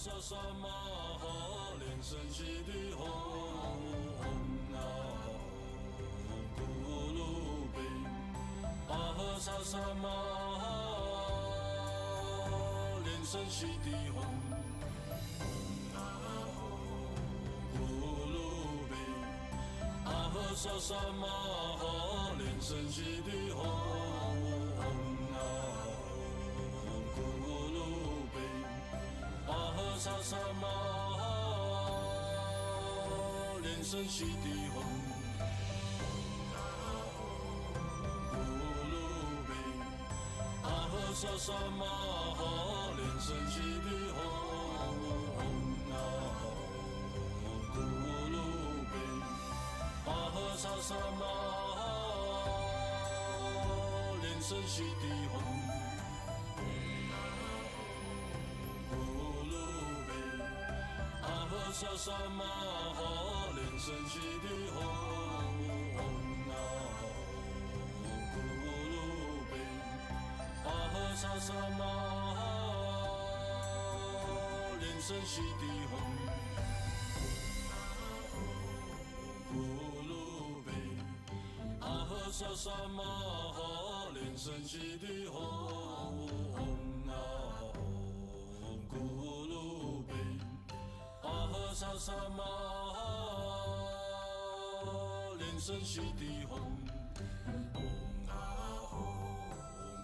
萨萨玛哈连神悉地吽，那咕噜贝，巴哈萨萨玛哈连神悉地吽，那咕噜贝，巴哈萨萨玛哈连神悉地吽，那咕噜贝。巴哈萨萨玛哈连神悉地吽，咕噜贝，巴哈萨萨玛哈连神悉地吽，咕噜贝，巴哈萨萨玛哈连神悉地吽。萨萨玛哈连神悉地吽，那咕噜贝，巴哈萨萨玛哈连神悉地吽，咕噜贝，巴哈萨萨玛哈连神悉地吽，那咕噜贝。巴哈萨萨玛哈连神悉地吽，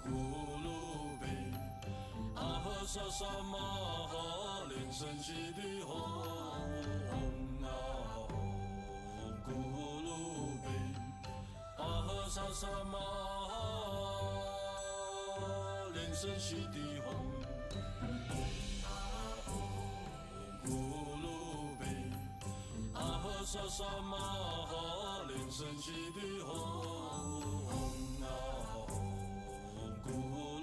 咕噜贝，巴哈萨萨玛哈连神悉地吽，那咕噜贝，巴哈萨萨玛哈连神悉地吽。萨萨玛哈连神悉地吽，那咕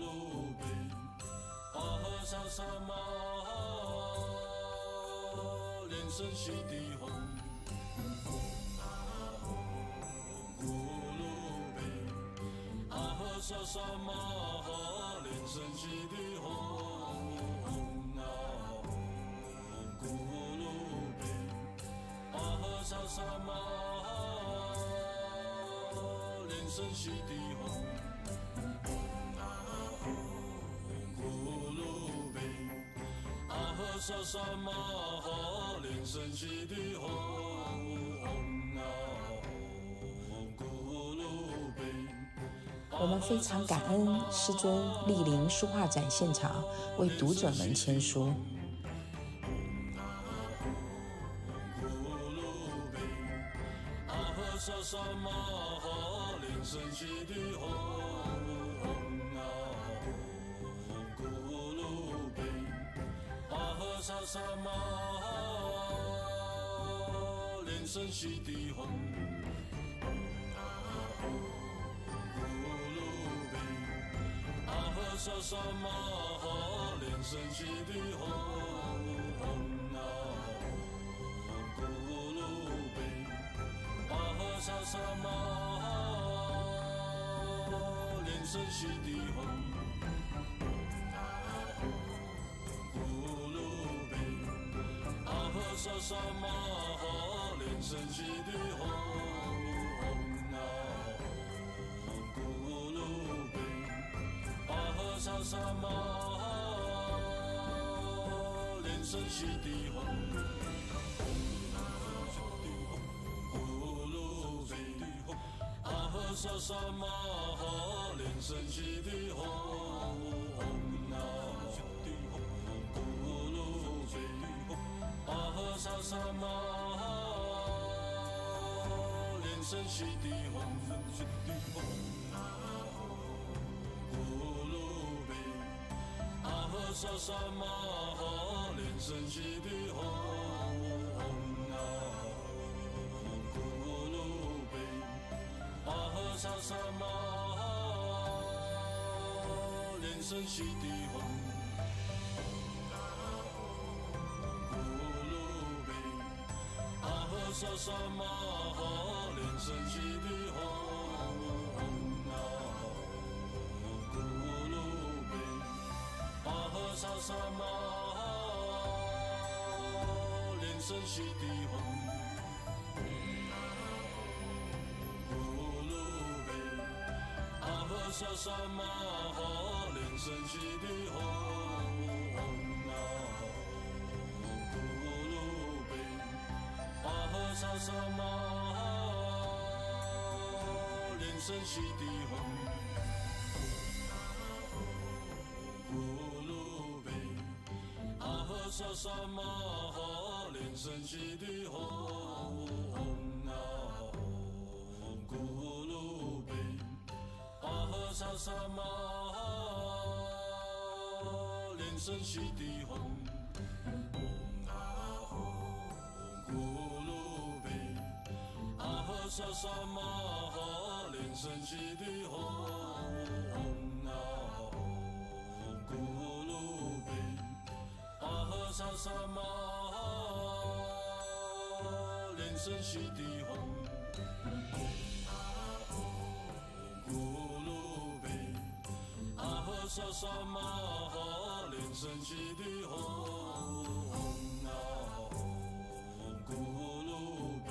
噜贝，巴哈萨萨玛哈连神悉地吽，咕噜贝，巴哈萨萨玛哈连神悉地吽，那咕噜贝。巴哈萨萨玛哈连神悉地吽，咕噜贝，巴哈萨萨玛哈连神悉地吽，那咕噜贝。我们非常感恩师尊莅临书画展现场，为读者们签书。萨萨玛哈连神悉地吽，那咕噜贝，巴哈萨萨玛哈连神悉地吽，咕噜贝，巴哈萨萨玛哈连神悉地吽，那咕噜贝。巴哈萨萨玛哈连神悉地吽，咕噜贝，巴哈萨萨玛哈连神悉地吽，那咕噜贝，巴哈萨萨玛哈连神悉地吽。巴哈萨萨玛哈连神悉地吽，那咕噜贝，巴哈萨萨玛哈连神悉地吽，咕噜贝，巴哈萨萨玛哈连神悉地吽，那咕噜贝。巴哈萨萨玛哈连神悉地吽，咕噜贝，巴哈萨萨玛哈连神悉地吽，那咕噜贝，巴哈萨萨玛哈莲生悉地吽，咕噜贝，阿呵萨萨玛哈，莲生悉地吽，咕噜贝，阿呵萨萨玛哈，莲生悉地吽。萨萨玛哈，莲生悉地吽，咕噜贝，阿呵萨萨玛哈，莲生悉地吽，咕噜贝，阿呵萨萨玛哈，莲生悉地吽，咕噜贝。阿呵萨萨玛哈，莲生悉地吽，咕噜贝，阿呵萨萨玛哈，莲生悉地吽，咕噜贝，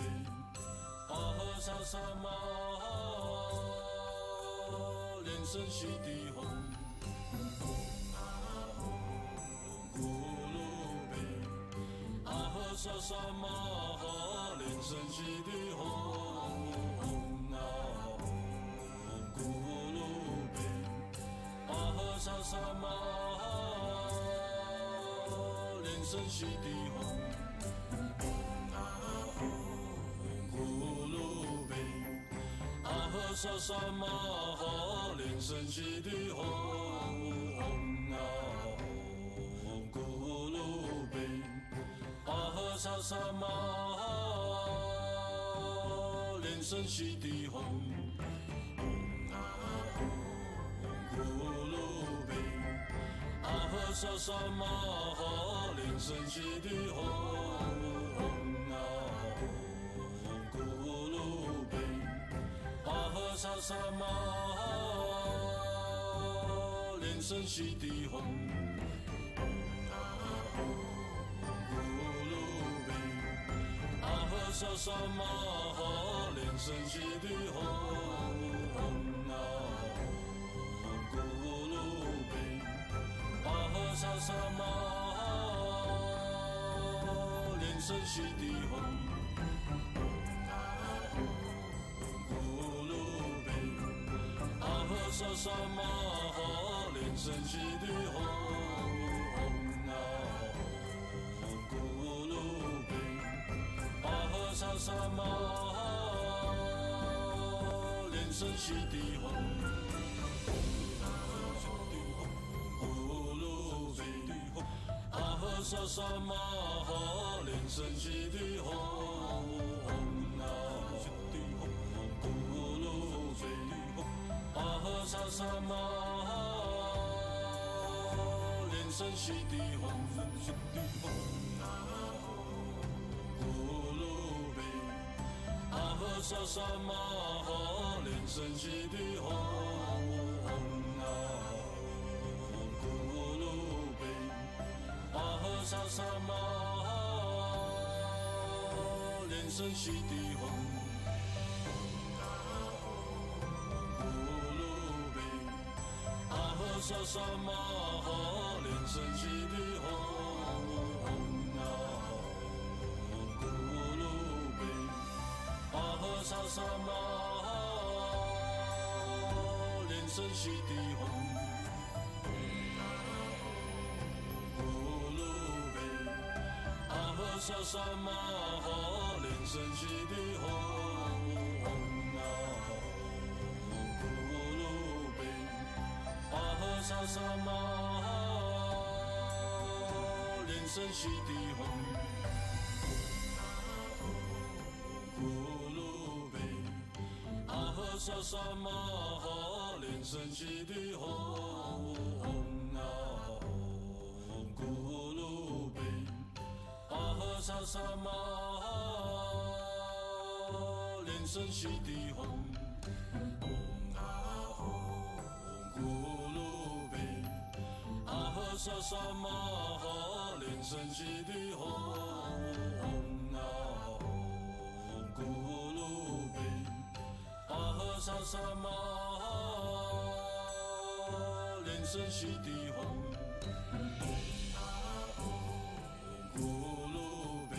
阿呵萨萨玛哈，莲生悉地吽。萨萨玛哈，莲生悉地吽，咕噜贝，阿呵萨萨玛哈，莲生悉地吽，咕噜贝，阿呵萨萨玛哈，莲生悉地吽，咕噜贝。阿呵萨萨玛哈，莲生悉地吽，咕噜贝，阿呵萨萨玛哈，莲生悉地吽，咕噜贝，阿呵萨萨玛哈，莲生悉地吽。萨萨玛哈，莲生悉地吽，咕噜贝，阿呵萨萨玛哈，莲生悉地吽，咕噜贝，阿呵萨萨玛哈，莲生悉地吽，咕噜贝。萨萨玛哈，莲生悉地吽，咕噜贝，阿呵萨萨玛哈，莲生悉地吽，咕噜贝，阿呵萨萨玛哈，莲生悉地吽。阿呵萨萨玛哈，莲生悉地吽，咕噜贝，阿呵萨萨玛哈，莲生悉地吽，咕噜贝，阿呵萨萨玛哈，莲生悉地吽。萨萨玛哈，莲生悉地吽，咕噜贝，阿呵萨萨玛哈，莲生悉地吽，咕噜贝，阿呵萨萨玛哈，莲生悉地吽。萨萨玛哈，莲生悉地吽，咕噜贝，阿呵萨萨玛哈，莲生悉地吽，咕噜贝，阿呵萨萨玛哈，莲生悉地吽。萨萨玛哈，莲生悉地吽，咕噜贝，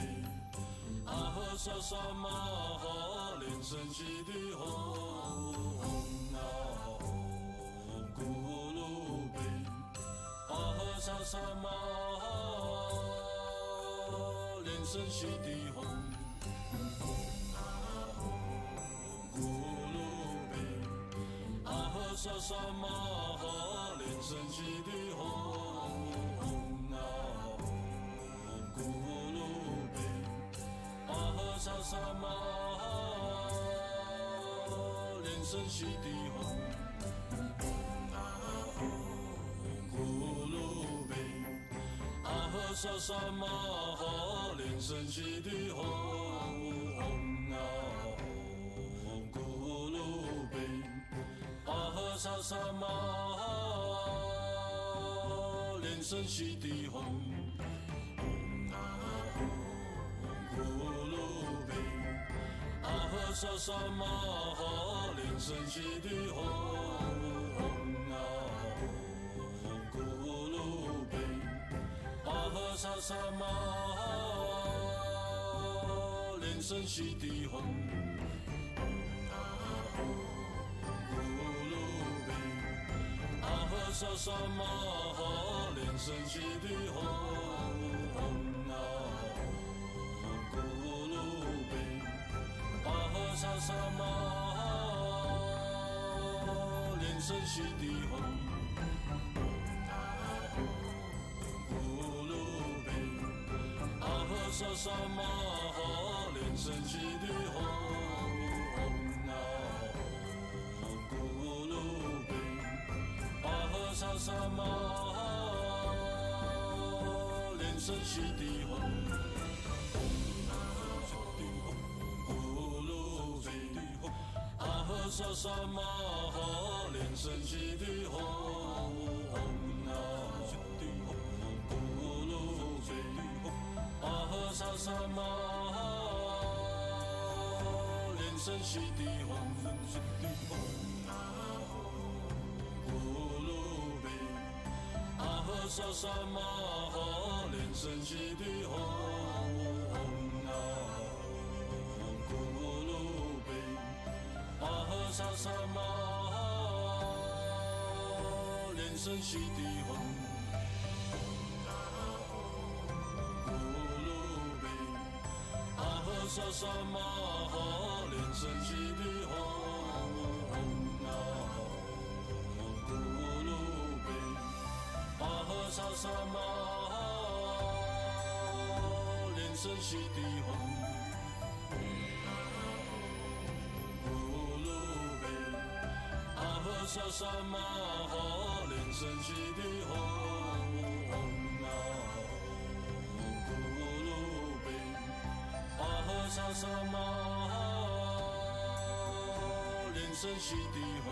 阿呵萨萨玛哈，莲生悉地吽，咕噜贝，阿呵萨萨玛哈，莲生悉地吽。萨萨玛哈，莲生悉地吽，咕噜贝，阿呵萨萨玛哈，莲生悉地吽，咕噜贝，阿呵萨萨玛哈，莲生悉地吽，咕噜贝。阿呵萨萨玛哈，莲生悉地吽，咕噜贝，阿呵萨萨玛哈，莲生悉地吽，咕噜贝，阿呵萨萨玛哈，莲生悉地吽。萨萨玛哈，莲生悉地吽，咕噜贝，阿呵萨萨玛哈，莲生悉地吽，咕噜贝，阿呵萨萨玛哈，莲生悉地吽。萨萨玛哈，莲生悉地吽，咕噜贝，阿呵萨萨玛哈，莲生悉地吽，咕噜贝，阿呵萨萨玛哈，莲生悉地吽。萨萨玛哈，莲生悉地吽，咕噜贝，阿呵萨萨玛哈，莲生悉地吽，咕噜贝，阿呵萨萨玛哈，莲生悉地吽。萨萨玛哈，莲生悉地吽，咕噜贝，阿呵萨萨玛哈，莲生悉地吽，咕噜贝，阿呵萨萨玛哈，莲生悉地吽。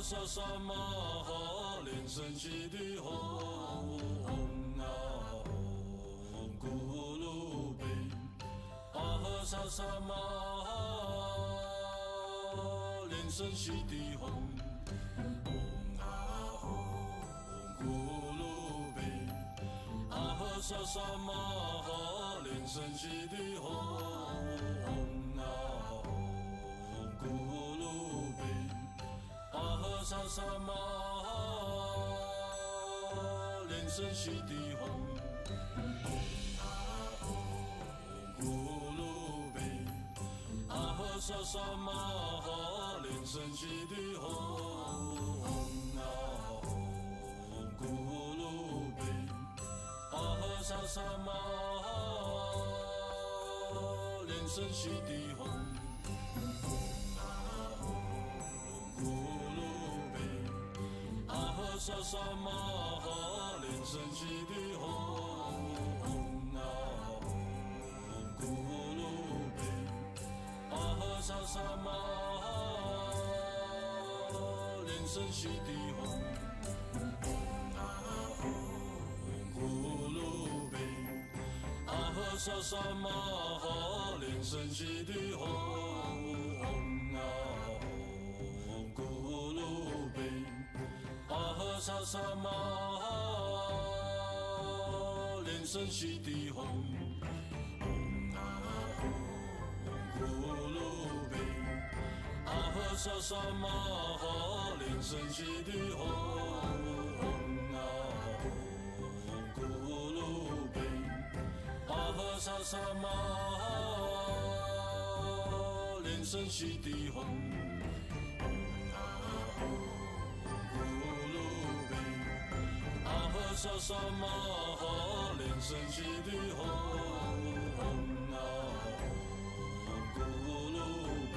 萨萨玛哈，莲生悉地吽，咕噜贝，阿呵萨萨玛哈，莲生悉地吽，咕噜贝，阿呵萨萨玛哈，莲生悉地吽。萨萨玛哈，莲生悉地吽，咕噜贝，阿呵萨萨玛哈，莲生悉地吽，咕噜贝，阿呵萨萨玛哈，莲生悉地吽。萨萨玛哈，莲生悉地吽，咕噜贝，阿呵萨萨玛哈，莲生悉地吽，咕噜贝，阿和尚萨玛哈连声悉地吽，唵啊吽，咕噜贝，阿和尚萨玛哈连声悉地吽，唵啊吽，咕噜贝，阿和尚萨玛哈连声悉地吽，唵啊吽，咕噜贝。阿和尚萨玛哈连声悉地吽，唵啊吽，咕噜贝，阿和尚萨玛哈连声悉地吽，唵啊吽，咕噜贝，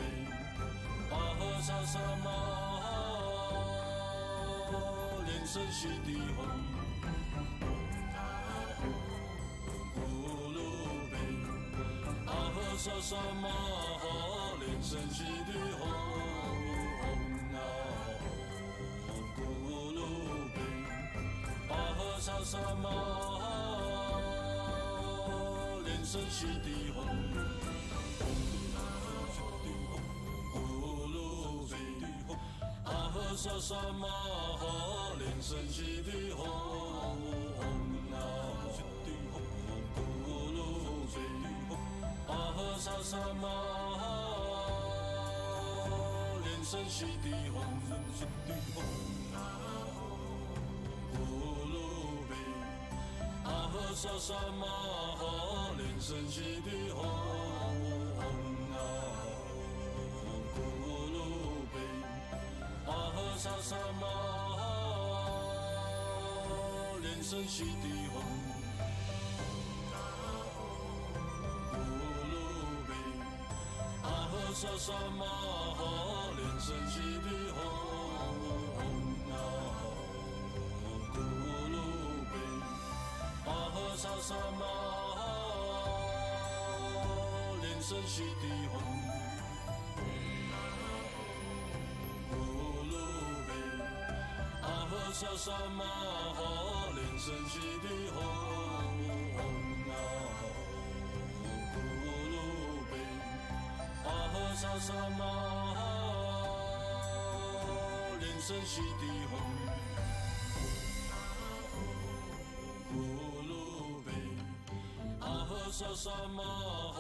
阿和尚萨玛哈连声悉地吽。萨萨玛哈连声悉地吽，唵啊吽，咕噜贝，阿和尚萨玛哈连声悉地吽，唵啊吽，咕噜贝，阿和尚萨玛哈连声悉地吽，唵啊吽，咕噜贝。阿和尚萨玛哈连声悉地吽，唵啊吽，咕噜贝，阿和尚萨玛哈连声悉地吽，唵啊吽，咕噜贝，阿和尚萨玛哈连声悉地吽。萨萨玛哈连声悉地吽，唵啊吽，咕噜贝，阿和尚萨玛哈连声悉地吽，唵啊吽，咕噜贝，阿和尚萨玛哈连声悉地吽，唵啊吽，咕噜贝。阿和尚萨玛哈连声悉地吽，唵啊吽，咕噜贝，阿和尚萨玛哈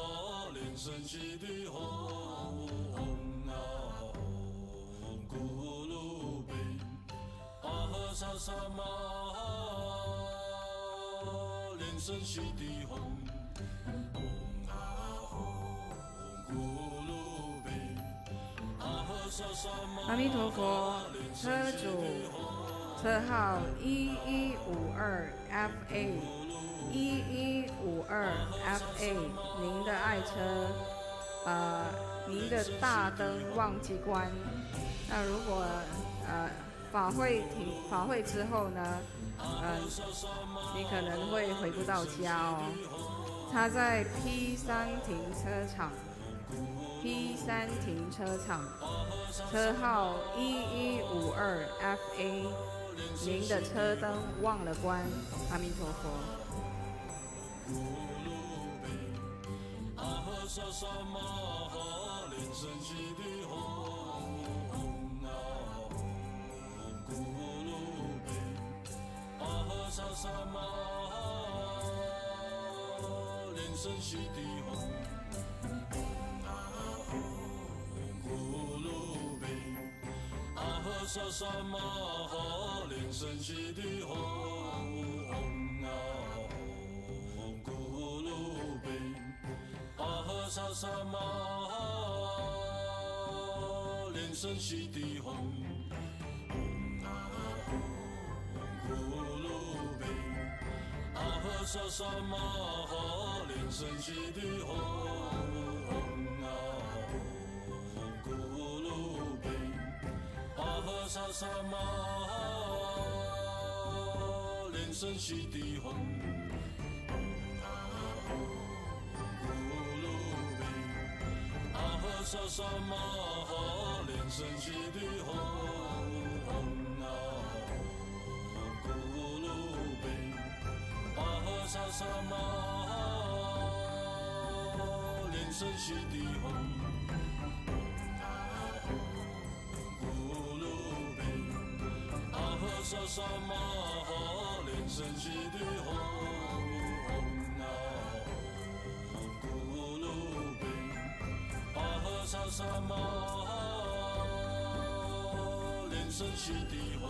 连声悉地吽，唵啊吽，咕噜贝，阿和尚萨玛哈连声悉地吽，唵啊吽，咕。阿弥陀佛，车主，车号1152FA，1152FA，您的爱车，您的大灯忘记关。那如果法会之后呢，你可能会回不到家哦。它在 P3 停车场。P3 停车场，车号1152FA，您的车灯忘了关，阿弥陀佛。阿和尚萨玛哈连声悉地吽，唵啊吽，咕噜贝，阿和尚萨玛哈连声悉地吽。阿和尚萨玛哈连声悉地吽，唵啊吽，咕噜贝，阿和尚萨玛哈连声悉地吽，唵啊吽，咕噜贝，阿和尚萨玛哈连声悉地吽，唵啊吽，咕噜贝。阿和尚萨玛哈连声悉地吽，唵啊吽，咕噜贝，阿和尚萨玛哈连声悉地吽，唵啊吽，咕噜贝，阿和尚萨玛哈莲生悉地吽，咕噜贝，阿呵萨萨玛哈，莲生悉地吽，咕噜贝，阿呵萨萨玛哈，莲生悉地吽。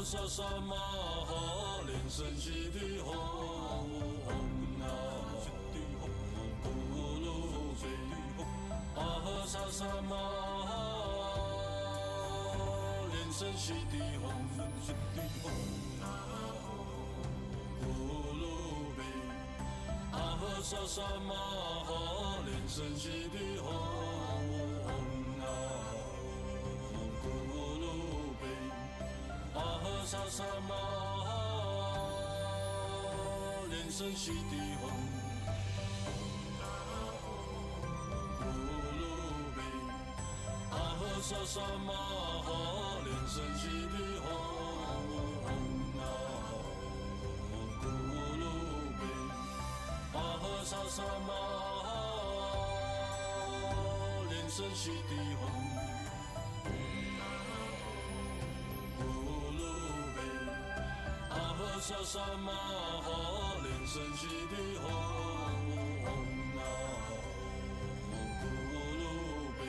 萨萨玛哈，莲生悉地吽，咕噜贝，阿呵萨萨玛哈，莲生悉地吽，咕噜贝，阿呵萨萨玛哈，莲生悉地吽。萨萨玛哈，莲生悉地吽，咕噜贝，阿呵萨萨玛哈，莲生悉地吽，咕噜贝，阿呵萨萨玛哈，莲生悉地吽。萨萨玛哈，莲生悉地吽，咕噜贝，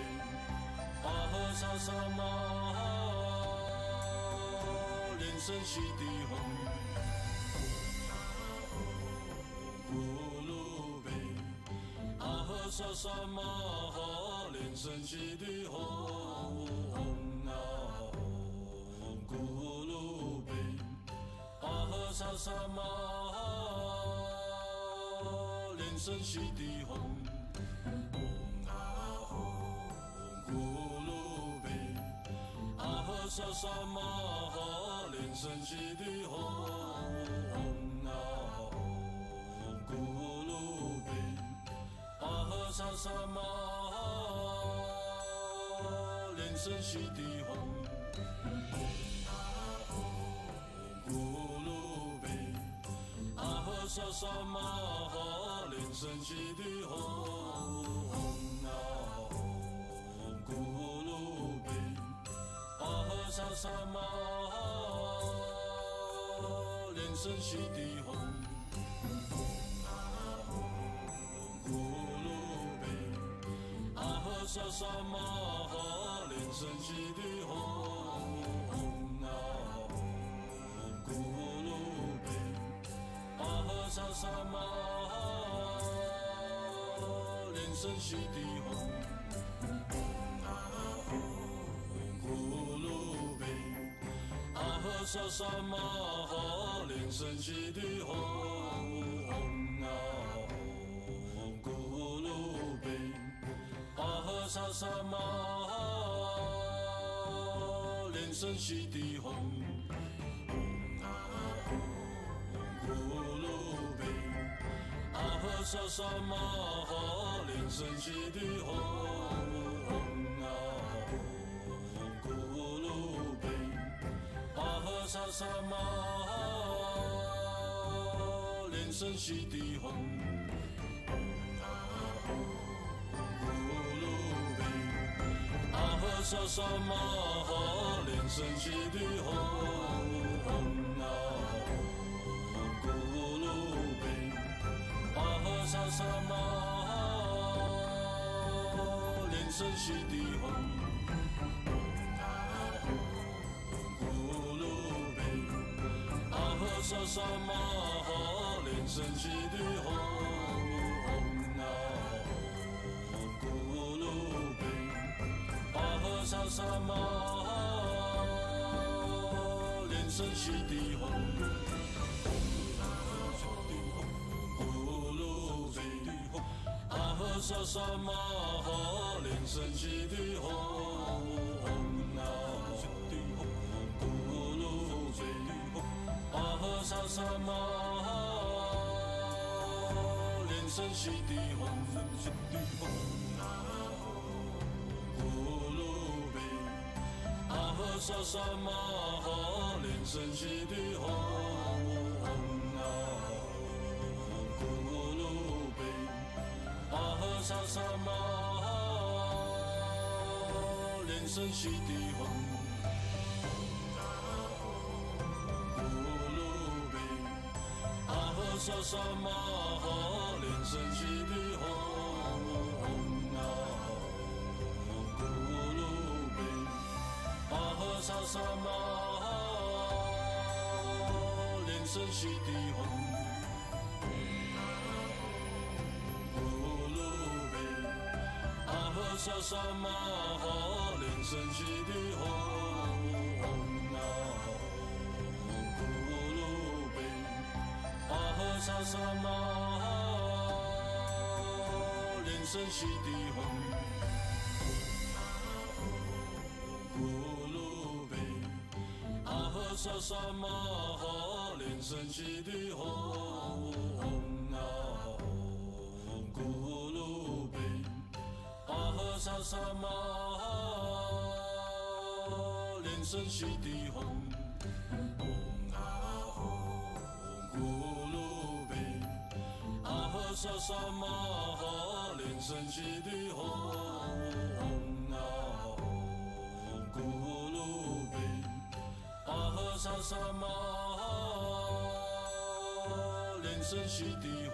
阿呵萨萨玛哈，莲生悉地吽，咕噜贝，阿呵萨萨玛哈，莲生悉地吽，咕噜贝。阿呵萨萨玛哈，莲生悉地吽，咕噜贝，阿呵萨萨玛哈，莲生悉地吽，咕噜贝，阿呵萨萨玛哈，莲生悉地吽。萨萨玛哈，莲生悉地吽，咕噜贝，阿呵萨萨玛哈，莲生悉地吽，咕噜贝，阿呵萨萨玛哈，莲生悉地吽。萨萨玛哈，莲生悉地吽，咕噜贝，阿呵萨萨玛哈，莲生悉地吽，咕噜贝，阿呵萨萨玛哈，莲生悉地吽。萨萨玛哈，莲生悉地吽，咕噜贝，阿呵萨萨玛哈，莲生悉地吽，咕噜贝，阿呵萨萨玛哈，莲生悉地吽。萨萨玛哈，莲生悉地吽，咕噜贝，阿呵萨萨玛哈，莲生悉地吽，咕噜贝，阿呵萨萨玛哈，莲生悉地吽。萨萨玛哈，莲生悉地吽，咕噜贝，阿呵萨萨玛哈，莲生悉地吽，咕噜贝，阿呵萨萨玛哈，莲生悉地吽。萨萨玛连声悉地吽，咕噜贝，阿呵萨萨玛连声悉地吽，咕噜贝，阿呵萨萨玛连声悉地吽。萨萨玛连声悉地吽，咕噜贝，阿呵萨萨玛连声悉地吽，咕噜贝，阿呵萨萨玛连声悉地吽，咕噜贝。萨萨玛连声悉地吽，咕噜贝，阿呵萨萨玛连声悉地吽，咕噜贝，阿呵萨萨玛连声悉地吽。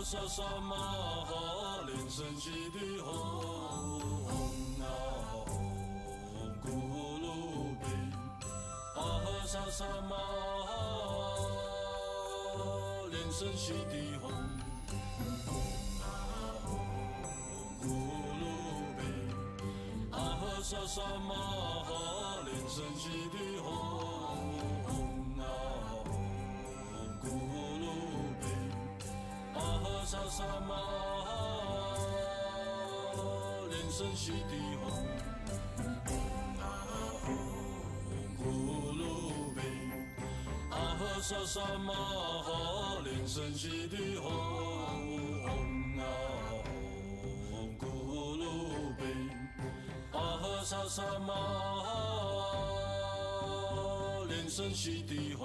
萨萨玛连声悉地吽，咕噜贝，阿呵萨萨玛连声悉地吽，咕噜贝，阿呵萨萨玛连声悉地吽，咕噜贝。萨萨玛连声悉地吽，咕噜贝，阿呵萨萨玛连声悉地吽，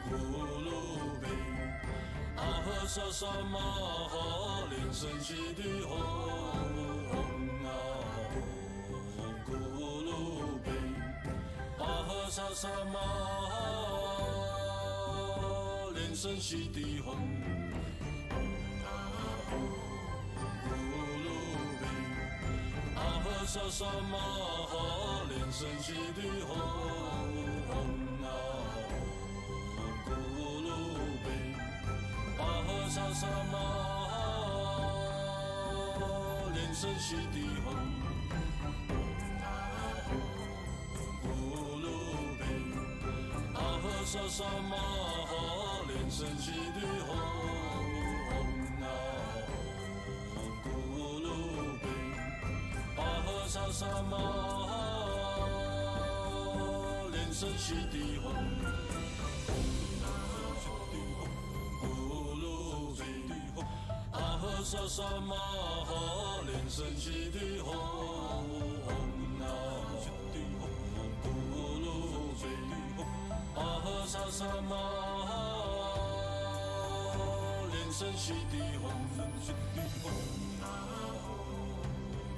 咕噜贝，阿呵萨萨玛连声悉地吽。萨萨玛连声悉地吽，咕噜贝，阿呵萨萨玛连声悉地吽，咕噜贝，阿呵萨萨玛连声悉地吽。萨萨玛连声悉地吽，咕噜贝，阿呵萨萨玛连声悉地吽，咕噜贝，阿呵萨萨玛连声悉地吽。萨萨玛连声悉地吽，咕噜贝，阿呵萨萨玛连声悉地吽，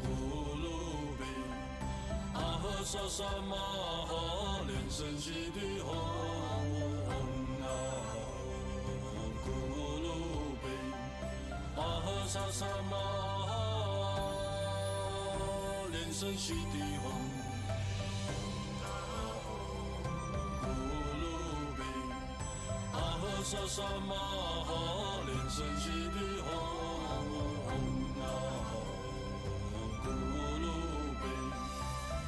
咕噜贝，阿呵萨萨玛连声悉地吽。萨萨玛连声悉地吽，咕噜贝，阿呵萨萨玛连声悉地吽，咕噜贝，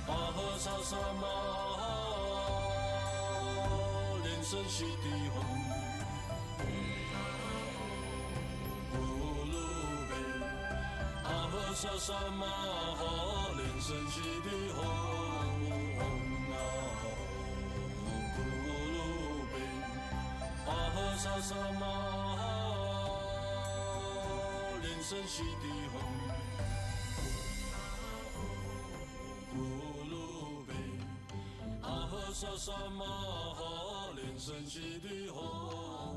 阿呵萨萨玛连声悉地吽。萨萨玛连声悉地吽，咕噜贝，阿呵萨萨玛连声悉地吽，咕噜贝，阿呵萨萨玛哈连声悉地吽，啊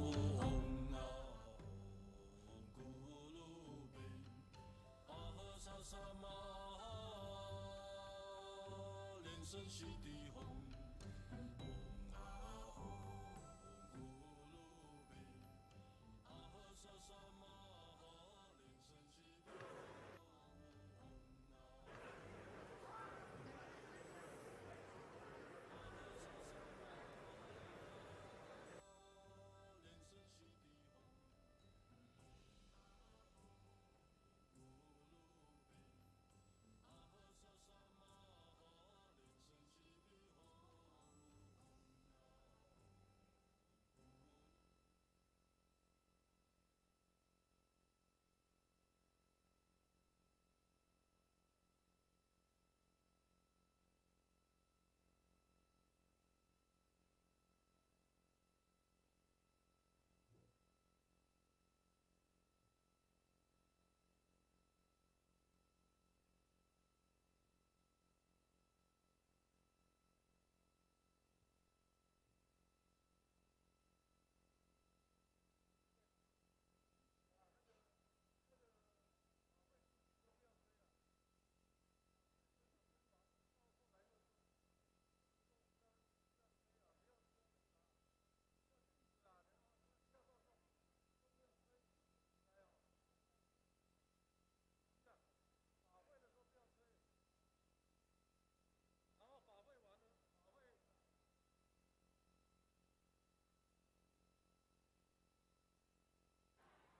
咕噜贝，啊哈萨萨玛哈连声悉地吽，啊咕噜贝，啊哈萨萨玛哈连声悉地吽。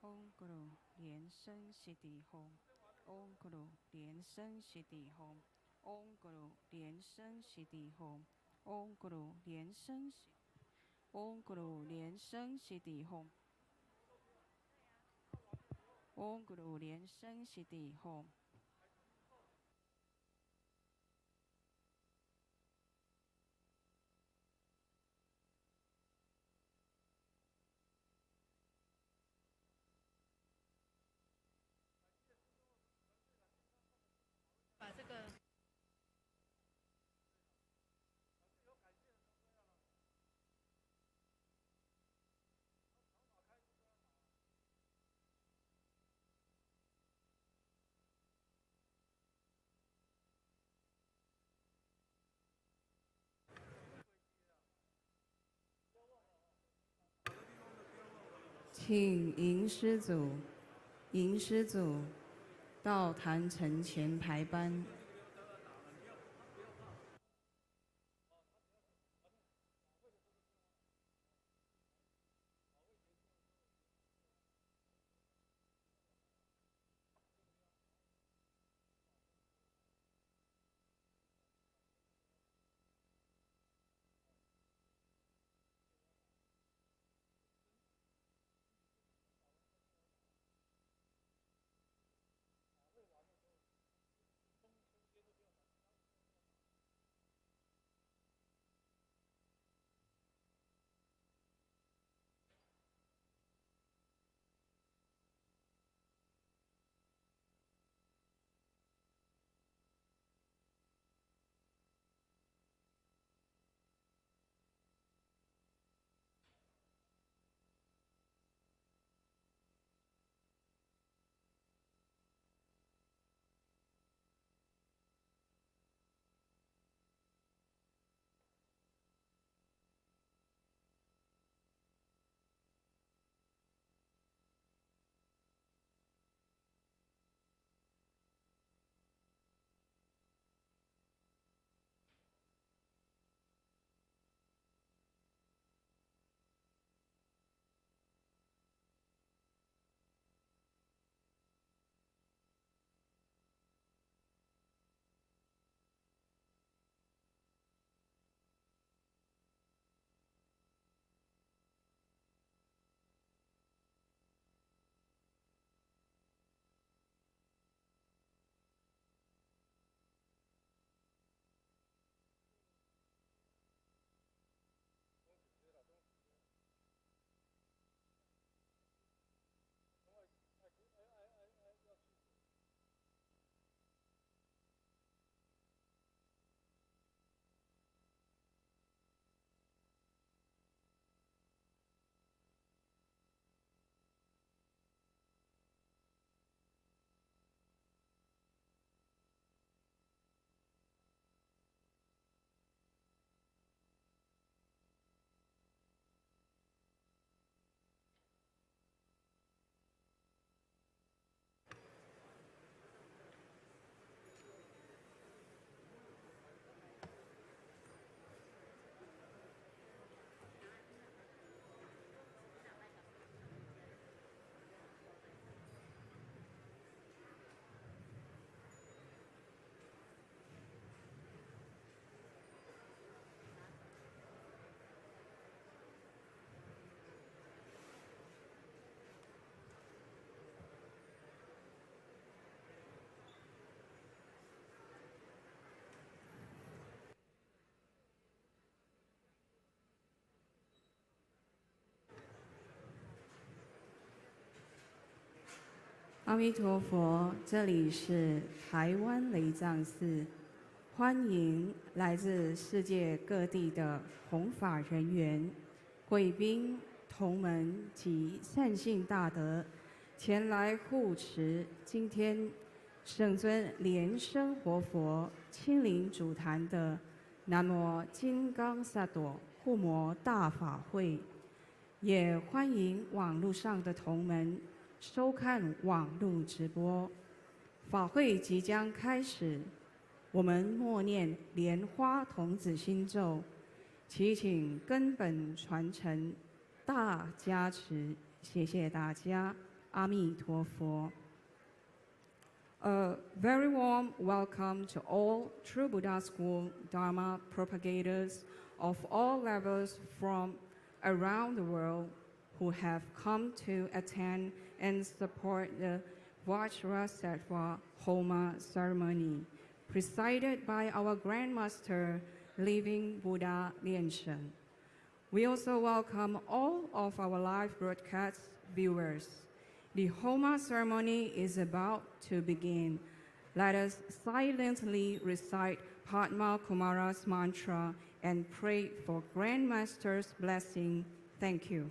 Om Guru 莲生悉地吽 Om Guru 莲生悉地吽 Om Guru 莲生悉地吽 Om Guru 莲生悉 Om Guru 莲生悉地吽 Om Guru 莲生悉地吽。把这个。请迎师祖到坛城前排班。阿弥陀佛，这里是台湾雷藏寺，欢迎来自世界各地的弘法人员、贵宾、同门及善信大德前来护持今天圣尊莲生活佛亲临主坛的南无金刚萨埵护摩大法会，也欢迎网络上的同门收看网络直播。法会即将开始，我们默念莲花童子心咒，祈请根本传承大加持，谢谢大家，阿弥陀佛。A very warm welcome to all True Buddha School Dharma propagators of all levels from around the world who have come to attend and support the Vajrasattva Homa ceremony, presided by our Grandmaster, Living Buddha Lianshen. We also welcome all of our live broadcast viewers. The Homa ceremony is about to begin. Let us silently recite Padma Kumara's mantra and pray for Grandmaster's blessing. Thank you.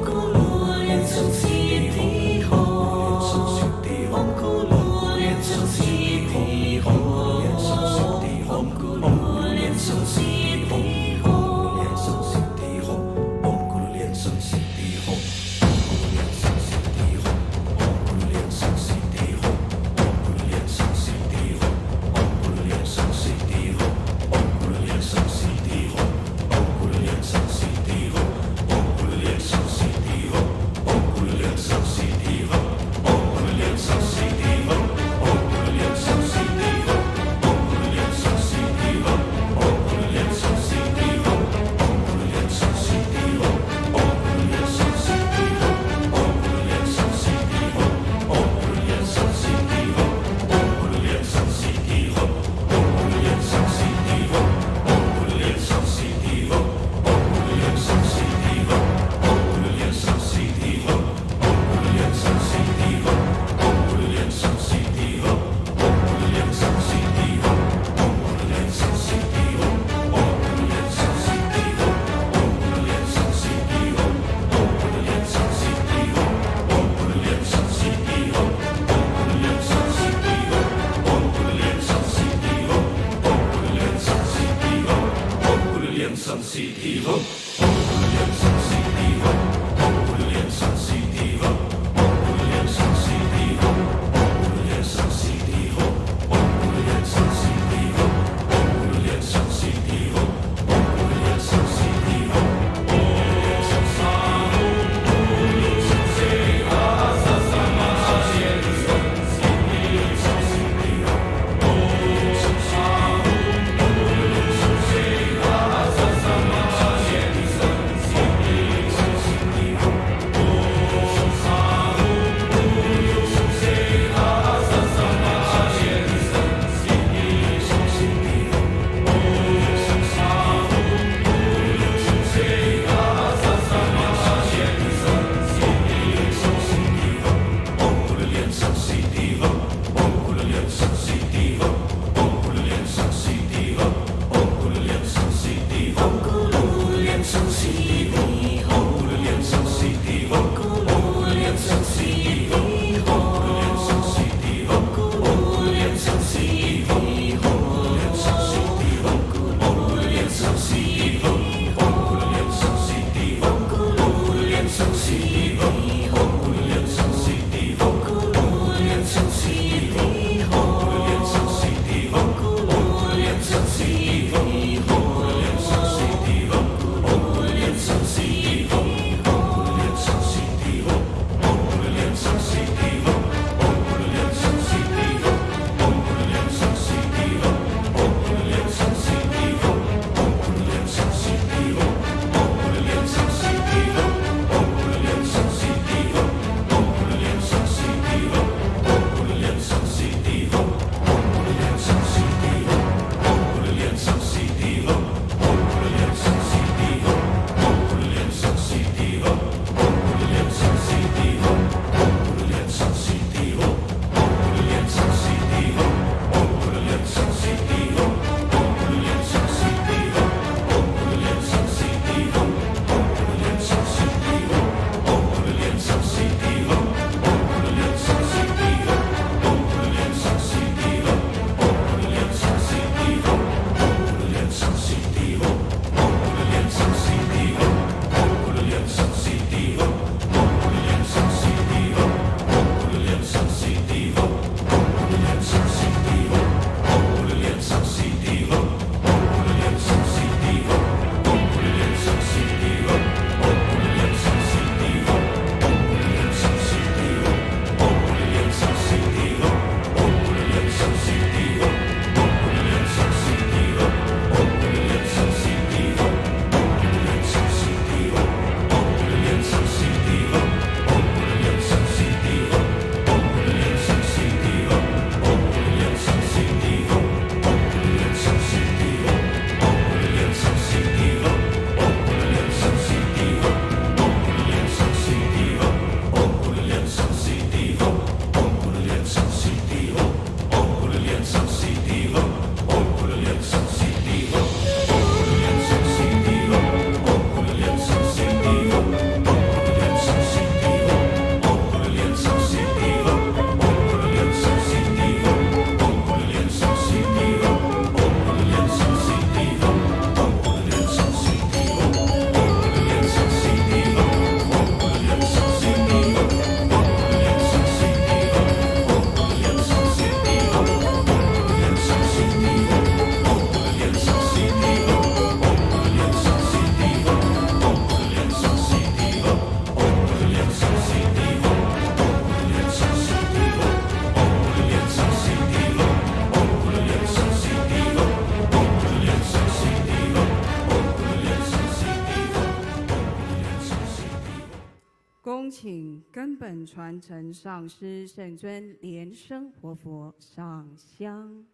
恭请根本传承上师圣尊莲生活佛上香。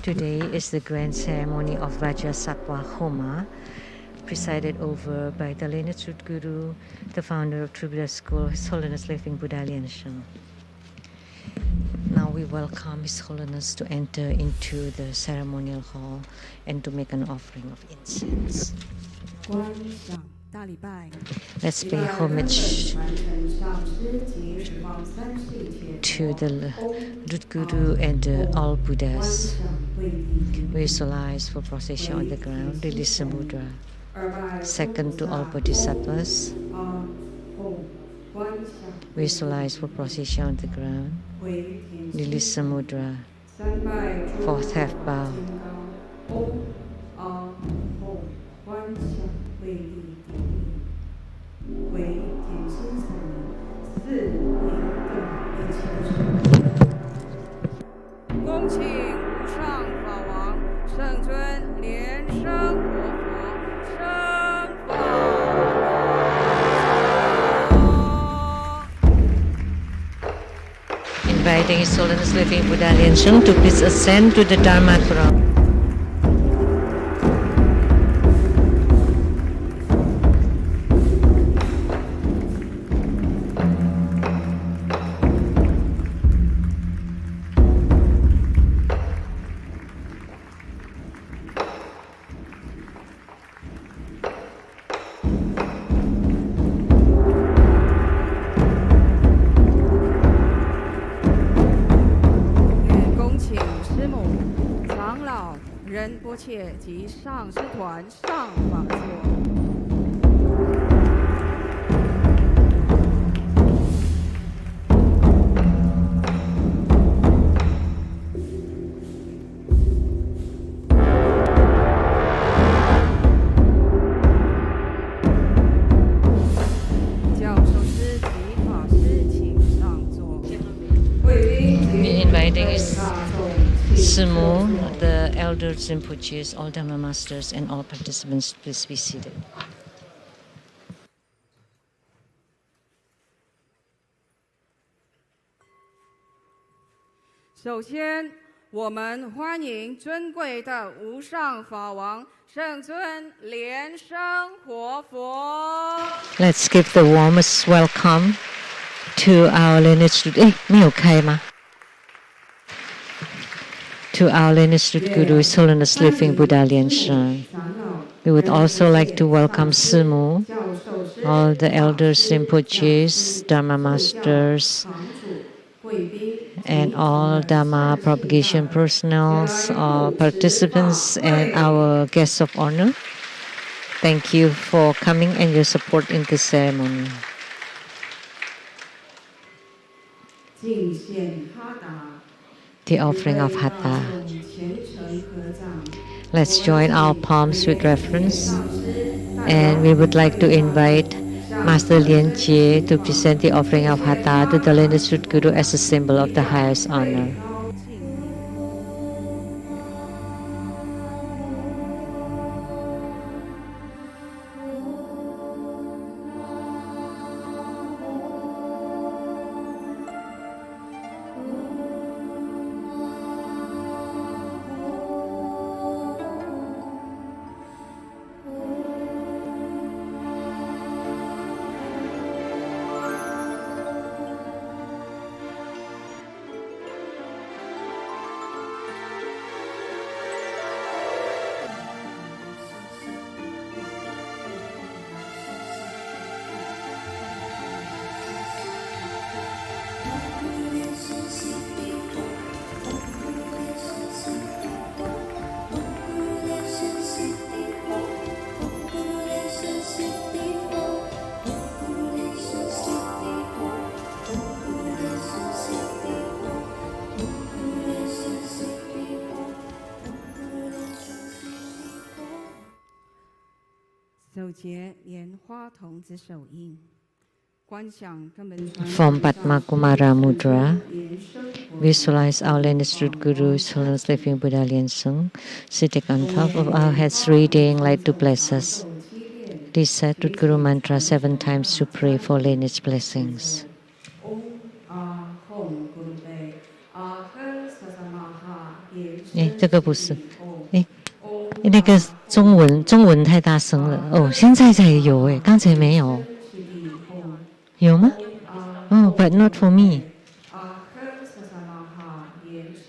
Today is the grand ceremony of Vajrasattva Homa, presided over by the lineage root guru, the founder of True Buddha School, His Holiness Living Buddha Liansheng. Now we welcome His Holiness to enter into the ceremonial hall and to make an offering of incense. Let's pay homage to the root guru and all Buddhas. Visualize for procession on the ground, release the mudra. Second to all Bodhisattvas. Visualize for procession on the ground, release the mudra. Fourth half bow.恭请无上法王圣尊莲生活佛生法王。Inviting His Holiness Living Buddha Liansheng to please ascend to the Dharma throne.仁波切及上师团上法座。教授师及法师请上座。Inviting His Sumo, the elders, Rinpoches, all Dharma masters, and all participants, please be seated. 首先，我们欢迎尊贵的无上法王圣尊莲生活佛。Let's give the warmest welcome to our lineage. 没有开吗？To our lineage root guru, His Holiness Living Buddha Liansheng. We would also like to welcome Simu, all the elders, Rinpoches, Dharma masters, and all Dharma propagation personnel, participants, and our guests of honor. Thank you for coming and your support in this ceremony. The offering of Hatha. Let's join our palms with reverence, and we would like to invite Master Lien Jie to present the offering of Hatha to the lineage root guru as a symbol of the highest honor. From Padma Kumara Mudra, visualize our lineage root Guru, Holiness Living Buddha Lien Sung, sitting on top of our heads, reading light to bless us. Please say Root Guru mantra 7 times to pray for lineage blessings. Eh, 这个不是，哎，那个中文太大声了哦，现在才有哎，刚才没有，有吗？哦 ，but not for me.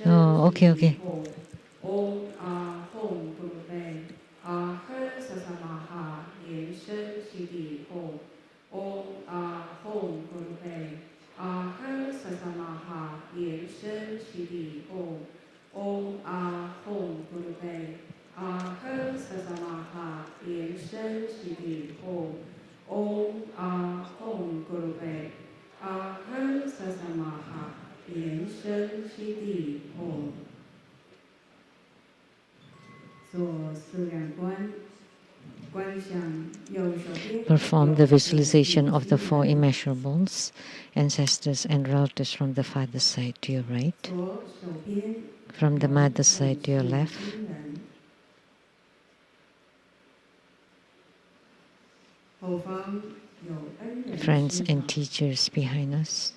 哦，OK OK。Perform the visualization of the 4 immeasurables, ancestors and relatives from the father's side to your right, from the mother's side to your left, friends and teachers behind us,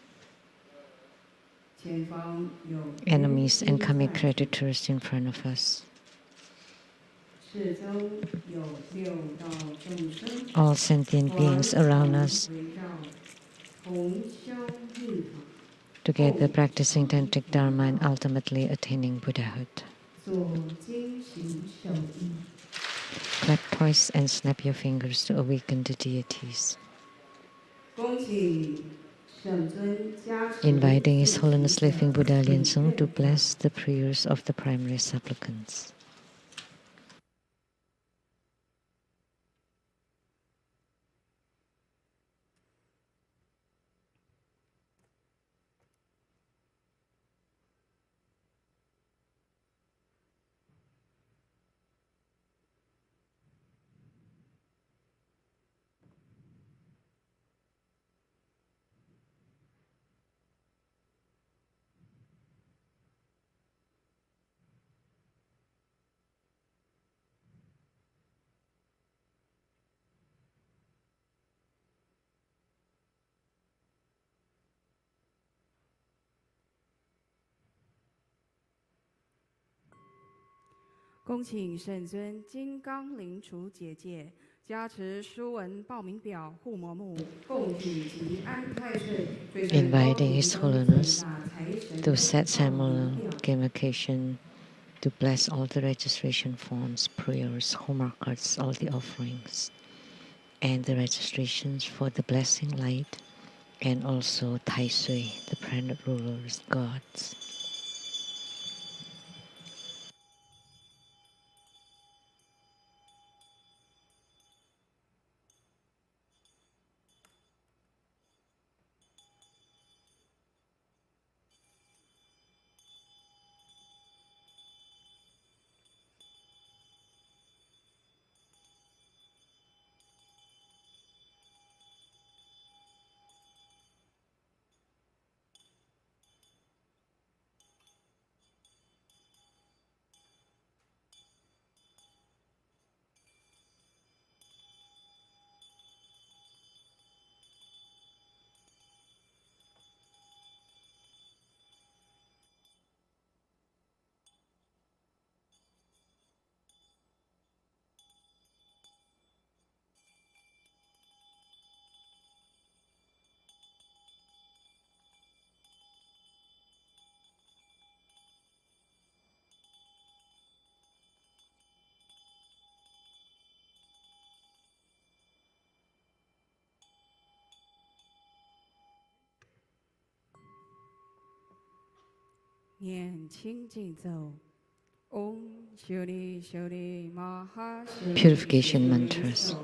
enemies and karmic creditors in front of us. All sentient beings around us, together practicing tantric dharma and ultimately attaining Buddhahood. Clap twice and snap your fingers to awaken the deities. Inviting His Holiness Living Buddha Lien Sung to bless the prayers of the primary supplicants. Inviting His Holiness to set ceremonial gamification to bless all the registration forms, prayers, homework cards, all the offerings, and the registrations for the blessing light, and also Tai Sui, the planet rulers, gods. Purification mantras.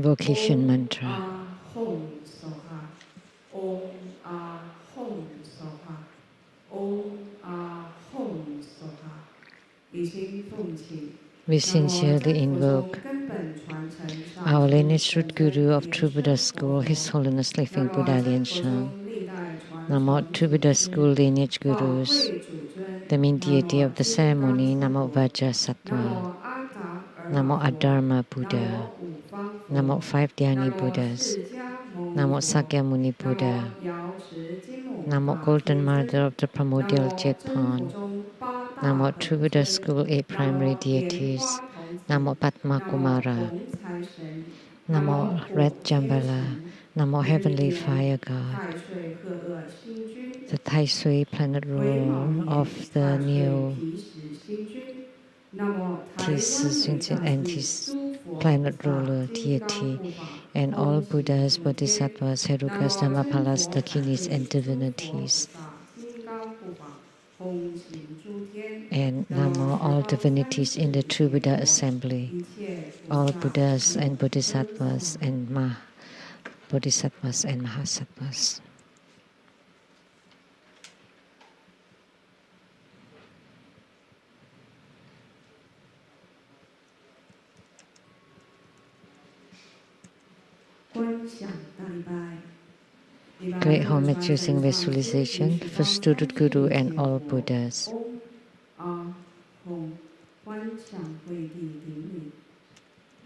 invocation mantra. Hong Soha. Om Ah Hong Soha. Om Ah Hong Soha. 以心奉请。 We sincerely invoke our lineage root guru of True Buddha School, His Holiness Living Buddha Lien Shan. Namo True Buddha School lineage gurus, the main deity of the ceremony, Namo Vajrasattva, Namo Adharma Buddha, Namo Five Dhyani Buddhas, Namo Sakyamuni Buddha, Namo Golden Mother of the Primordial Jet Pond, Namo True Buddha School 8 primary deities, Namo Padma Kumara, Namo Red Jambala, Namo Heavenly Fire God, the Tai Sui planet ruler of the new T and his planet ruler deity, and all Buddhas, Bodhisattvas, Herukas, Dhammapalas, Dakinis, and divinities. And Namo all divinities in the True Buddha assembly, all Buddhas and Bodhisattvas and Bodhisattvas and Mahasattvas. Great homage using visualization for student guru and all Buddhas.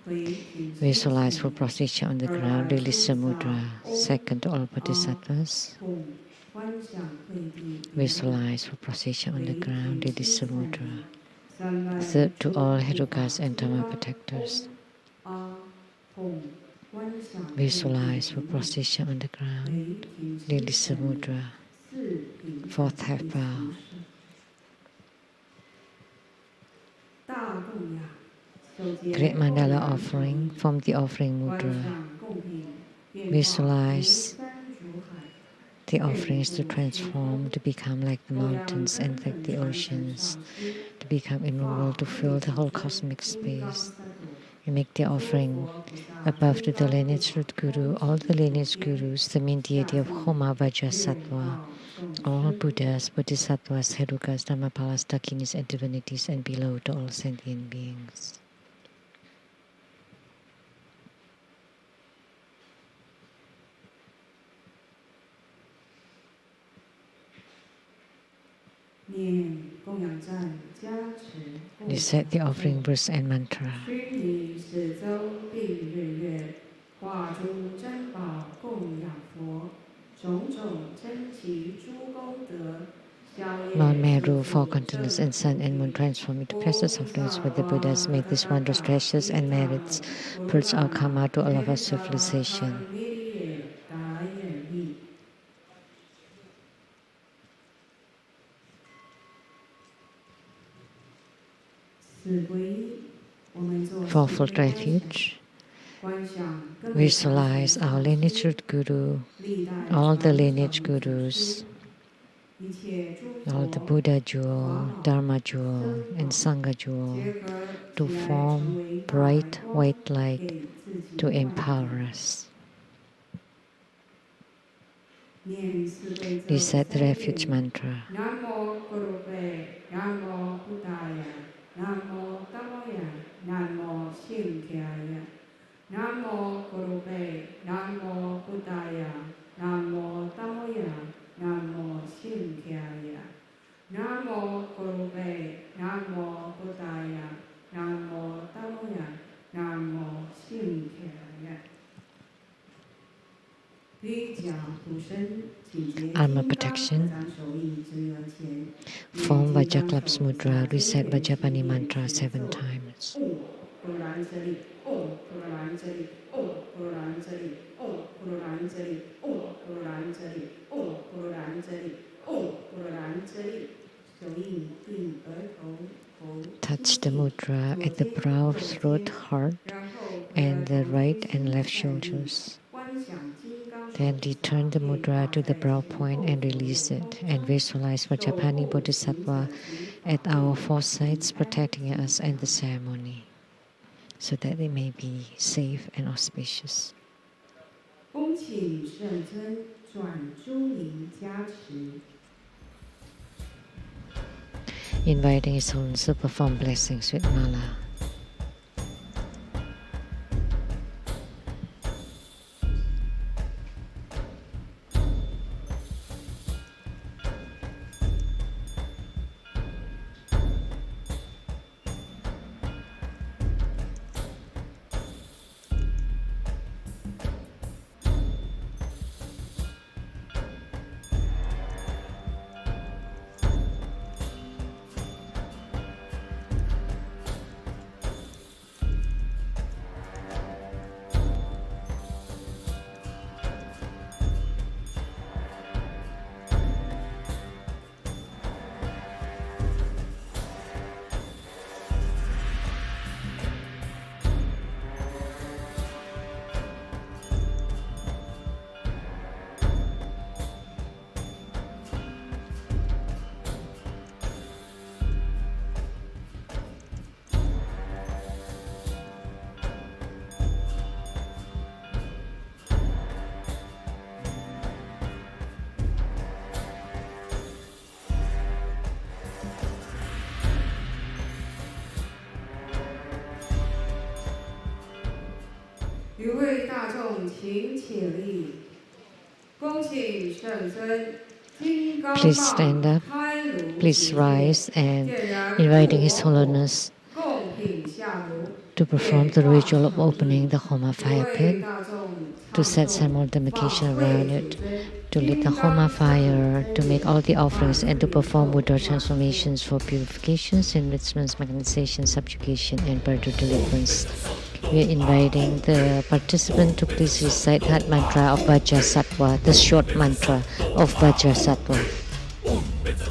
Visualize for prostration on the ground, release the mudra. Second to all Bodhisattvas. Visualize for prostration on the ground, release the mudra. Third to all Herukas and Dhamma protectors. Visualize for prostration on the ground, release the mudra. Fourth half bow. Great mandala offering from the offering mudra. Visualize the offerings to transform, to become like the mountains and like the oceans, to become immovable, to fill the whole cosmic space. We make the offering above to the lineage root guru, all the lineage gurus, the main deity of Homa Vajrasattva, all Buddhas, Bodhisattvas, Herukas, Dhammapalas, Dakinis, and divinities, and below to all sentient beings. Recite the offering verse and mantra. Mount Meru, four continents, and sun and moon transform into precious offerings with the Buddhas. Make these wondrous treasures and merits purge our karma to all of our civilization. Fourfold refuge. Visualize our lineage root guru, all the lineage gurus, all the Buddha jewel, Dharma jewel, and Sangha jewel to form bright white light to empower us. Recite the refuge mantra. Namo Gurube, Namo Buddhaya, Namo Tamoya, Namo Shinkyaya. Namo Gurube, Namo Buddhaya, Namo Tamoya, Namo Shinkyaya. Namo Gurube, Namo Buddhaya, Namo Tamoya, Namo Shinkyaya. Armor protection. Form Vajaklap's mudra. Recite Vajapani mantra 7 times. Touch the mudra at the brow, throat, heart, and the right and left shoulders. Then return the mudra to the brow point and release it, and visualize Vajapani Bodhisattva at our 4 sides protecting us and the ceremony. so that they may be safe and auspicious. 恭请圣尊转诸灵加持。 Inviting His Holiness to perform blessings with mala. Please stand up, please rise, and inviting His Holiness to perform the ritual of opening the Homa fire pit, to set simultanecation around it, to lit the Homa fire, to make all the offerings, and to perform Buddha transformations for purifications, enrichments, magnetization, subjugation, and birth deliverance. We are inviting the participant to please recite that mantra of Vajrasattva, the short mantra of Vajrasattva. Better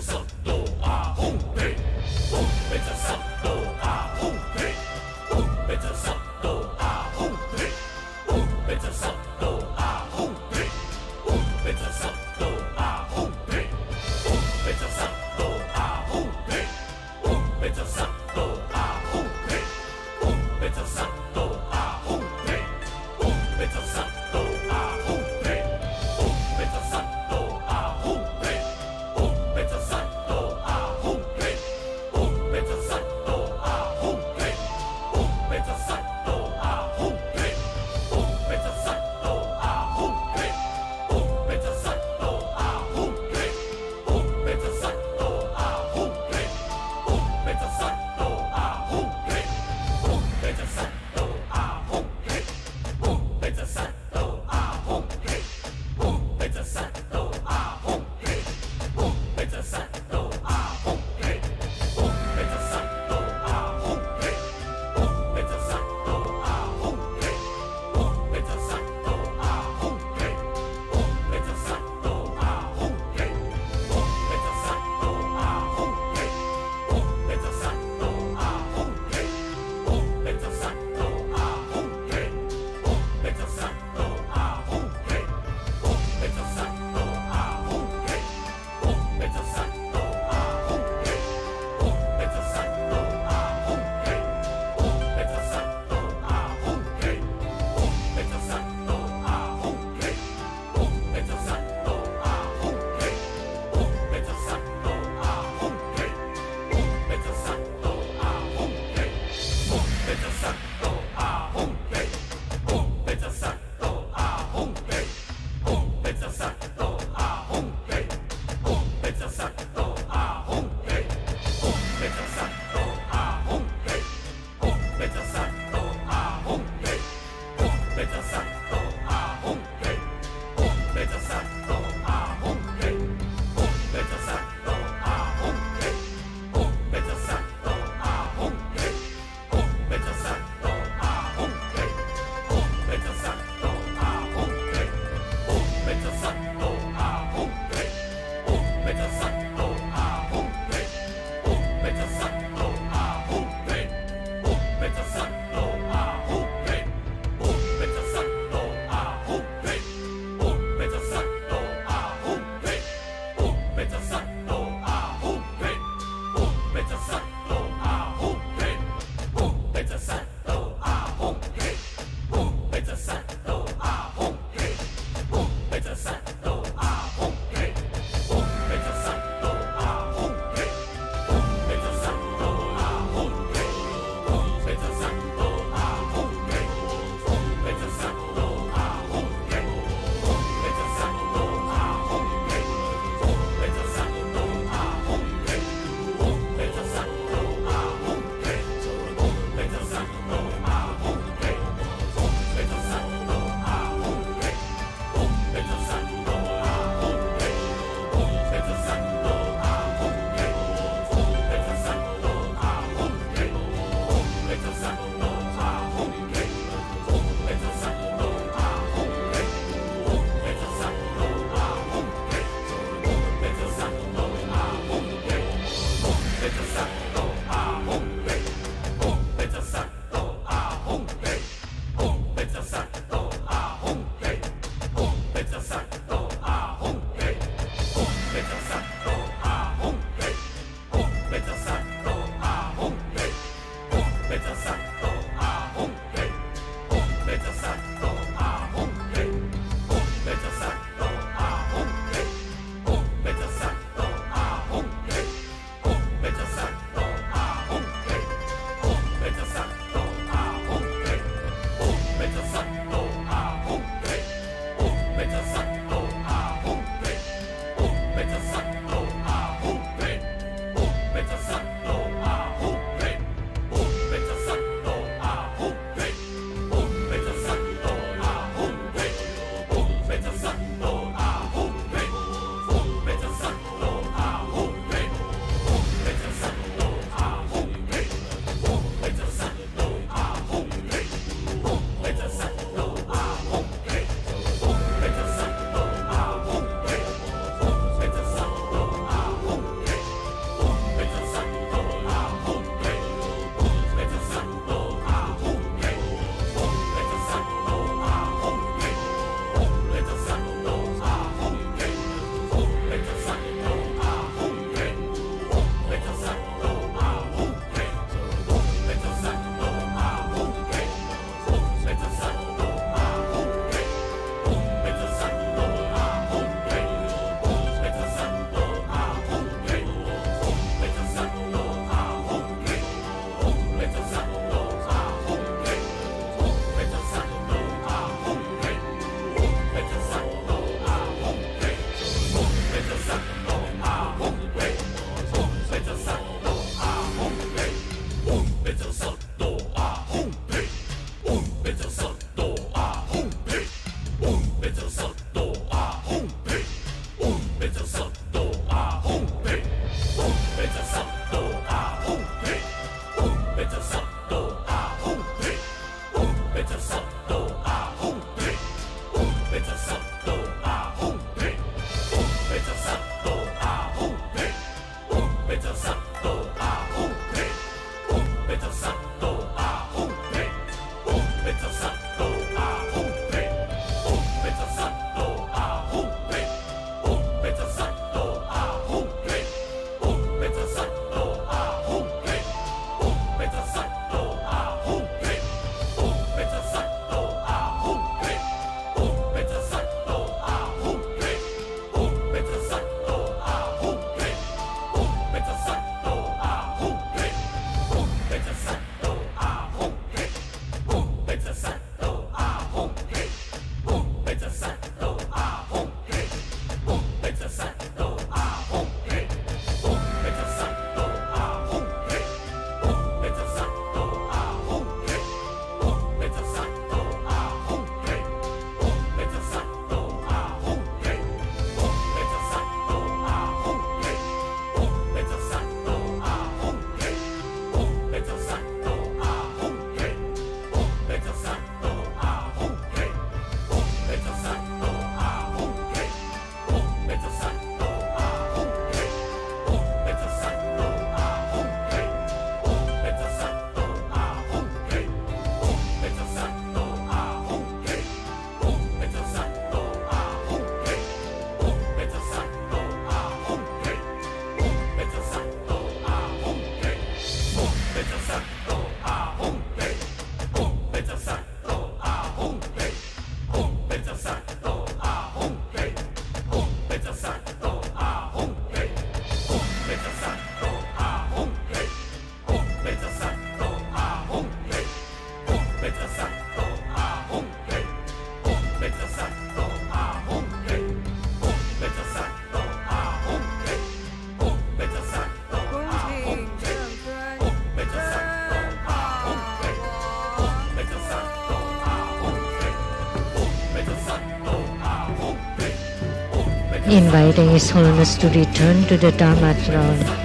Inviting His Holiness to return to the Dharma throne.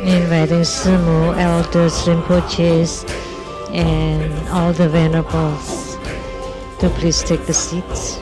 Inviting Simu, elders, Rinpoches, and all the venerables to please take the seats.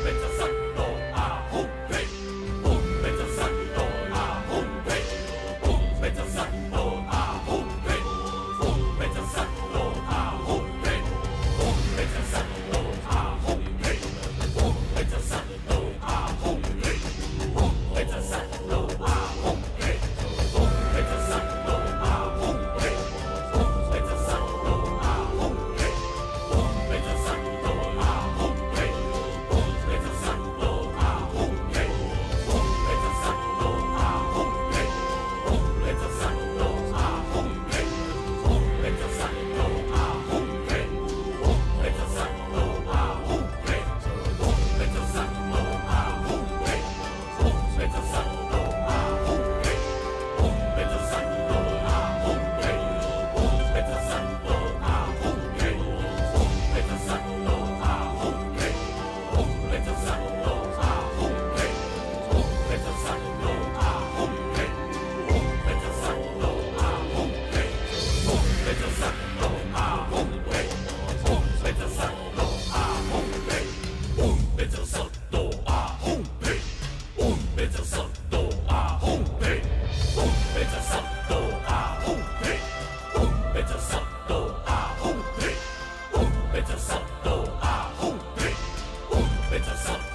Better Better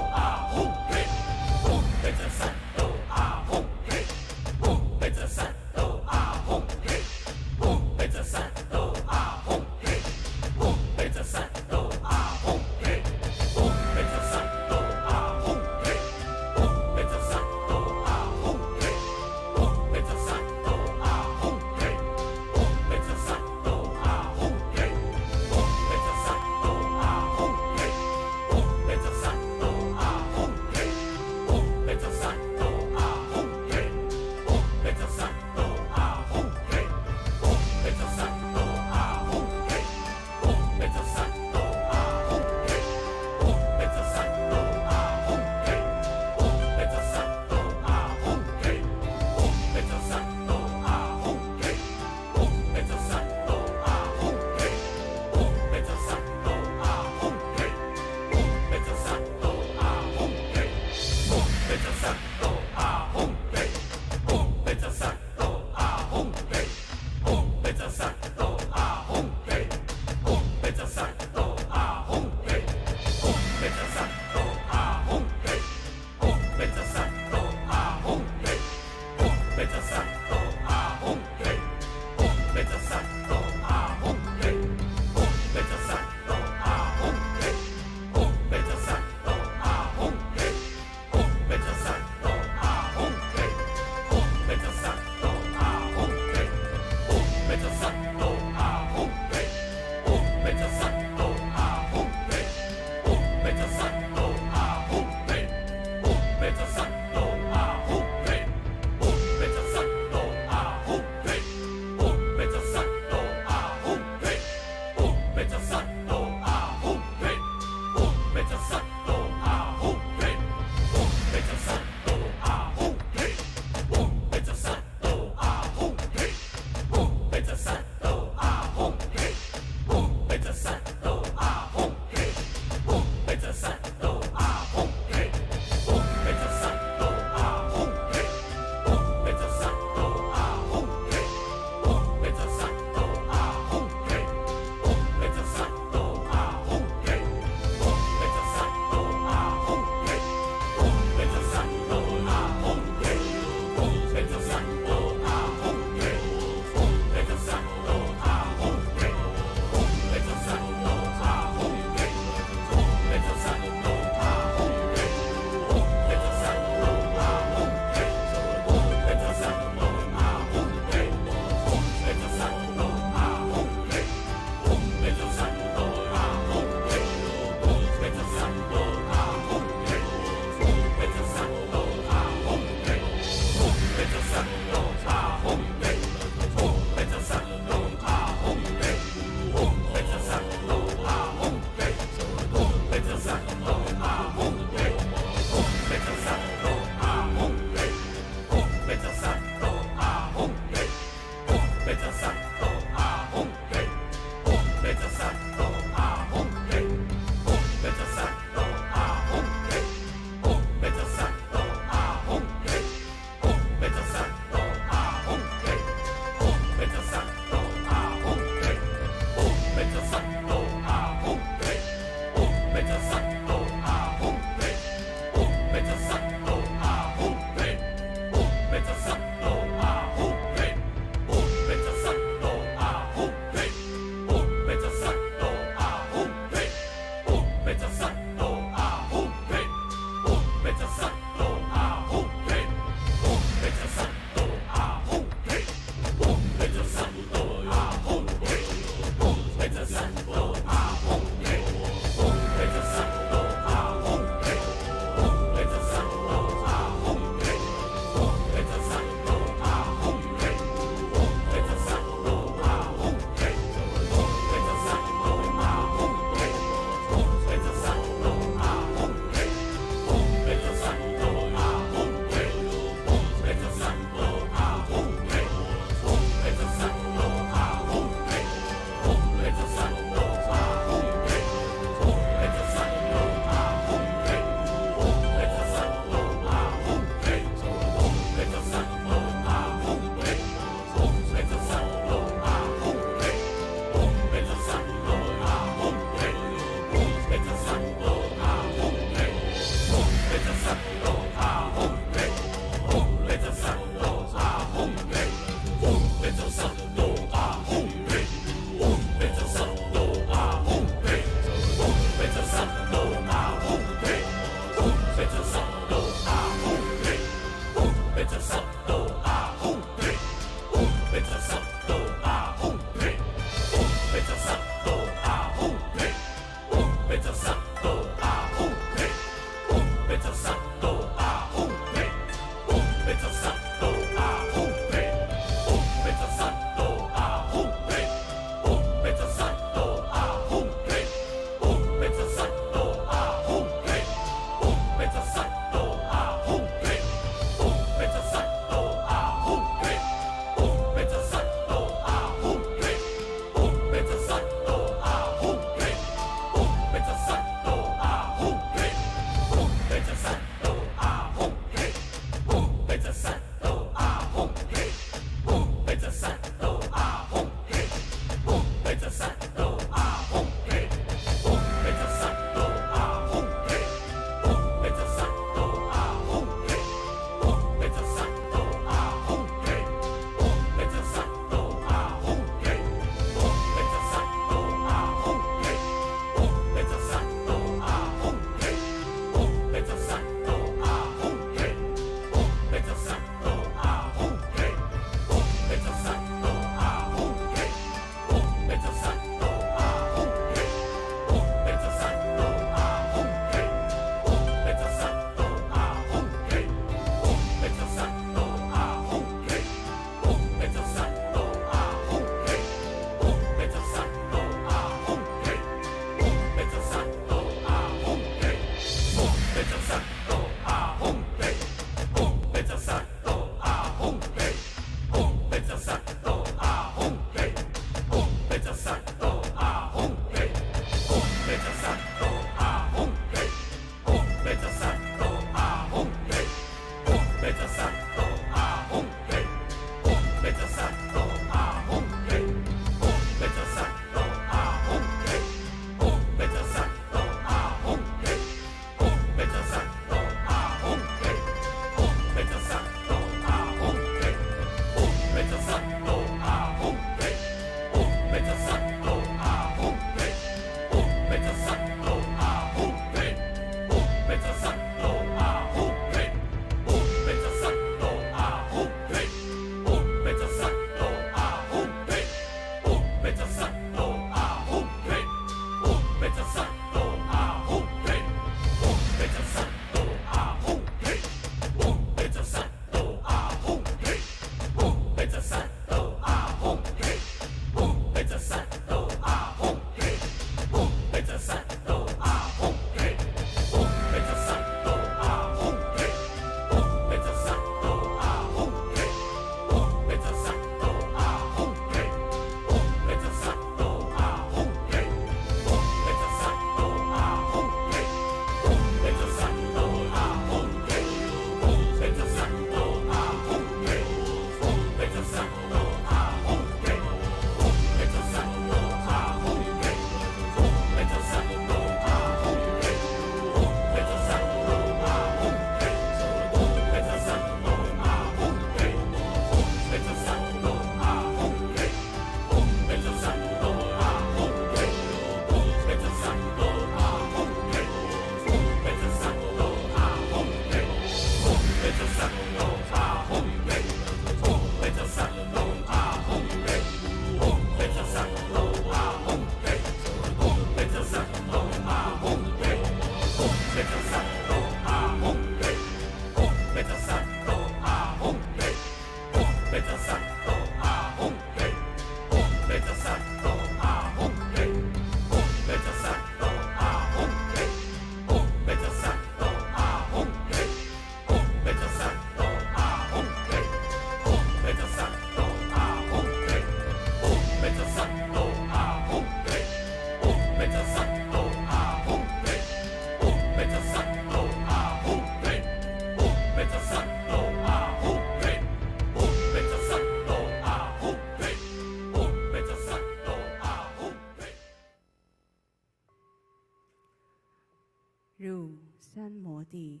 入三摩地，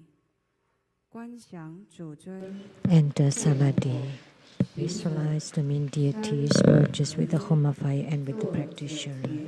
观想主尊。 Enter Samadhi. Visualize the main deities merges with the Homa fire and with the practitioner.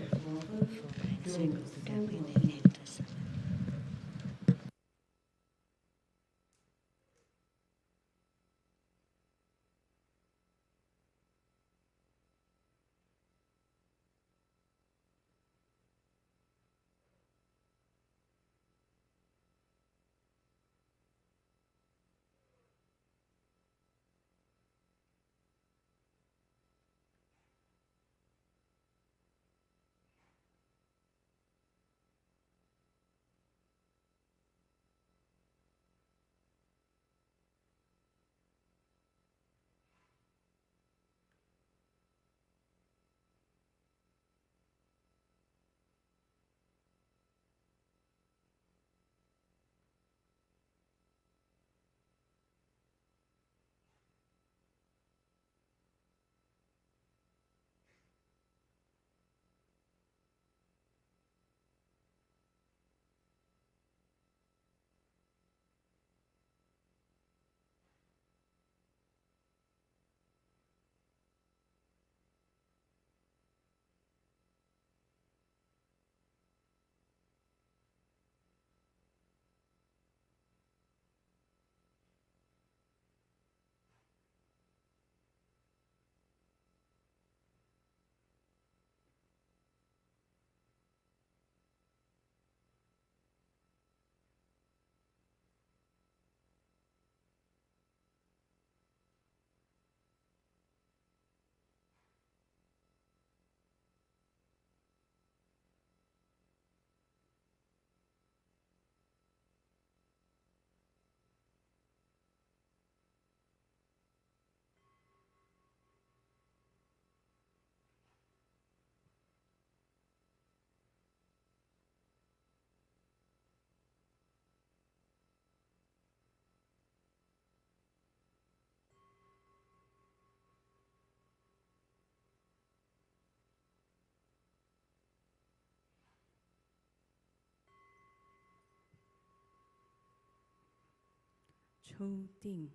出定，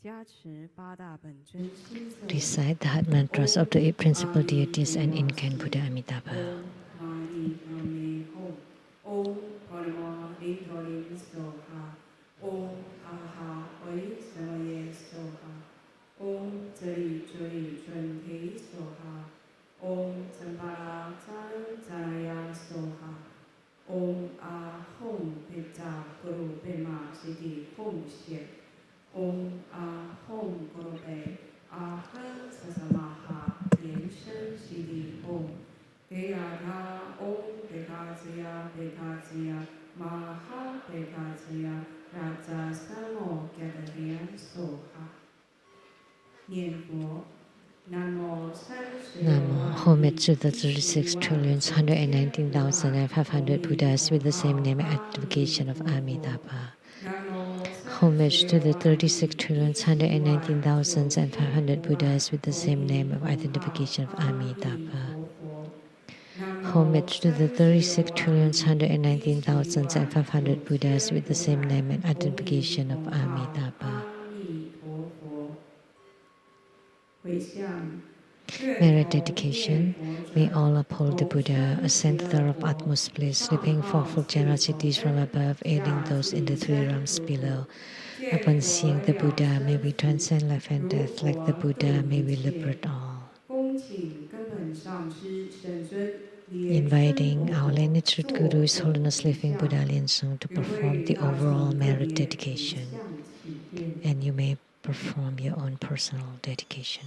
加持八大本尊心色。 Recite the heart mantras of the eight principal deities and incan Buddha Amitabha. 玛尼玛尼吽，唵婆利摩利陀利娑哈，唵哈哈维什么耶娑哈，唵这里准提娑哈，唵真巴拉扎呀娑哈，唵阿吽贝扎咕噜贝玛西提吽显，唵阿吽咕噜贝阿哼萨萨玛哈延伸西提吽。 给呀他，唵贝卡兹呀，贝卡兹呀，玛哈贝卡兹呀，拉扎萨摩伽达利安娑哈。念佛，南无三十六 Namo. Homage to the 36,119,500 Buddhas with the same name and identification of Amitabha. Homage to the 36,119,500 Buddhas with the same name of identification of Amitabha. Homage to the 36,119,500 Buddhas with the same name and identification of Amitabha. Merit dedication. May all uphold the Buddha, ascend the ladder of utmost bliss, sleeping fourfold generosities from above, aiding those in the three realms below. Upon seeing the Buddha, may we transcend life and death. Like the Buddha, may we liberate all. Inviting our lineage root Guru, His Holiness Living Buddha Lien Sung, to perform the overall merit dedication. And you may perform your own personal dedication.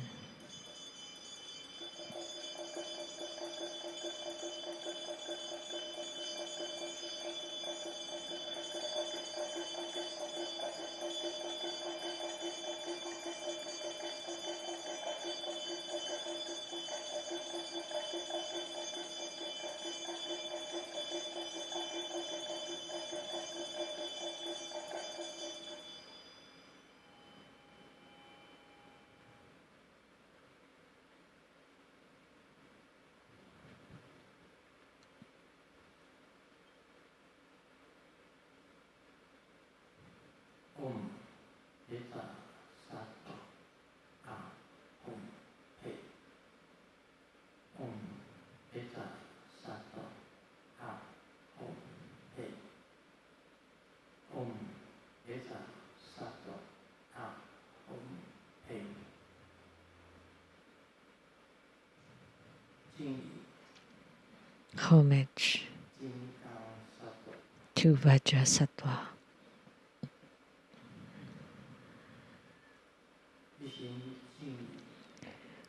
Homage to Vajrasattva.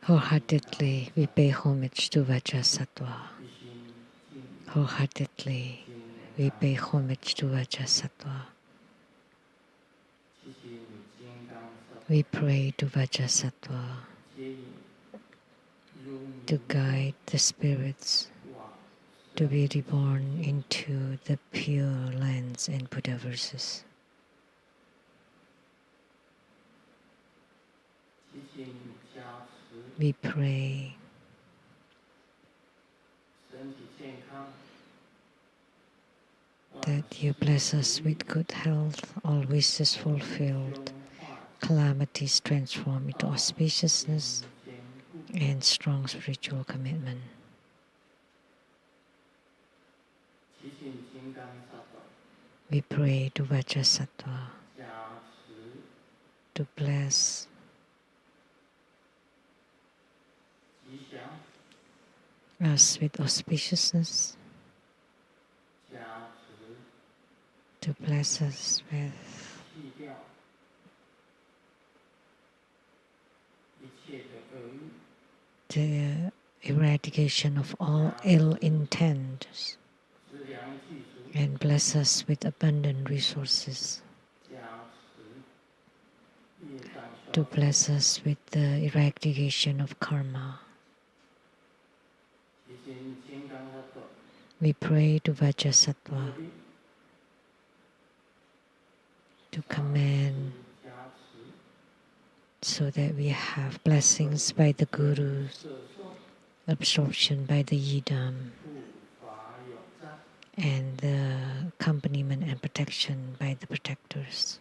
Wholeheartedly we pay homage to Vajrasattva. Wholeheartedly we pay homage to Vajrasattva. We pray to Vajrasattva to guide the spirits to be reborn into the pure lands and Buddha verses. We pray that you bless us with good health, all wishes fulfilled, calamities transformed into auspiciousness, and strong spiritual commitment. We pray to Vajrasattva to bless us with auspiciousness, to bless us with the eradication of all ill intents, and bless us with abundant resources, to bless us with the eradication of karma. We pray to Vajrasattva to command so that we have blessings by the Gurus, absorption by the Yidam, and the accompaniment and protection by the protectors.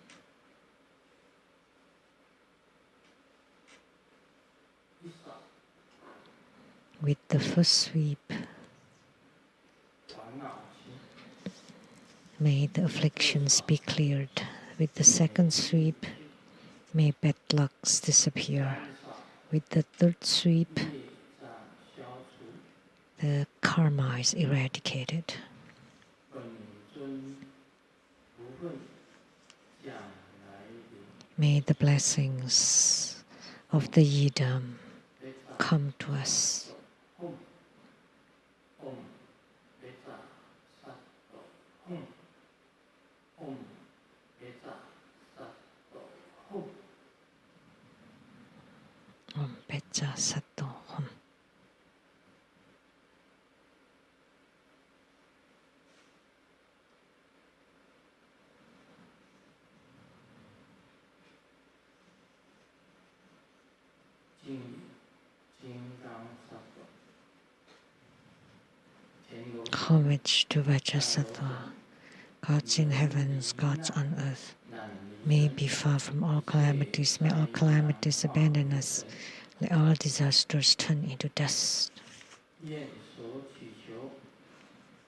With the first sweep, may the afflictions be cleared. With the second sweep, may bad lucks disappear. With the third sweep, the karma is eradicated. May the blessings of the Yidam come to us. Om Pecha Sato Hum. Homage to Vajrasattva, gods in heavens, gods on earth. May be far from all calamities, may all calamities abandon us, let all disasters turn into dust.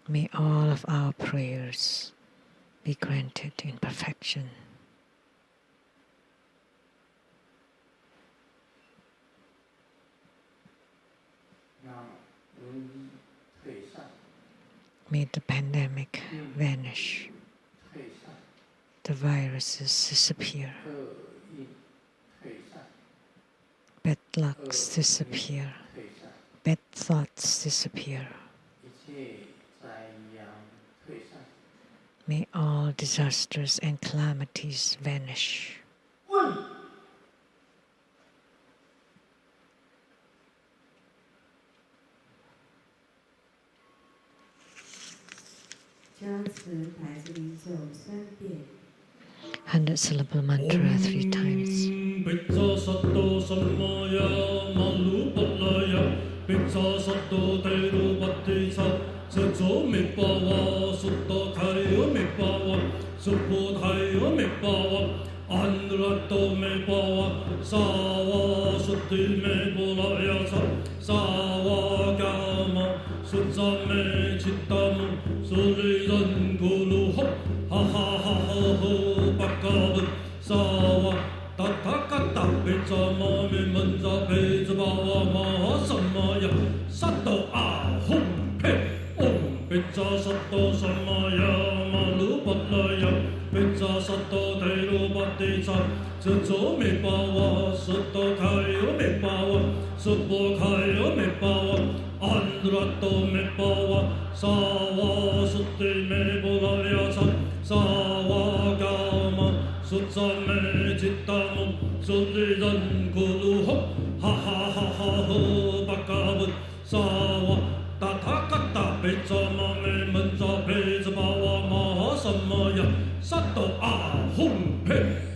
May all of our prayers be granted in perfection. May the pandemic vanish, the viruses disappear, bad lucks disappear, bad thoughts disappear. May all disasters and calamities vanish. Hundred syllable mantra 3 times. Sawa tathakata pizza mami manza pizza bawa maha samaya sato 扎萨多萨玛雅玛鲁巴拉雅，贝扎萨多德鲁巴迪扎，这周没巴瓦，苏多开哟没巴瓦，苏波开哟没巴瓦，安德拉多没巴瓦，萨瓦苏蒂没波拉雅萨，萨瓦嘎玛，苏扎没吉达姆，苏里人咕噜吼，哈哈哈哈吼巴嘎文，萨瓦。达他嘎达贝扎玛美门扎贝扎巴瓦玛哈萨玛呀萨多阿吽嘿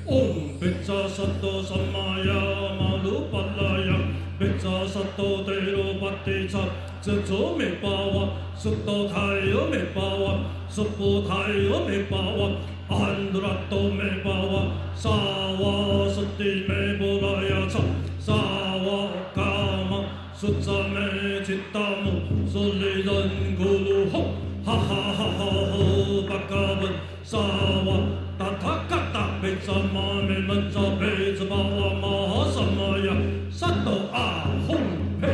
嗡贝扎萨多萨玛呀玛鲁巴拉呀贝扎萨多德鲁巴迪扎这周美巴瓦苏多开哟美巴瓦苏波开哟美巴瓦安德拉多美巴瓦萨瓦苏蒂美波拉呀萨萨瓦嘎玛苏扎美吉达姆，苏里人咕噜吼，哈哈哈哈吼巴嘎文，萨瓦达他嘎达贝扎玛美门扎贝扎巴瓦玛哈萨玛呀，萨多阿吽嘿。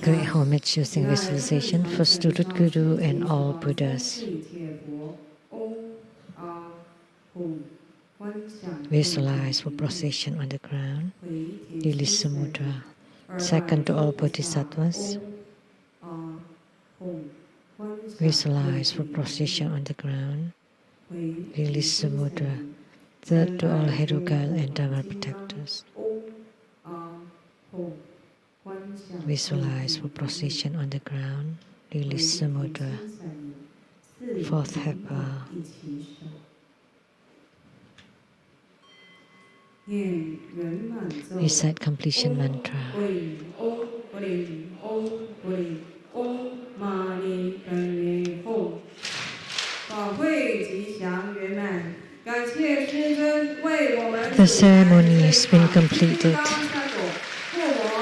Great homage using visualization for student Guru and all Buddhas. Visualize for procession on the ground, Lili Samudra. Second to all Bodhisattvas. Visualize for procession on the ground, Lili Samudra. Third to all Herugal and Dharma protectors. Visualize for procession on the ground, Lili Samudra. Fourth Hepa. Recite completion mantra. The ceremony has been completed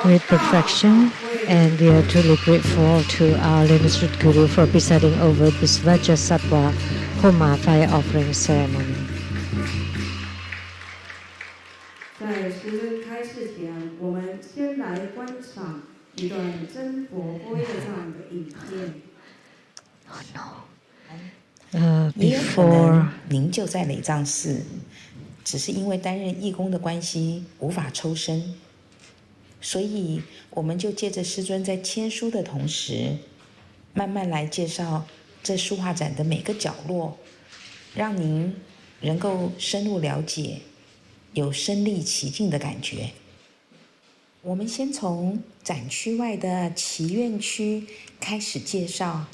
with perfection, and we are truly grateful to our Limited Guru for presiding over this Vajrasattva Homa fire offering ceremony. 在时针开始前，我们先来观赏一段真佛波耶藏的影片。也有可能您就在累藏寺，只是因为担任义工的关系无法抽身，所以我们就借着师尊在签书的同时，慢慢来介绍这书画展的每个角落，让您能够深入了解，有身临其境的感觉。我们先从展区外的祈愿区开始介绍。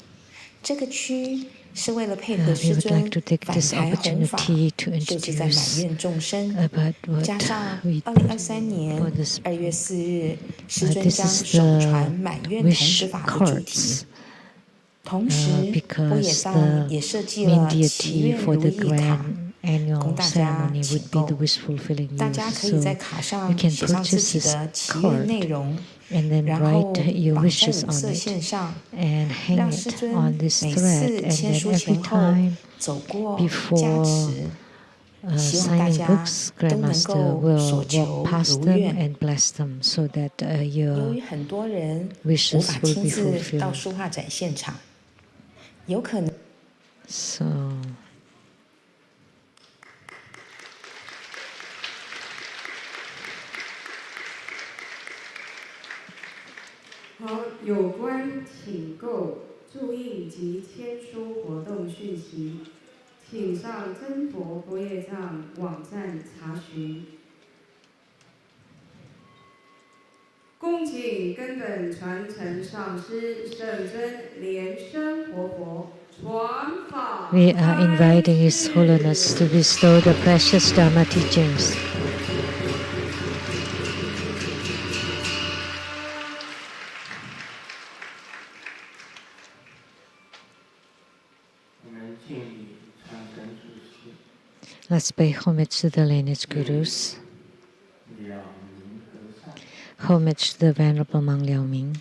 这个区是为了配合师尊返台弘法，设置在满愿众生，加上2023年2月4日，师尊将首传满愿童子法的主题。同时，波野藏也设计了祈愿如意卡。供大家请购，大家可以在卡上写上自己的祈愿内容，然后绑在五色线上，让师尊每次签书前后走过加持，希望大家都能够所求如愿。由于很多人无法亲自到书画展现场，有可能。好，有关请购、注印及签书活动讯息，请上真佛波耶藏网站查询。恭请根本传承上师圣真莲生活佛传法。We are inviting His Holiness to bestow the precious Dharma teachings. Let's pay homage to the lineage gurus. Homage to the Venerable Mang Liao Ming.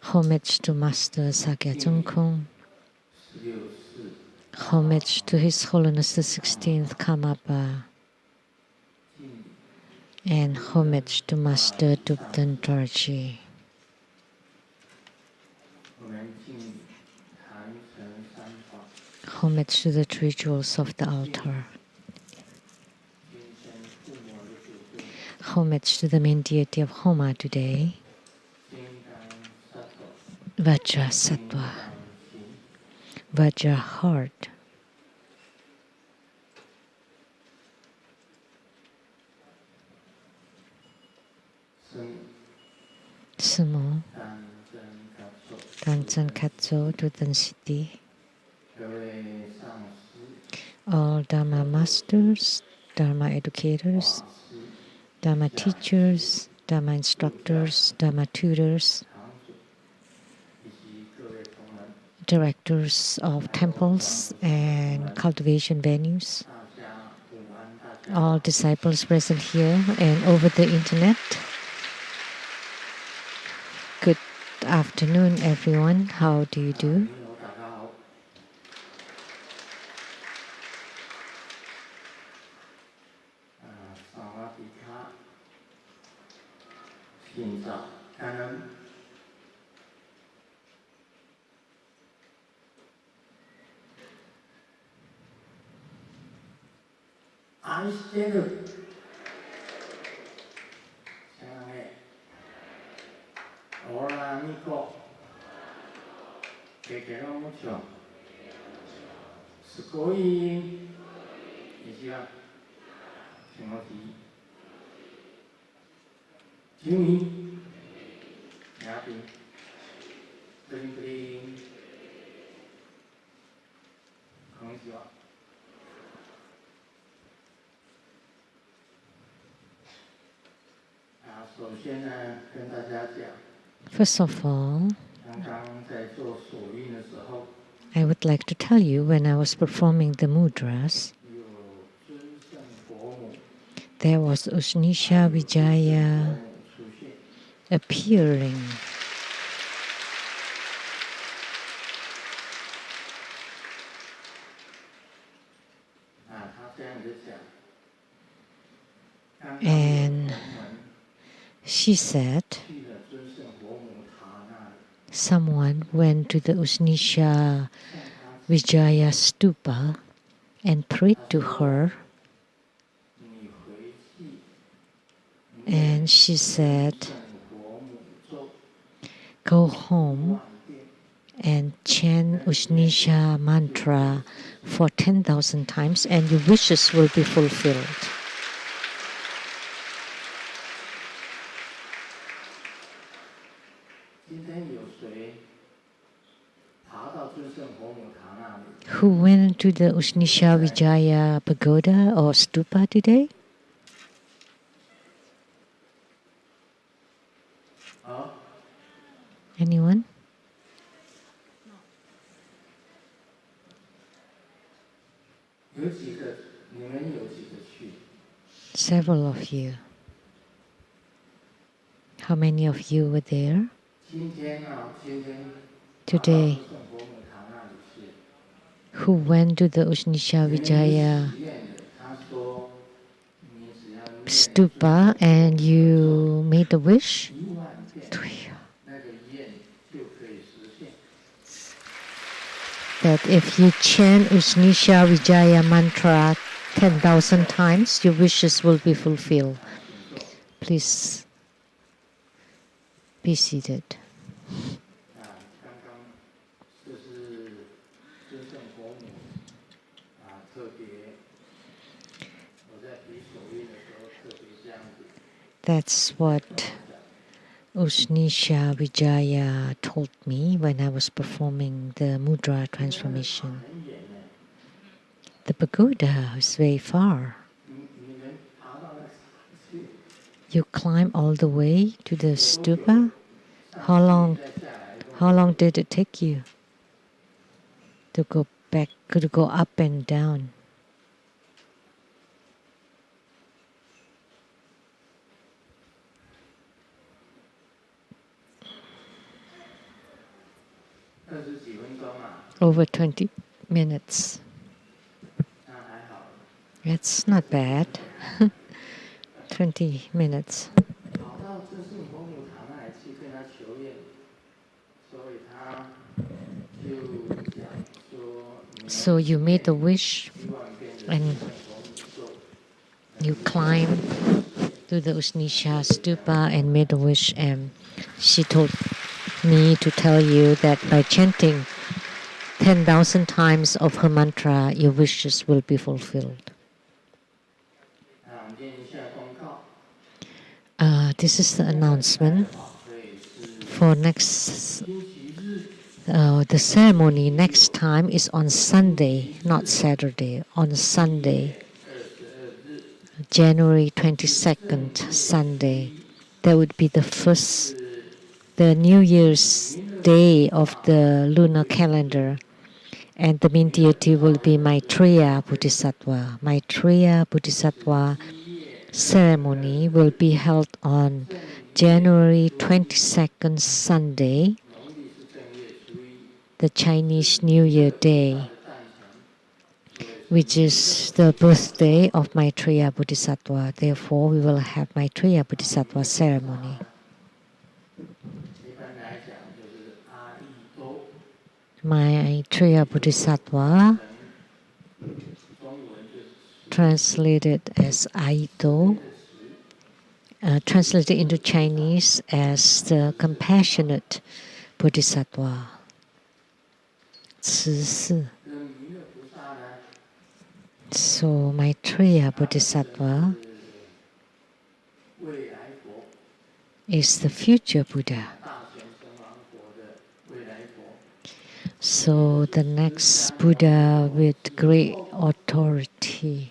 Homage to Master Sakya Zhongkong. Homage to His Holiness the 16th Karmapa. and homage to Master Dukten Dorji. 我们敬坛城三宝， Homage to the three jewels of the altar. 今生父母的祖宗， Homage to the main deity of Homa today, 金刚萨埵， Vajra 金 Sattva, 刚心， Vajra heart, 生 Sumo, 当真感受， Tanzan Katso, Dutton City, 各位上师、 all Dharma masters, Dharma educators, 法师、 Dharma teachers, Dharma instructors, Dharma tutors, 堂主以及各位同仁， directors of temples and cultivation venues, 大家午安，大家 all disciples present here and over the internet. Good afternoon, everyone. How do you do? 朋友大家好。萨瓦迪卡，寻找感恩。愛してる。さよなら。Hola, amigo. Te quiero mucho. Sugoi. 一番気持ちいい。10人。やび。プリンプリン。こんにちは。首先呢，跟大家讲。 First of all, 刚刚在做手印的时候， I would like to tell you when I was performing the mudras, 有尊圣佛母 there was Ushnisha Vijaya 出现， appearing. 他这样子讲。刚刚 And 我们 she said 去了尊圣佛母塔那里， someone went to the Ushnisha 向他 Vijaya stupa and prayed to her, 你回去， and she said, 圣佛母咒 go home 万遍， and chant Ushnisha mantra for 10,000 times and your wishes will be fulfilled. 今天有谁爬到尊圣佛母塔那里？ Who went to the Ushnisha Vijaya pagoda or stupa today? 好， Anyone? 有几个？你们有几个去？ Several of you. How many of you were there? 今天啊，今天 Today. 爬到尊圣佛母塔那里去。 Who went to the Ushnisha Vijaya 许愿的，他说，你只要念 stupa and you made a wish? 10000遍，那个愿就可以实现。 That if you chant Ushnisha Vijaya mantra 10,000 times, your wishes will be fulfilled. Please be seated. 刚刚这是尊圣佛母特别，我在比手印的时候特别这样子。 That's what Ushnisha Vijaya told me when I was performing the mudra transformation. 很远呢， The pagoda is very far. 你们爬到那去， You climb all the way to the stupa? How long? 再下来一共 How long did it take you to go back, to go up and down? 20几分钟啊， Over 20 minutes. 那还好。 It's not bad. 20 minutes. 跑到这圣公母塔那里去跟他求愿，所以他就讲说， So you made a wish 希望变成 and 圣公母咒， you climbed to the Usnisha stupa and made a wish, and she told me to tell you that by chanting 10,000 times of her mantra, your wishes will be fulfilled. 念一下公告。 This is the announcement for next. The ceremony next time is on Sunday, not Saturday. On Sunday, January 22nd, Sunday. That would be the New Year's day of the lunar calendar. And the main deity will be Maitreya Bodhisattva. Maitreya Bodhisattva ceremony will be held on January 22nd, Sunday, the Chinese New Year Day, which is the birthday of Maitreya Bodhisattva. Therefore, we will have Maitreya Bodhisattva ceremony. Maitreya Bodhisattva, translated as Aito, translated into Chinese as the compassionate Bodhisattva. 慈氏. So Maitreya Bodhisattva is the future Buddha. So the next Buddha with great authority.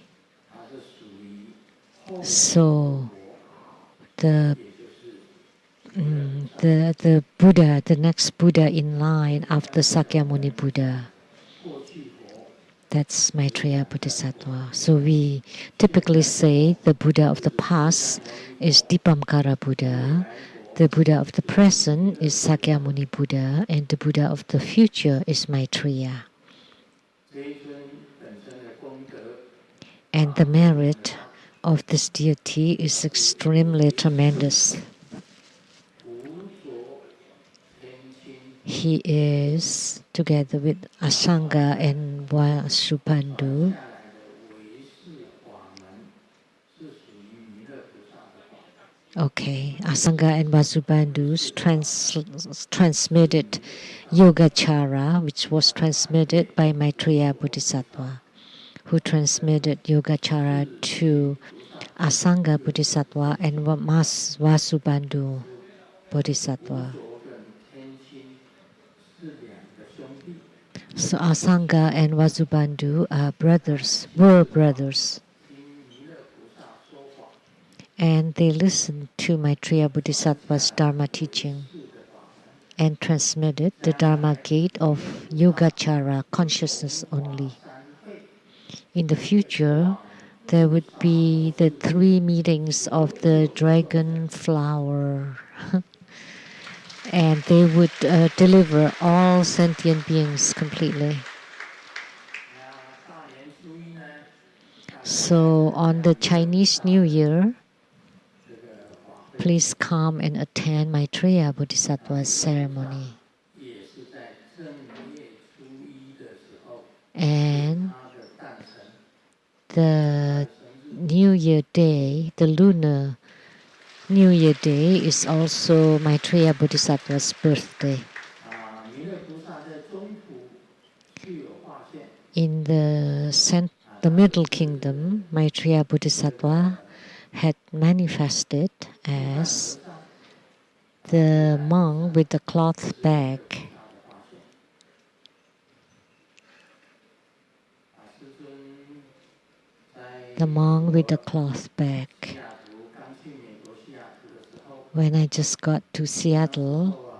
So the Buddha, the next Buddha in line after Sakyamuni Buddha, that's Maitreya Bodhisattva. So we typically say the Buddha of the past is Dipamkara Buddha, the Buddha of the present is Sakyamuni Buddha, and the Buddha of the future is Maitreya. And the merit of this deity is extremely tremendous. He is, together with Asanga and Vasubandhu, Asanga and Vasubandhu transmitted Yogacara, which was transmitted by Maitreya Bodhisattva, who transmitted Yogacara to Asanga Bodhisattva and Vasubandhu Bodhisattva. So Asanga and Vasubandhu were brothers. And they listened to Maitreya Bodhisattva's Dharma teaching and transmitted the Dharma gate of Yogacara consciousness only. In the future, there would be the 3 meetings of the dragon flower. And they would deliver all sentient beings completely. So on the Chinese New Year, please come and attend Maitreya Bodhisattva's ceremony. And the New Year Day, the lunar New Year Day, is also Maitreya Bodhisattva's birthday. In the Middle Kingdom, Maitreya Bodhisattva had manifested as the monk with the cloth bag. The monk with the cloth bag. When I just got to Seattle,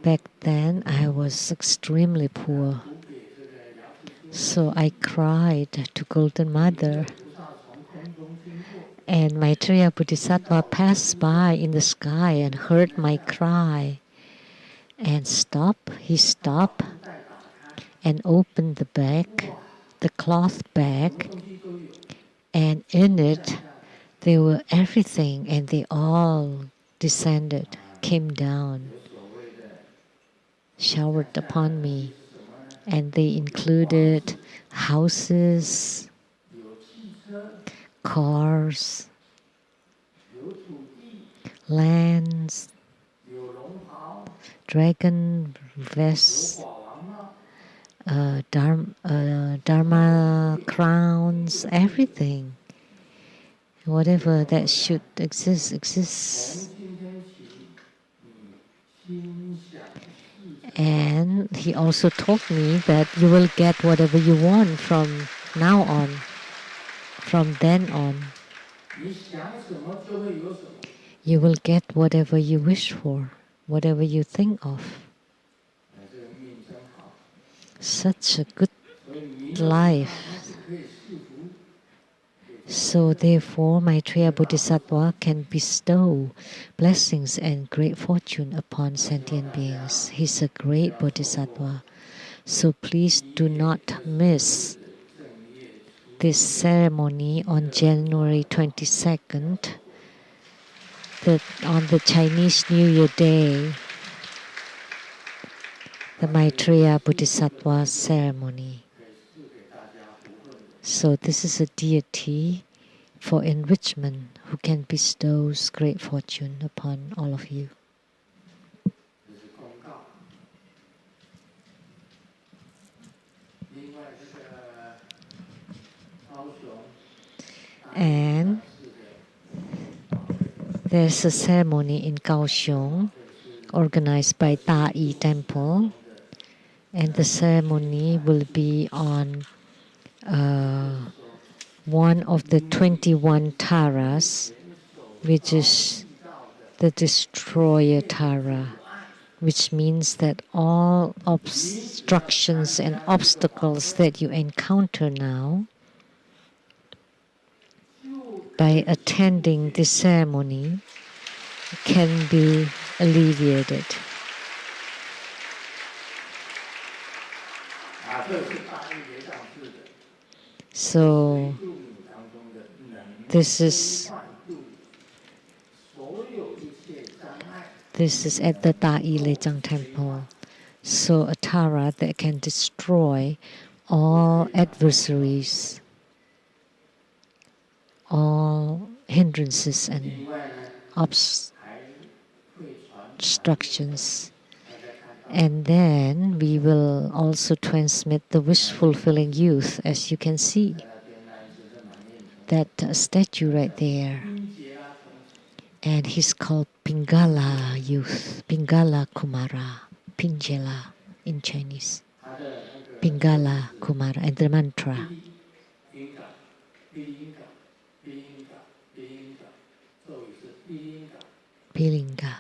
back then I was extremely poor. So I cried to Golden Mother. And Maitreya Bodhisattva passed by in the sky and heard my cry. And he stopped and opened the bag, the cloth bag, And in it, there were everything, and they all descended, came down, showered upon me. And they included houses, cars, lands, dragon vests, dharma crowns, everything. Whatever that should exist, exists. And he also told me that you will get whatever you want from now on, from then on. You will get whatever you wish for, whatever you think of. Such a good life. So therefore, Maitreya Bodhisattva can bestow blessings and great fortune upon sentient beings. He's a great Bodhisattva. So please do not miss this ceremony on January 22nd, on the Chinese New Year Day, the Maitreya Bodhisattva ceremony. So this is a deity for enrichment who can bestow great fortune upon all of you. And there's a ceremony in Kaohsiung organized by Da Yi Temple, and the ceremony will be on one of the 21 Taras, which is the destroyer Tara, which means that all obstructions and obstacles that you encounter now, by attending this ceremony, can be alleviated. So this is at the Da Yi Lechang Temple. So a Tara that can destroy all adversaries, all hindrances and obstructions. And then we will also transmit the wish-fulfilling youth, as you can see. That statue right there. And he's called Pingala youth, Pingala Kumara, Pinjala in Chinese. Pingala Kumara, and the mantra. Pilinga.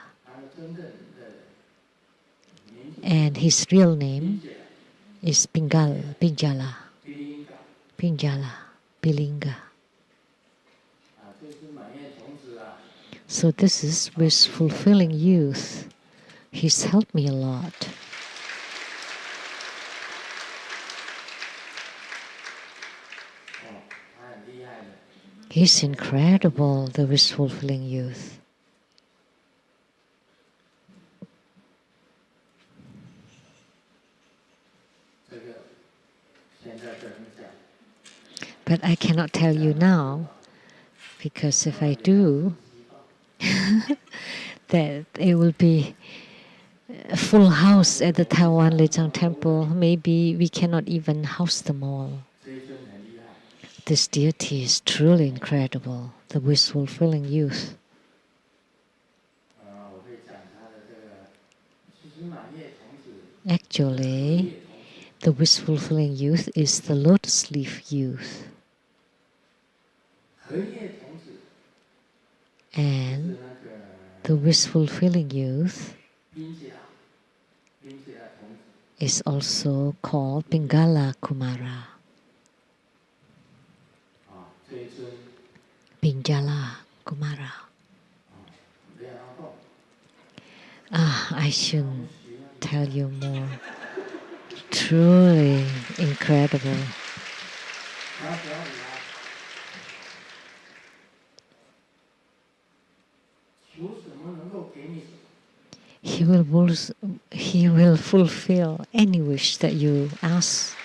And his real name is Pinjala, Pilinga. So this is wish-fulfilling youth. He's helped me a lot. He's incredible, the wish-fulfilling youth. But I cannot tell you now, because if I do, that it will be a full house at the Taiwan Lechang Temple. Maybe we cannot even house them all. This deity is truly incredible, the wish-fulfilling youth. Actually, the wish-fulfilling youth is the lotus leaf youth. And the wish-fulfilling youth is also called Pingala Kumara. Pingala Kumara. I shouldn't tell you more. Truly incredible. He will fulfill any wish that you ask.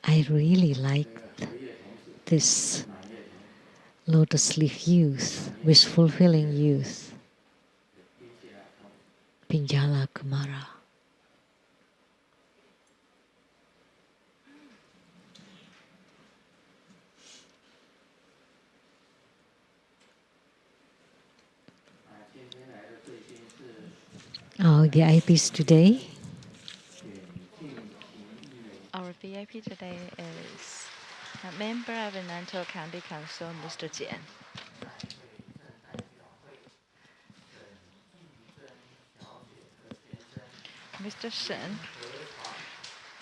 I really like this lotus leaf youth, wish fulfilling youth, Pinjala Kumara. Our VIPs today. Our VIP today is a member of the Nantou County Council, Mr. Jian. Mr. Shen,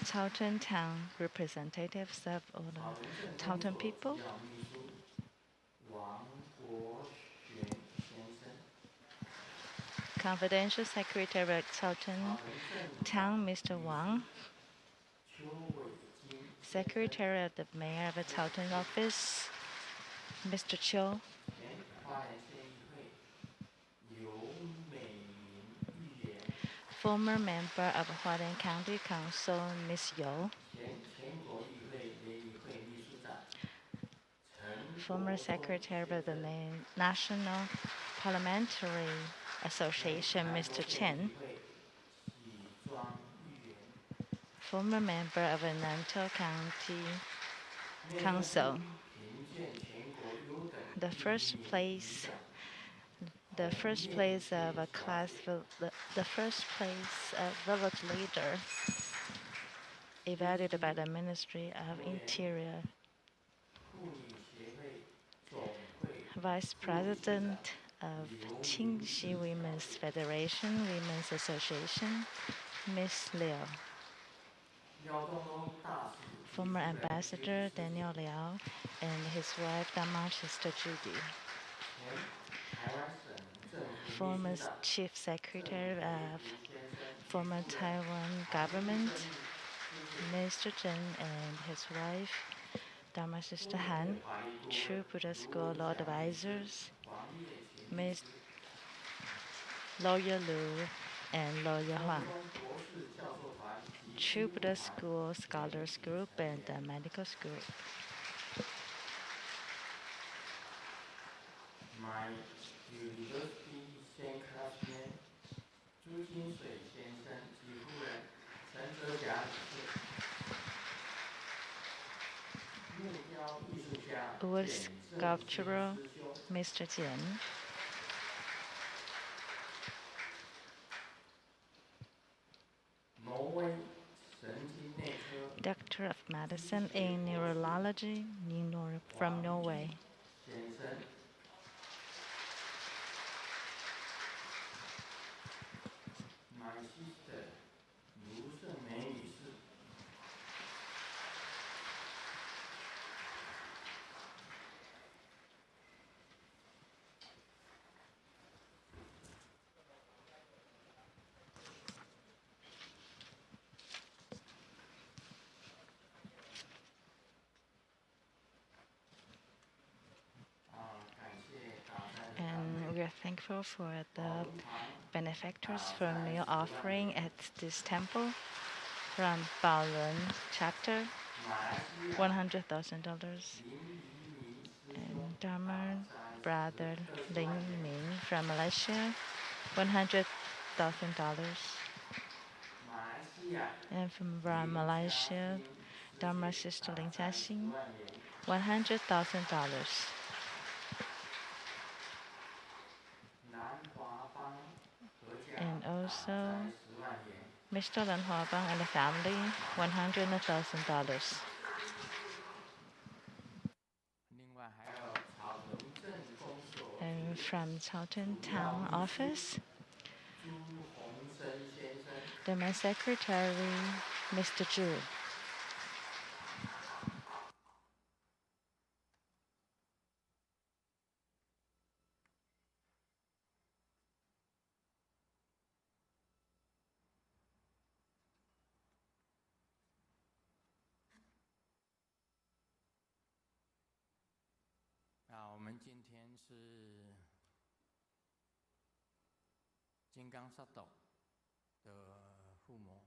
Taoton Town representatives of all the Taoton people. Confidential Secretary of Taoton Town, Mr. Wang. Secretary of the Mayor of the Taoton Office, Mr. Chiu. Former member of Hualien County Council, Ms. You. Former Secretary of the National Parliamentary Association, Mr. Chen. Former member of the Nantou County Council. The first place of a class, the first place of village leader evaluated by the Ministry of Interior. Vice President of Qingxi Women's Federation, Women's Association, Ms. Liu. Former Ambassador Daniel Liao and his wife, Dama Sister Judy. Former Chief Secretary of former Taiwan government, Mr. Chen and his wife, Dharma Sister Han, True Buddha School Law Advisors, Ms. Lawyer Lu and Lawyer Huang, True Buddha School Scholars Group and the Medicals Group. My university same classmate, 朱金水先生及夫人陈哲甲女士。 Wood sculpturer, Mr. Jian. Doctor of Medicine in Neurology from Norway. My sister, Lu Shengmei女士。 And we are thankful for the benefactors for meal offering at this temple from Baolun chapter, $100,000. And Dharma brother Ling Ming from Malaysia, $100,000. And from Malaysia, Dharma sister Ling Jiaxing, $100,000. And also, Mr. Lan Huabang and the family, $100,000. And from Taoton Town Office, the Main Secretary, Mr. Zhu. 今天是金刚萨埵的附魔。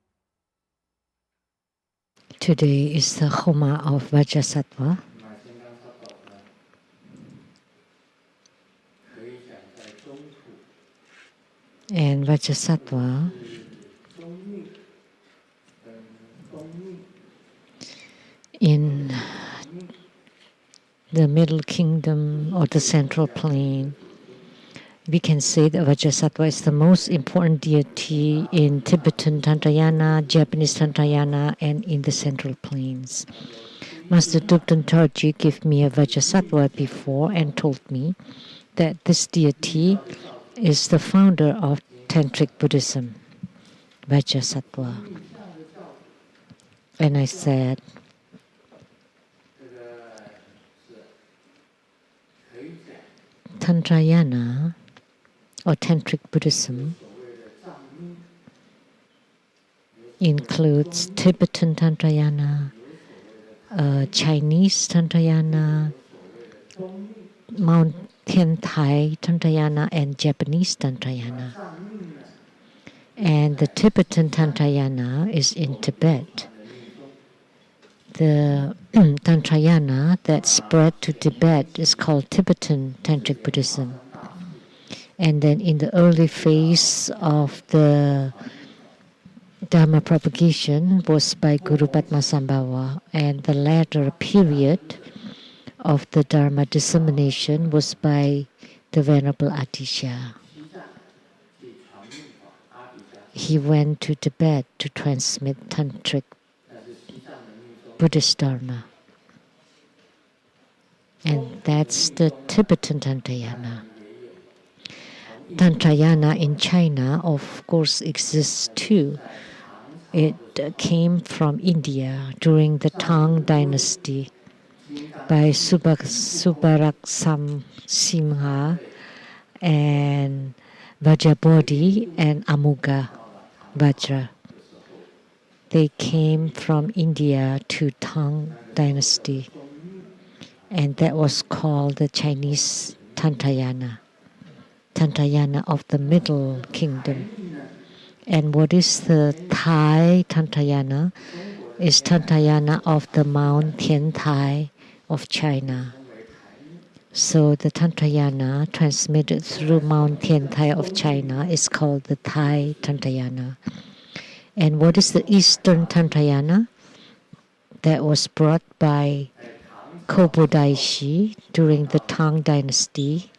Today is the Homa of Vajrasattva. And Vajrasattva in the Middle Kingdom or the Central Plain, we can say that Vajrasattva is the most important deity in Tibetan Tantrayana, Japanese Tantrayana, and in the Central Plains. Master Dukden Tarji gave me a Vajrasattva before and told me that this deity is the founder of Tantric Buddhism, Vajrasattva. And I said, Tantrayana or Tantric Buddhism includes Tibetan Tantrayana, Chinese Tantrayana, Mountain Thai Tantrayana, and Japanese Tantrayana. And the Tibetan Tantrayana is in Tibet. The Tantrayana that spread to Tibet is called Tibetan Tantric Buddhism. And then in the early phase of the Dharma propagation was by Guru Padmasambhava, and the latter period of the Dharma dissemination was by the Venerable Atisha. He went to Tibet to transmit Tantric Buddhist Dharma. And that's the Tibetan Tantrayana. Tantrayana in China, of course, exists too. It came from India during the Tang dynasty by Subaraksam Simha and Vajrabodhi and Amuga Vajra. They came from India to Tang dynasty, and that was called the Chinese Tantrayana, Tantrayana of the Middle Kingdom. And what is the Thai Tantrayana? Is Tantrayana of the Mount Tian Thai of China. So the Tantrayana transmitted through Mount Tian Thai of China is called the Thai Tantrayana. And what is the Eastern Tantrayana? That was brought by Kobodaishi during the Tang dynasty,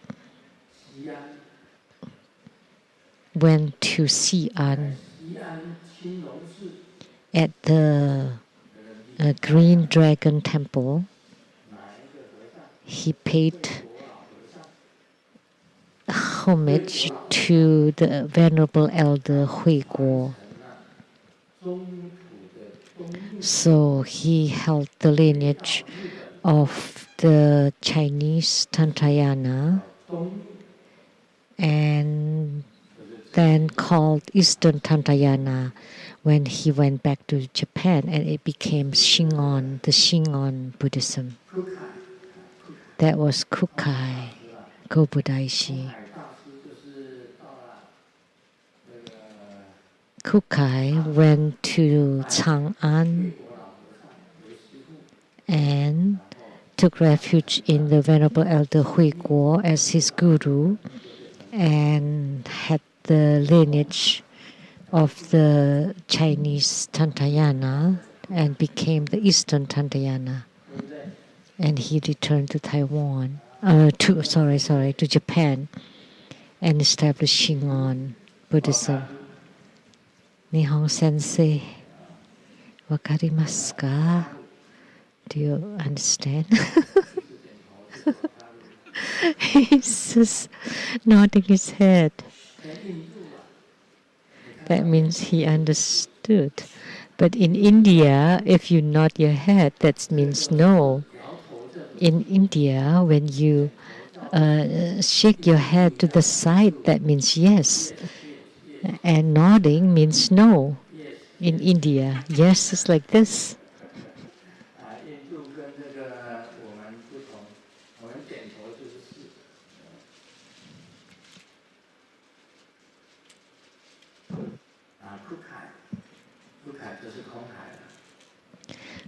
went to Xi'an at the Green Dragon Temple. He paid homage to the Venerable Elder Hui Guo. So he held the lineage of the Chinese Tantrayana and then called Eastern Tantrayana when he went back to Japan, and it became Shingon, the Shingon Buddhism. That was Kukai Kobodaishi. Kukai went to Chang'an and took refuge in the Venerable Elder Hui Guo as his guru, and had the lineage of the Chinese Tantrayana and became the Eastern Tantrayana. And he returned to Taiwan, to Japan, and established Shingon Buddhism. Nihon Sensei, wakarimasu ka? Do you understand? He's just nodding his head. That means he understood. But in India, if you nod your head, that means no. In India, when you shake your head to the side, that means yes. And nodding means no. In India, yes is like this.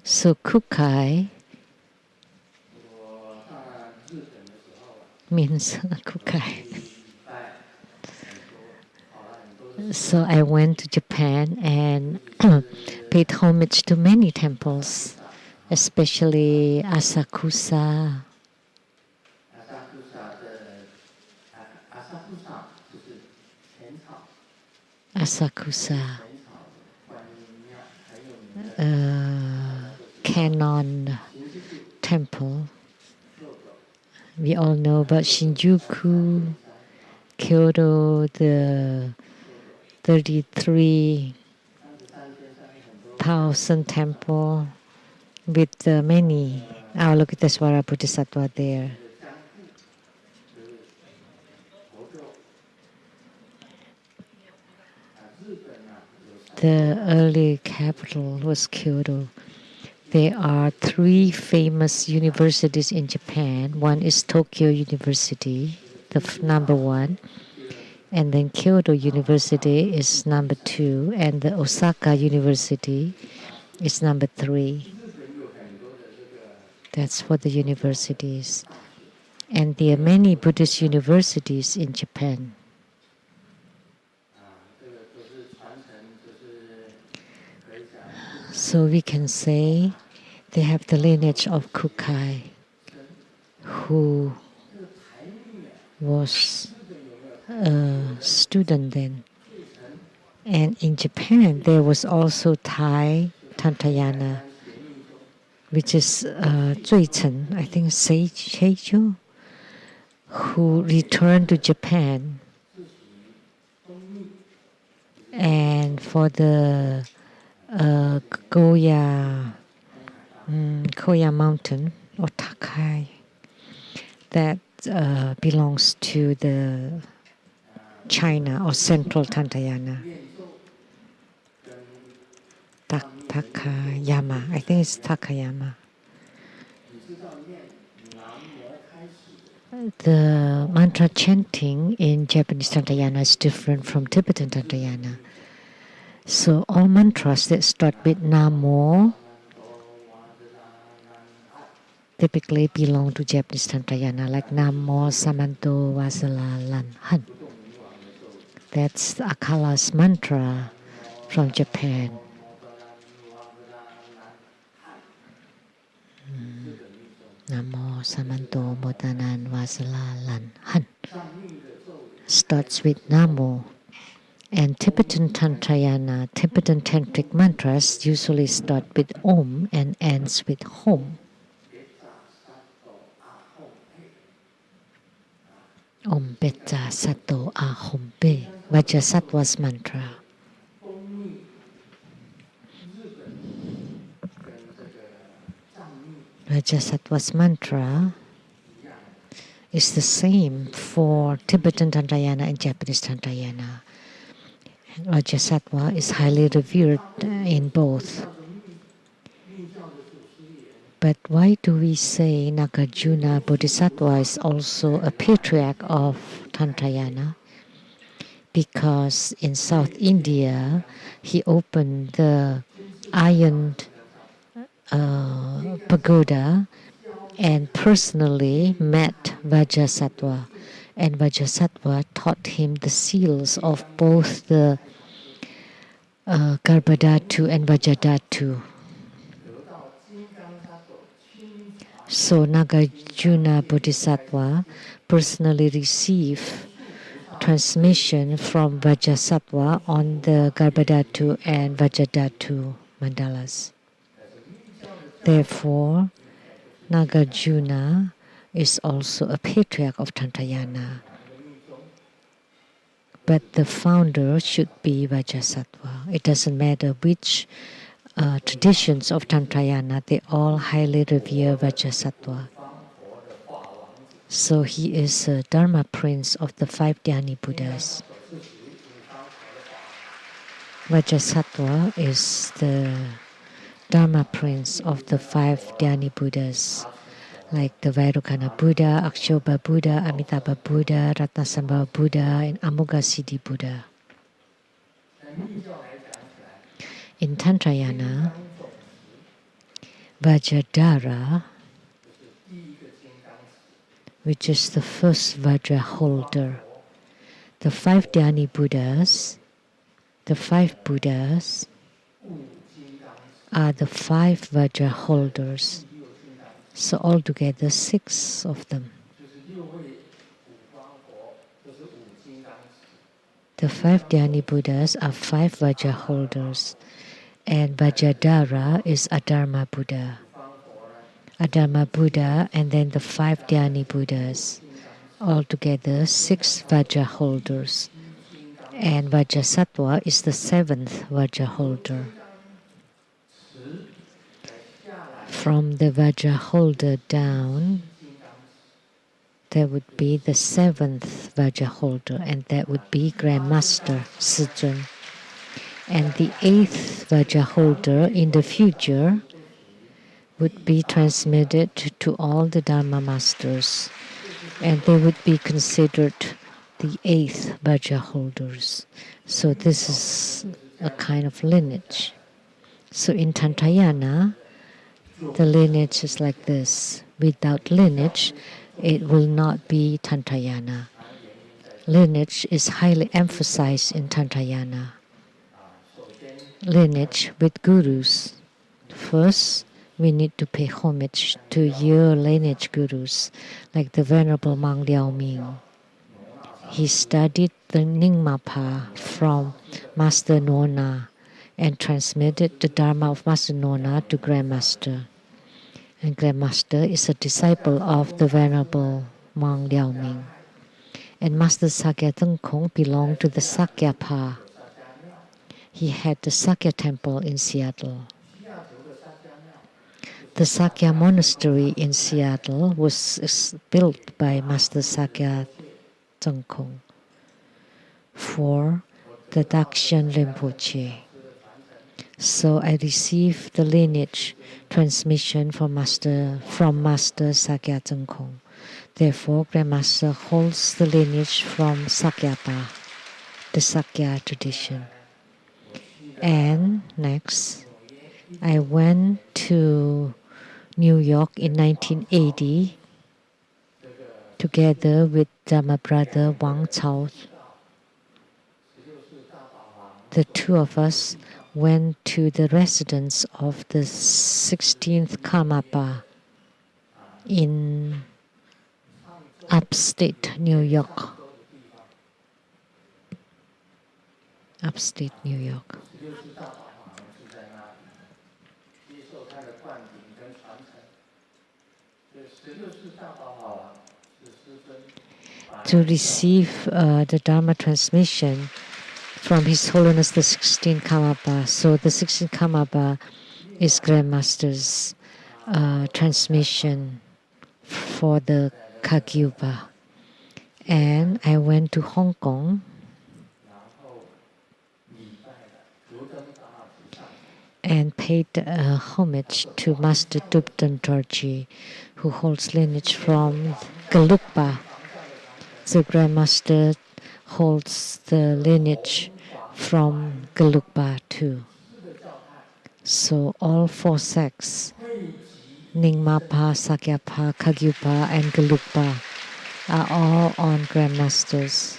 So Kukai means Kukai. So I went to Japan and paid homage to many temples, especially Asakusa. Asakusa, Canon Temple. We all know about Shinjuku, Kyoto, the 33,000 temple with many Avalokitesvara Bodhisattva there. The early capital was Kyoto. There are 3 famous universities in Japan. One is Tokyo University, the number 1. And then Kyoto University is number 2. And the Osaka University is number 3. That's for the universities. And there are many Buddhist universities in Japan. So we can say they have the lineage of Kukai, who was a student then. And in Japan, there was also Thai Tantayana, which is Zuichen, I think Seijo, who returned to Japan. And for the Koya Mountain or Takai that belongs to the China or Central Tantayana. Takayama, I think it's Takayama. The mantra chanting in Japanese Tantayana is different from Tibetan Tantayana. So all mantras that start with Namo typically belong to Japanese Tantayana, like Namo Samanto Vasala Lan Han. That's Akala's mantra from Japan. Namo Samanto Motanan Vasala Lan Han starts with Namo. And Tibetan Tantayana, Tibetan tantric mantras usually start with Om and ends with Hom. Om Beta Sato Ahom Be, Vajrasattva's mantra. Vajrasattva's mantra is the same for Tibetan Tantayana and Japanese Tantayana. Vajrasattva is highly revered in both. But why do we say Nagarjuna Bodhisattva is also a patriarch of Tantayana? Because in South India, he opened the iron pagoda and personally met Vajrasattva. And Vajrasattva taught him the seals of both the Garbhadhatu and Vajradhatu. So Nagarjuna Bodhisattva personally received transmission from Vajrasattva on the Garbhadhatu and Vajradhatu mandalas. Therefore, Nagarjuna is also a patriarch of Tantayana. But the founder should be Vajrasattva. It doesn't matter which traditions of Tantayana, they all highly revere Vajrasattva. So he is a Dharma prince of the 5 Dhyani Buddhas. Vajrasattva is the Dharma prince of the 5 Dhyani Buddhas, like the Vairocana Buddha, Akshoba Buddha, Amitabha Buddha, Ratnasambhava Buddha, and Amoghasiddhi Buddha. In Tantrayana, Vajradhara, which is the first Vajra holder, the 5 Dhyani Buddhas, the 5 Buddhas are the 5 Vajra holders. So altogether 6 of them. The 5 Dhyani Buddhas are 5 Vajra holders, and Vajradhara is Adharma Buddha. Adharma Buddha and then the 5 Dhyani Buddhas. Altogether 6 Vajra holders. And Vajrasattva is the 7th Vajra holder. From the Vajra holder down, there would be the 7th Vajra holder, and that would be Grand Master Sijun. And the 8th Vajra holder in the future would be transmitted to all the Dharma masters, and they would be considered the 8th Vajra holders. So this is a kind of lineage. So in Tantrayana, the lineage is like this. Without lineage, it will not be Tantrayana. Lineage is highly emphasized in Tantrayana. Lineage with gurus. First, we need to pay homage to your lineage gurus, like the Venerable monk Liao Ming. He studied the Nyingmapa from Master Nona and transmitted the Dharma of Master Nona to Grandmaster. And Grandmaster is a disciple of the Venerable monk Liao Ming. And Master Sakya Tengkong belonged to the Sakyapa. He had the Sakya temple in Seattle. The Sakya monastery in Seattle was built by Master Sakya Tengkong for the Dakshan Rinpoche. So I received the lineage transmission from Master Sakya Tengkong. Therefore, Grandmaster holds the lineage from Sakyapa, the Sakya tradition. And next, I went to New York in 1980 together with my brother Wang Cao. The two of us went to the residence of the 16th Karmapa in upstate New York. Upstate New York. To receive the Dharma transmission from His Holiness the 16th Karmapa. So the 16th Karmapa is Grandmaster's transmission for the Kagyupa. And I went to Hong Kong and paid homage to Master Dubden Dorji, who holds lineage from Gelugpa. The Grandmaster holds the lineage from Gelugpa too. So all 4 sects, Nyingmapa, Sakyapa, Kagyupa, and Gelugpa, are all on Grandmasters.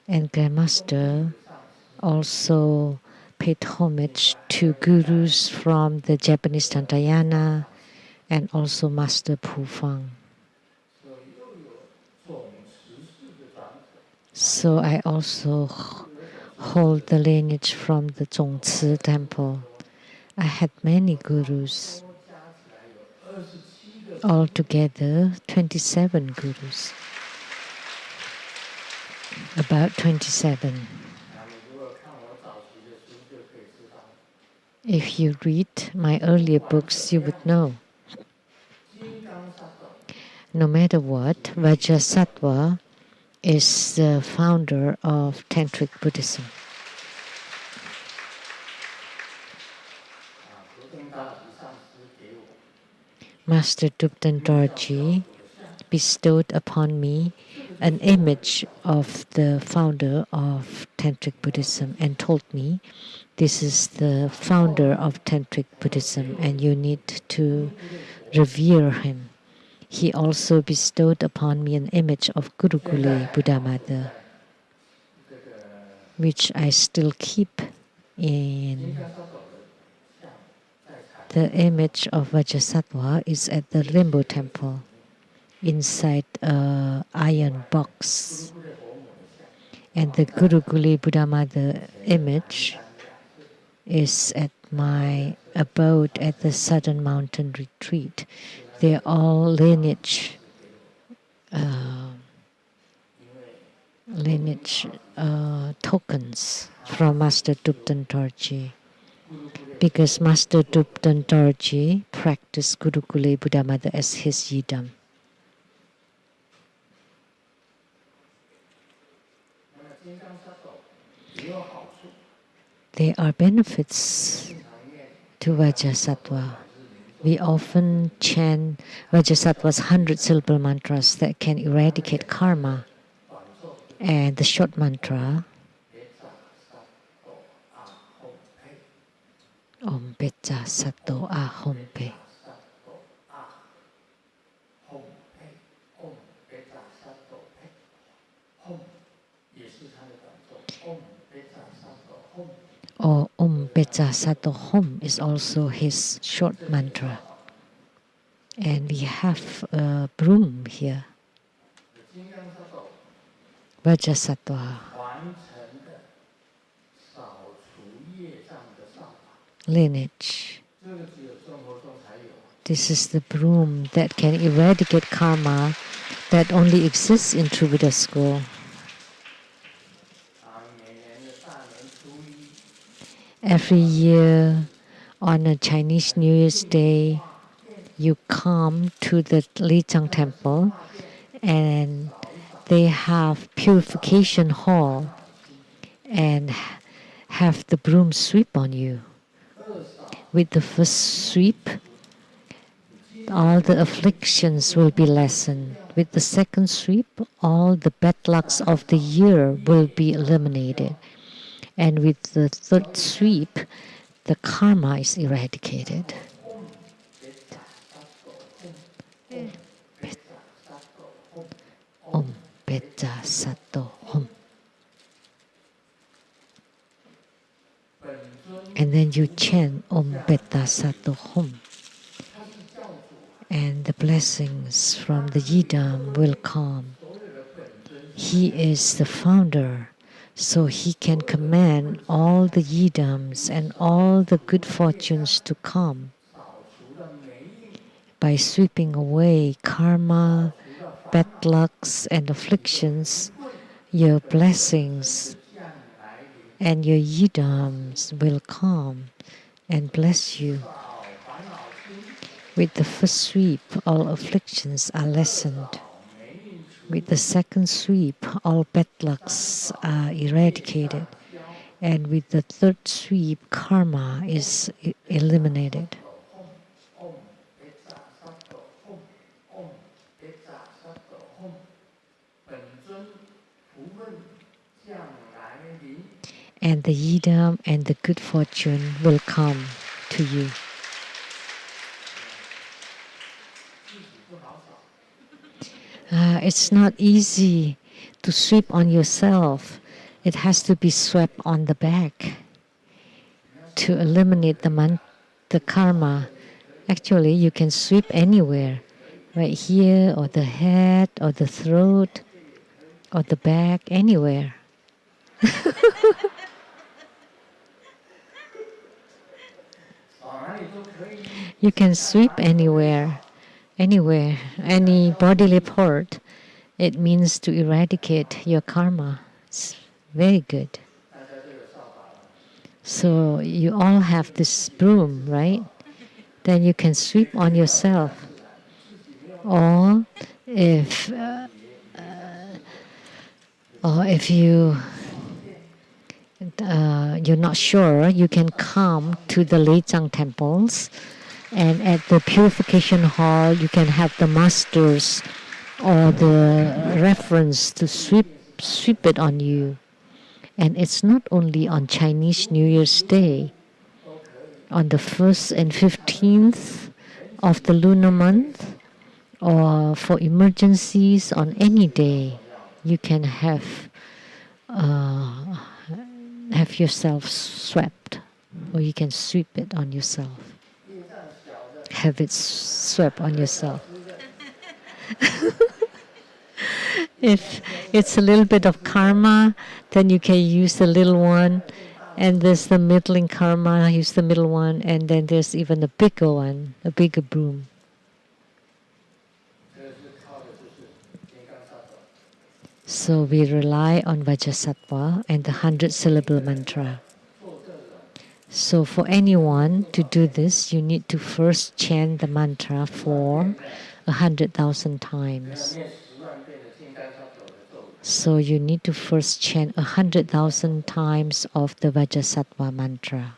And Grandmaster also paid homage to gurus from the Japanese Tantrayana and also Master Pufang. So I also hold the lineage from the Zhongci temple. I had many gurus. Altogether, 27 gurus. About 27. If you read my earlier books, you would know. No matter what, Vajrasattva is the founder of Tantric Buddhism. Master Dubden Dorji bestowed upon me an image of the founder of Tantric Buddhism and told me, this is the founder of Tantric Buddhism and you need to revere him. He also bestowed upon me an image of Gurukule Buddha Mother, which I still keep in. The image of Vajrasattva is at the Rimbo Temple, inside an iron box. And the Gurukule Buddha Mother image is at my abode at the Southern Mountain Retreat. They're all lineage tokens from Master Thupten Dorje. Because Master Thupten Dorje practiced Gurukule Buddha Mother as his yidam. There are benefits to Vajrasattva. We often chant Vajrasattva's 100 syllable mantras that can eradicate karma. And the short mantra, Om Pecha Sato Ahom Pe. Or Om Pecha Sato Hom is also his short mantra. And we have a broom here. Vajrasattva. Lineage. This is the broom that can eradicate karma that only exists in True Buddha School. Every year on a Chinese New Year's Day, you come to the Lichang Temple and they have purification hall and have the broom sweep on you. With the first sweep, all the afflictions will be lessened. With the second sweep, all the bad lucks of the year will be eliminated. And with the third sweep, the karma is eradicated. Om Pecha Sato Hom. And then you chant Om Pecha Sato Hom. And the blessings from the Yidam will come. He is the founder. So he can command all the yidams and all the good fortunes to come by sweeping away karma, bad lucks and afflictions. Your blessings and your yidams will come and bless you. With the first sweep, all afflictions are lessened. With the second sweep, all bad lucks are eradicated. And with the third sweep, karma is eliminated. And the yidam and the good fortune will come to you. It's not easy to sweep on yourself. It has to be swept on the back to eliminate the karma. Actually, you can sweep anywhere, right here, or the head, or the throat, or the back, anywhere. You can sweep anywhere, any bodily part. It means to eradicate your karma. It's very good. So you all have this broom, right? Then you can sweep on yourself. Or if you're not sure, you can come to the Leichang temples, and at the purification hall, you can have the masters or the reference to sweep it on you. And it's not only on Chinese New Year's Day. On the 1st and 15th of the lunar month, or for emergencies on any day, you can have yourself swept, or you can sweep it on yourself. Have it swept on yourself. If it's a little bit of karma, then you can use the little one, and there's the middling karma, use the middle one, and then there's even a bigger one, a bigger broom. So we rely on Vajrasattva and the 100-syllable mantra. So for anyone to do this, you need to first chant the mantra for 100,000 times. So you need to first chant 100,000 times of the Vajrasattva mantra.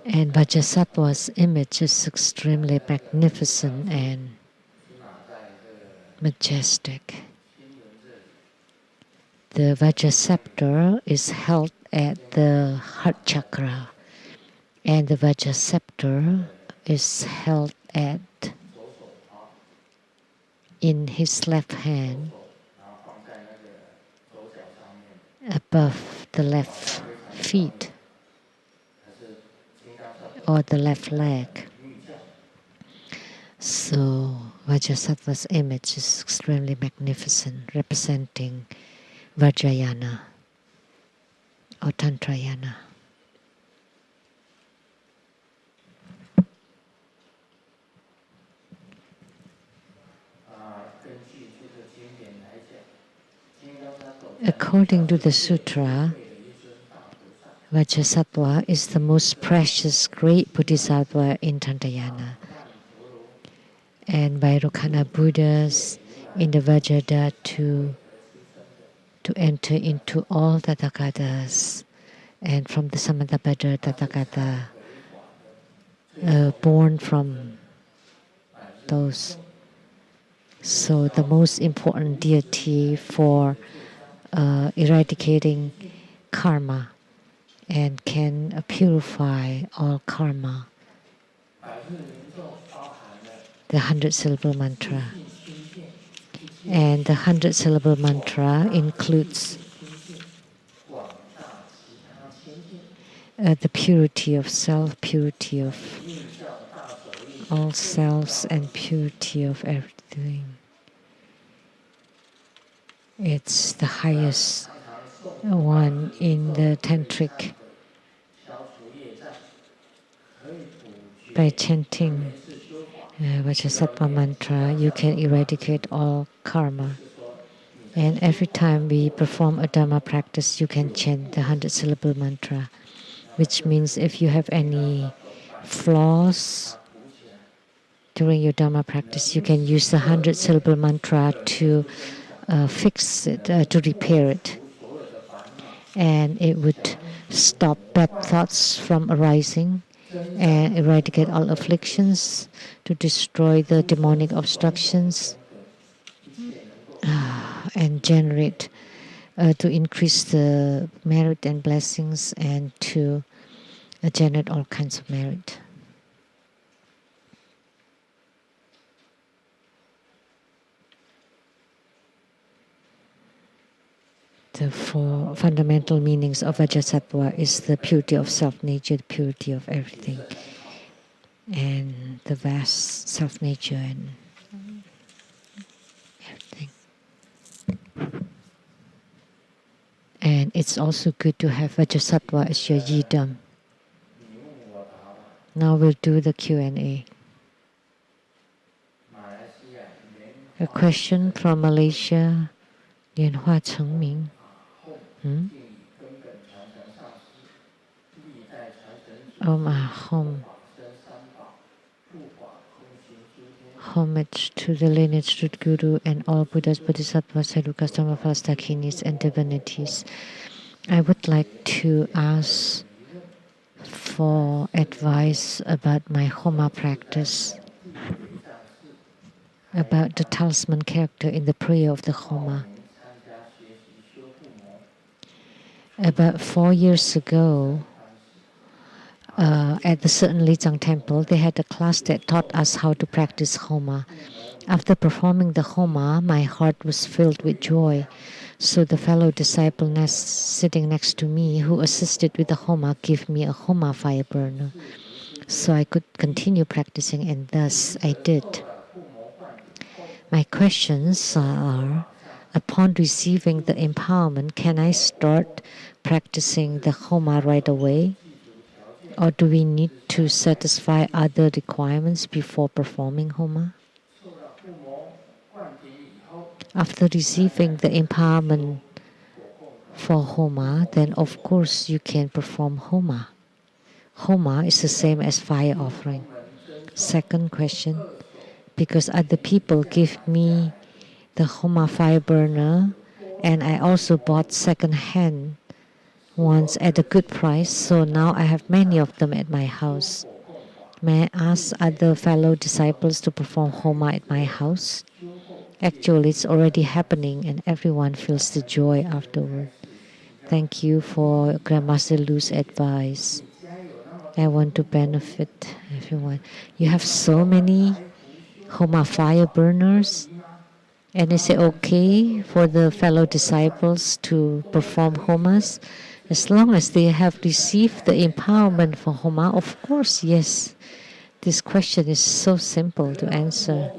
And Vajrasattva's image is extremely magnificent and majestic. The Vajrasattva is held at the heart chakra, and the Vajrasattva is held in his left hand, above the left feet or the left leg. So Vajrasattva's image is extremely magnificent, representing Vajrayana or Tantrayana. According to the sutra, Vajrasattva is the most precious great Bodhisattva in Tantrayana. And Vairocana Buddhas in the Vajrayana to enter into all Tathagatas, and from the Samantabhadra Tathagata, born from those. So the most important deity for eradicating karma and can purify all karma. The 100-syllable mantra. And the 100-syllable mantra includes the purity of self, purity of all selves, and purity of everything. It's the highest one in the tantric. By chanting Vajrasattva mantra, you can eradicate all karma. And every time we perform a Dhamma practice, you can chant the 100-syllable mantra, which means if you have any flaws during your Dhamma practice, you can use the 100-syllable mantra to fix it, to repair it. And it would stop bad thoughts from arising and eradicate all afflictions, to destroy the demonic obstructions, and generate, to increase the merit and blessings, and to generate all kinds of merit. The four fundamental meanings of Vajrasattva is the purity of self-nature, the purity of everything, and the vast self-nature and everything. And it's also good to have Vajrasattva as your yidam. Now we'll do the Q&A. A question from Malaysia, Lianhua Chengming. Home Homage to the lineage Truth Guru and all Buddhas, Bodhisattvas, Sadhukas, Dhammapas, Dakinis, and divinities. I would like to ask for advice about my Homa practice, about the talisman character in the prayer of the Homa. About 4 years ago, at the certain Lijiang temple, they had a class that taught us how to practice Homa. After performing the Homa, my heart was filled with joy. So the fellow disciple sitting next to me who assisted with the Homa gave me a Homa fire burner. So I could continue practicing, and thus I did. My questions are, upon receiving the empowerment, can I start practicing the Homa right away? Or do we need to satisfy other requirements before performing Homa? After receiving the empowerment for Homa, then of course you can perform Homa. Homa is the same as fire offering. Second question, because other people give me the Homa fire burner, and I also bought second-hand ones at a good price, so now I have many of them at my house. May I ask other fellow disciples to perform Homa at my house? Actually, it's already happening and everyone feels the joy afterward. Thank you for Grandmaster Lu's advice. I want to benefit everyone. You have so many Homa fire burners, and is it okay for the fellow disciples to perform Homas? As long as they have received the empowerment for Homa, of course, yes. This question is so simple to answer.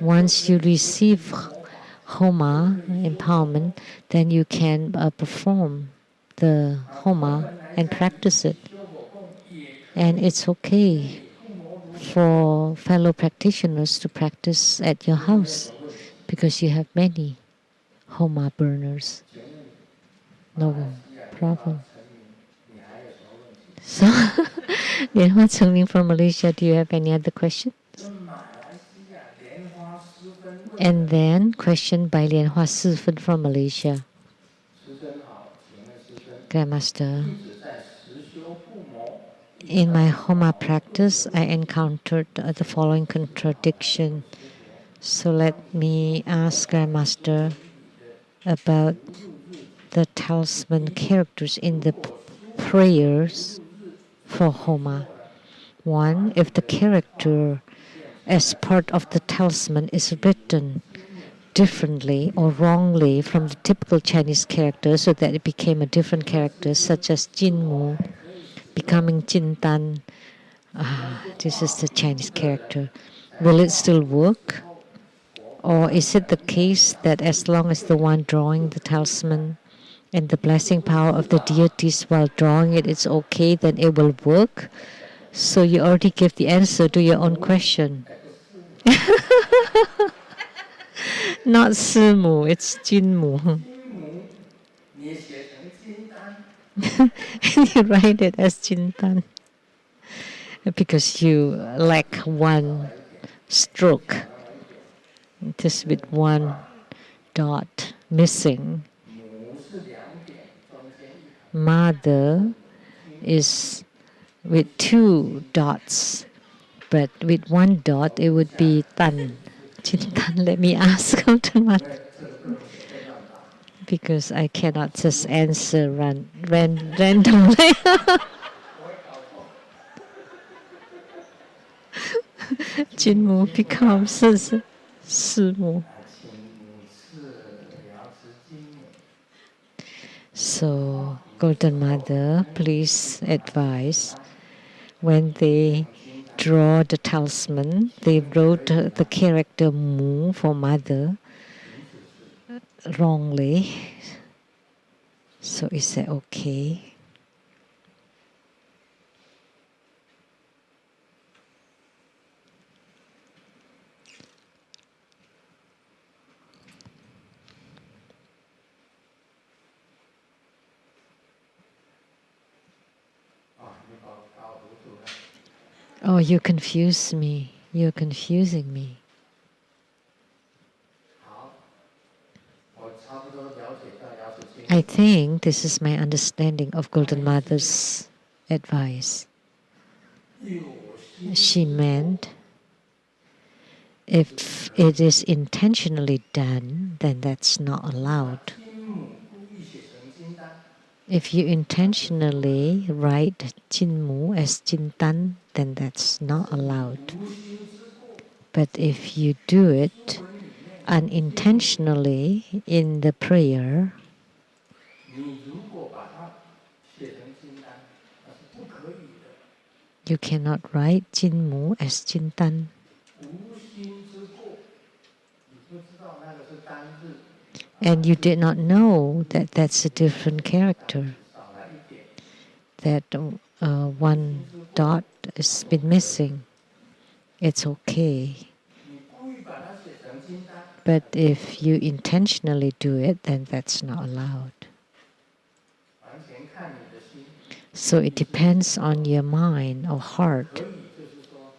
Once you receive Homa empowerment, then you can perform the Homa and practice it. And it's okay for fellow practitioners to practice at your house because you have many Homa burners. No problem. So, Lianhua Chengming from Malaysia, do you have any other questions? And then question by Lianhua Sifen from Malaysia. Grandmaster, in my Homa practice, I encountered the following contradiction. So let me ask Grandmaster about the talisman characters in the prayers for Homa. One, if the character as part of the talisman is written differently or wrongly from the typical Chinese character so that it became a different character, such as Jinmu becoming Jintan. This is the Chinese character. Will it still work? Or is it the case that as long as the one drawing the talisman and the blessing power of the deities while drawing it is okay, then it will work? So you already gave the answer to your own question. Not Simu, it's Jinmu. And you write it as Jintan because you lack one stroke, just with one dot missing. Mother is with two dots, but with one dot it would be Tan. Jintan, let me ask Mother. Because I cannot just answer randomly. Jinmu becomes Simu. So, Golden Mother, please advise. When they draw the talisman, they wrote the character Mu for Mother wrongly. So is that okay? Oh, you confuse me. You're confusing me. 好，我差不多了解到牙齿清 I think this is my understanding of Golden Mother's advice. 有心 She meant if it is intentionally done, then that's not allowed. 金母故意写成金丹， If you intentionally write Jinmu as Jintan, then that's not allowed. 无心之过， But if you do it 文里面 unintentionally in the prayer, 你如果把它写成金丹，那是不可以的。 you cannot write Jinmu as Jintan. 无心之过，你不知道那个是单字， And you did not know that that's a different character, 少来一点。 that one dot has been missing. It's okay. 你故意把它写成金丹， But if you intentionally do it, then that's not allowed. 完全看你的心。 So it depends on your mind or 可 heart. 以就是说，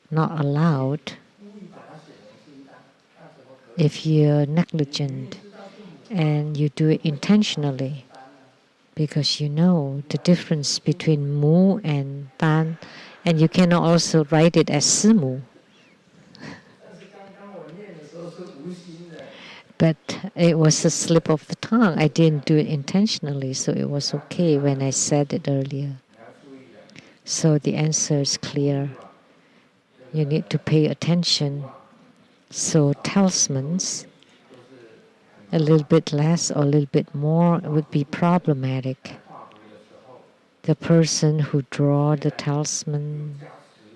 Not allowed 故意把它写成金丹，那怎么可以？ if you're negligent and you do it intentionally, because you know the difference between mu and tan, and you cannot also write it as simu. 但是刚刚我念的时候是无心的， But it was a slip of the tongue. I didn't do it intentionally, so it was okay when I said it earlier. 你要注意的。 So the answer is clear. You need to pay attention. So talismans, a little bit less or a little bit more would be problematic. 画符的时候， The person who draw the talisman, 加持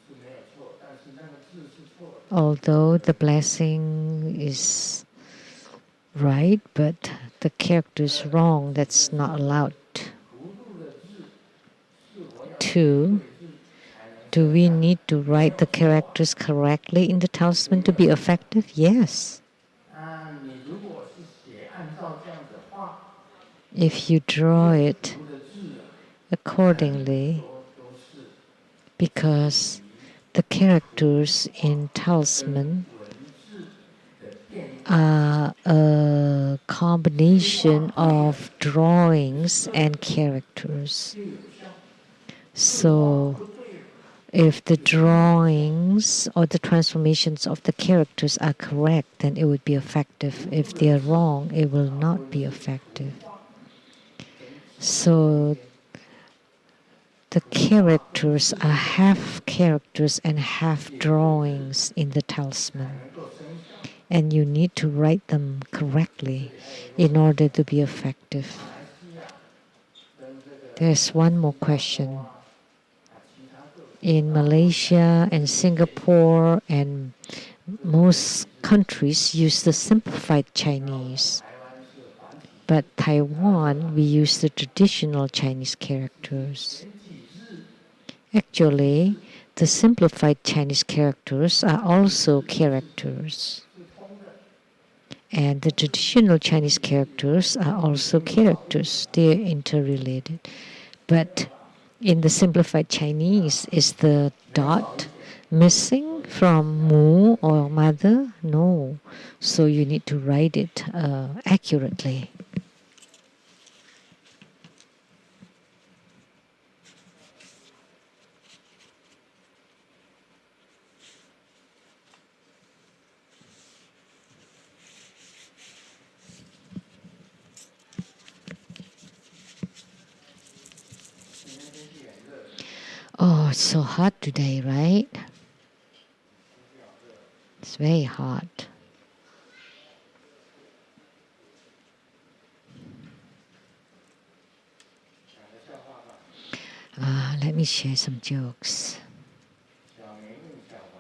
是没有错，但是那个字是错的。 although the blessing is right, but the character is wrong, that's not allowed. 符箓的字是否要 Two, do we need to write the characters correctly in the talisman to be effective? Yes. 你如果是写按照这样子画， If you draw it 符的字啊， accordingly, 都是 because the characters in talisman 文字的变化。 are a combination of drawings and characters. 就有效。 So 不对， if the drawings or the transformations of the characters are correct, then it would be effective. If they are wrong, it will not be effective. So the characters are half characters and half drawings in the talisman. 能够生效。 And you need to write them correctly in order to be effective. 跟这个 There's one more question. 其他各 In Malaysia and Singapore and most countries use the simplified Chinese. 台湾是繁体 But Taiwan, we use the traditional Chinese characters. 简体字， Actually, the simplified Chinese characters are also characters. 是通的。 And the traditional Chinese characters are also characters. They're interrelated. But in the simplified Chinese, is the dot missing from mu or mother? No. So you need to write it accurately. Oh, it's so hot today, right? It's very hot. Let me share some jokes. 小明问小华，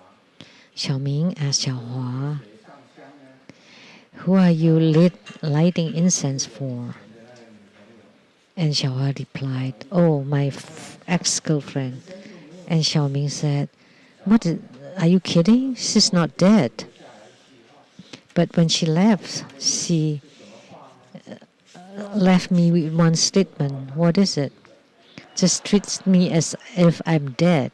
Xiaoming asked Xiaohua, 谁上香呢？ who are you lighting incense for? And Xiaohua replied, oh, my ex-girlfriend. And Xiaoming said, are you kidding? She's not dead. But when she left, she left me with one statement. What is it? Just treats me as if I'm dead.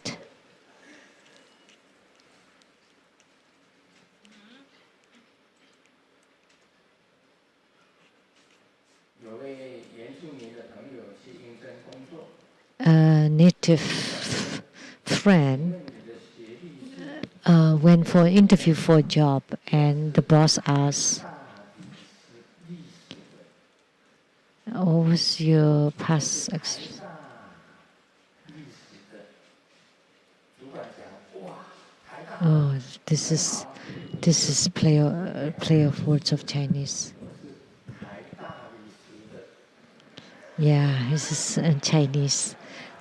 a native friend went for an interview for a job, and the boss asked, "What was your past experience?" Oh, this is play of words of Chinese. Yeah, this is in Chinese.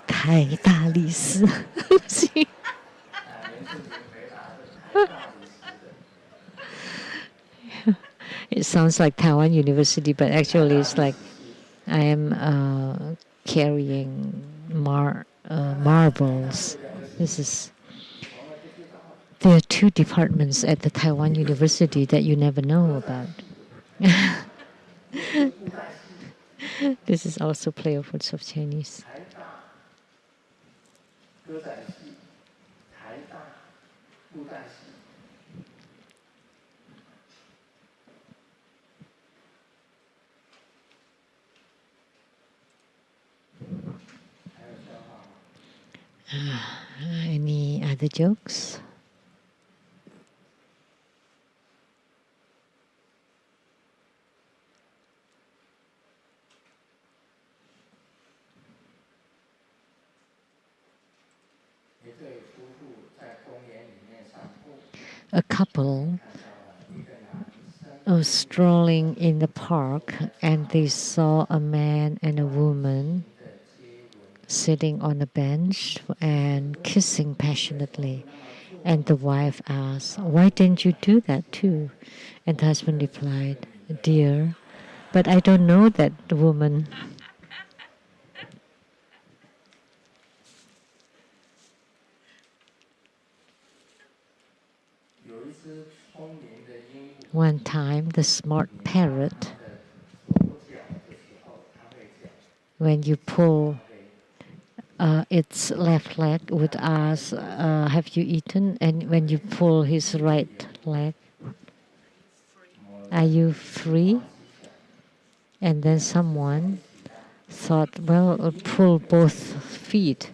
台大历史. It sounds like Taiwan University, but actually it's like I am carrying marbles. There are 2 departments at the Taiwan University that you never know about. This is also play of words of Chinese. Any other jokes? A couple was strolling in the park, and they saw a man and a woman sitting on a bench and kissing passionately. And the wife asked, "Why didn't you do that too?" And the husband replied, "Dear, but I don't know that woman." One time, the smart parrot, when you pull its left leg, would ask, "Have you eaten?" And when you pull his right leg, "Are you free?" And then someone thought, "Well, pull both feet."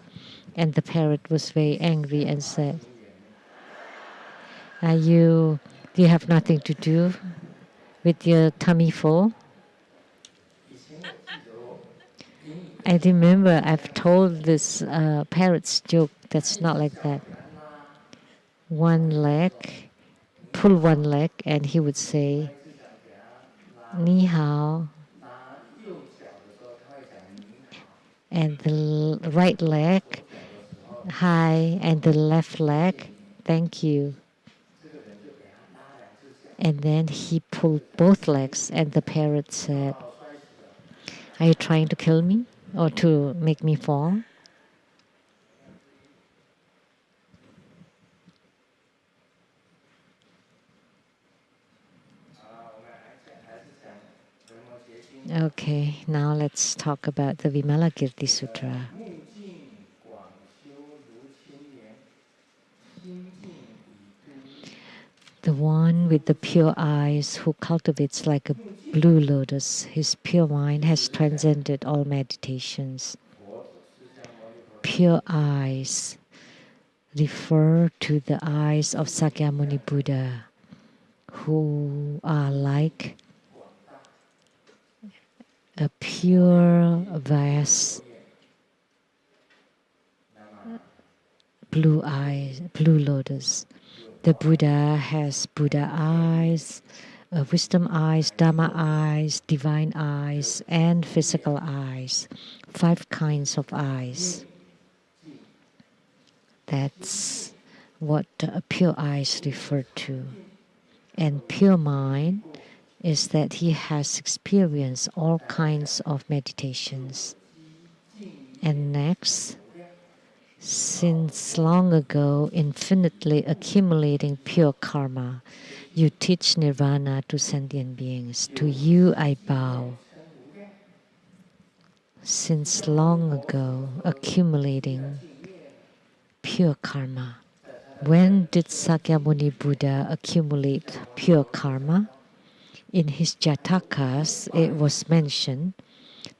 And the parrot was very angry and said, do you have nothing to do with your tummy full? I remember I've told this parrot's joke that's not like that. One leg, pull one leg, and he would say, "Ni hao." And the right leg, "Hi," and the left leg, "Thank you." And then he pulled both legs, and the parrot said, "Are you trying to kill me or to make me fall?" Okay, now let's talk about the Vimalakirti Sutra. The one with the pure eyes who cultivates like a blue lotus, his pure mind has transcended all meditations. Pure eyes refer to the eyes of Sakyamuni Buddha, who are like a pure, vast blue lotus. The Buddha has Buddha eyes, wisdom eyes, Dharma eyes, divine eyes, and physical eyes. 5 kinds of eyes. That's what pure eyes refer to. And pure mind is that he has experienced all kinds of meditations. And next, since long ago, infinitely accumulating pure karma, you teach nirvana to sentient beings. To you I bow. Since long ago, accumulating pure karma. When did Sakyamuni Buddha accumulate pure karma? In his Jatakas, it was mentioned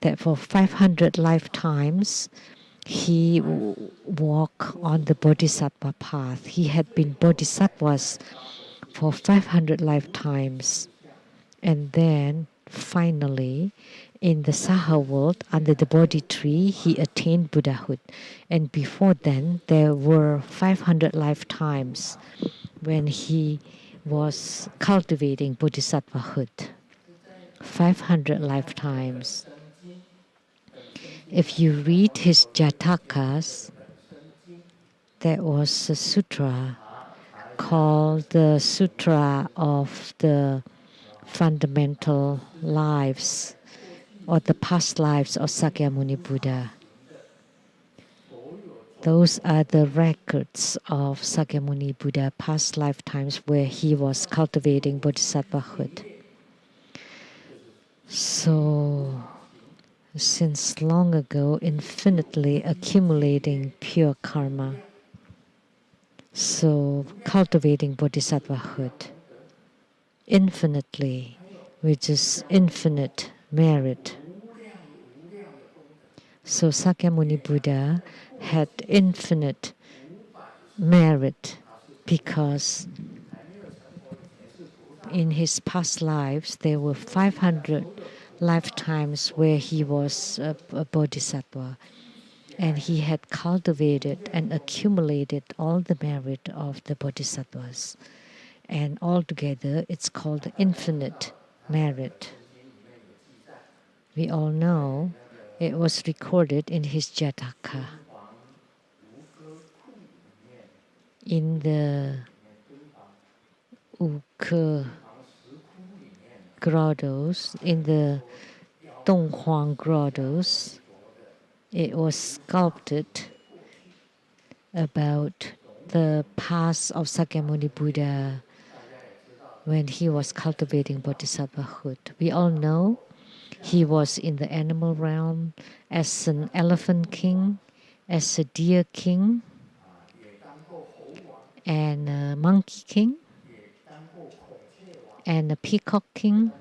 that for 500 lifetimes he walked on the bodhisattva path. He had been bodhisattvas for 500 lifetimes. And then finally, in the Saha world, under the Bodhi tree, he attained Buddhahood. And before then, there were 500 lifetimes when he was cultivating bodhisattvahood. 500 lifetimes. If you read his Jatakas, there was a sutra called the Sutra of the Fundamental Lives or the past lives of Sakyamuni Buddha. Those are the records of Sakyamuni Buddha past lifetimes where he was cultivating bodhisattvahood. So, since long ago, infinitely accumulating pure karma. So, cultivating bodhisattvahood infinitely, which is infinite merit. So, Sakyamuni Buddha had infinite merit because in his past lives there were 500 lifetimes where he was a bodhisattva, and he had cultivated and accumulated all the merit of the bodhisattvas, and altogether it's called infinite merit. We all know it was recorded in his Jataka. In the Uke grottos, in the Donghuang grottos, it was sculpted about the past of Sakyamuni Buddha when he was cultivating bodhisattvahood. We all know he was in the animal realm as an elephant king, as a deer king, and a monkey king, and a peacock king.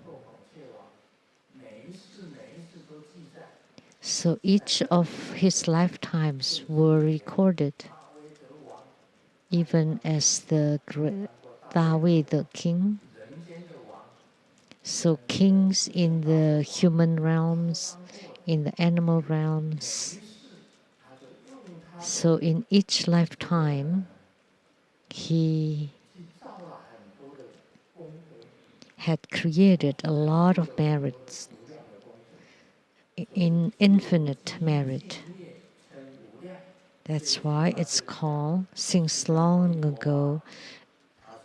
So each of his lifetimes were recorded, even as the Dawei the king. So kings in the human realms, in the animal realms. So in each lifetime, he had created a lot of merits, in infinite merit. That's why it's called, since long ago,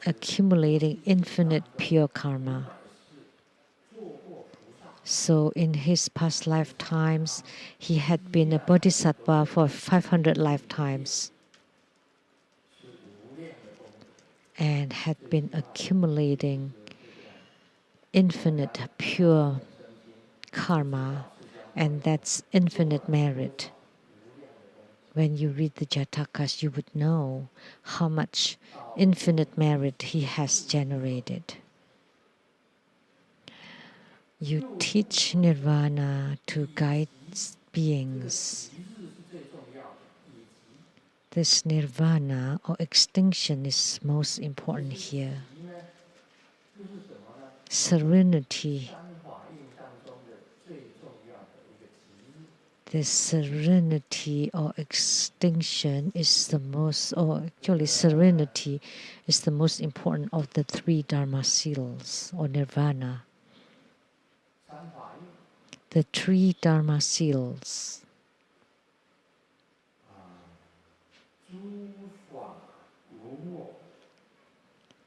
accumulating infinite pure karma. So in his past lifetimes, he had been a bodhisattva for 500 lifetimes and had been accumulating infinite pure karma, and that's infinite merit. When you read the Jatakas, you would know how much infinite merit he has generated. You teach nirvana to guide beings. This nirvana or extinction is most important here. Serenity. This serenity or extinction is the most, or actually serenity is the most important of the three Dharma seals or nirvana. The three Dharma seals.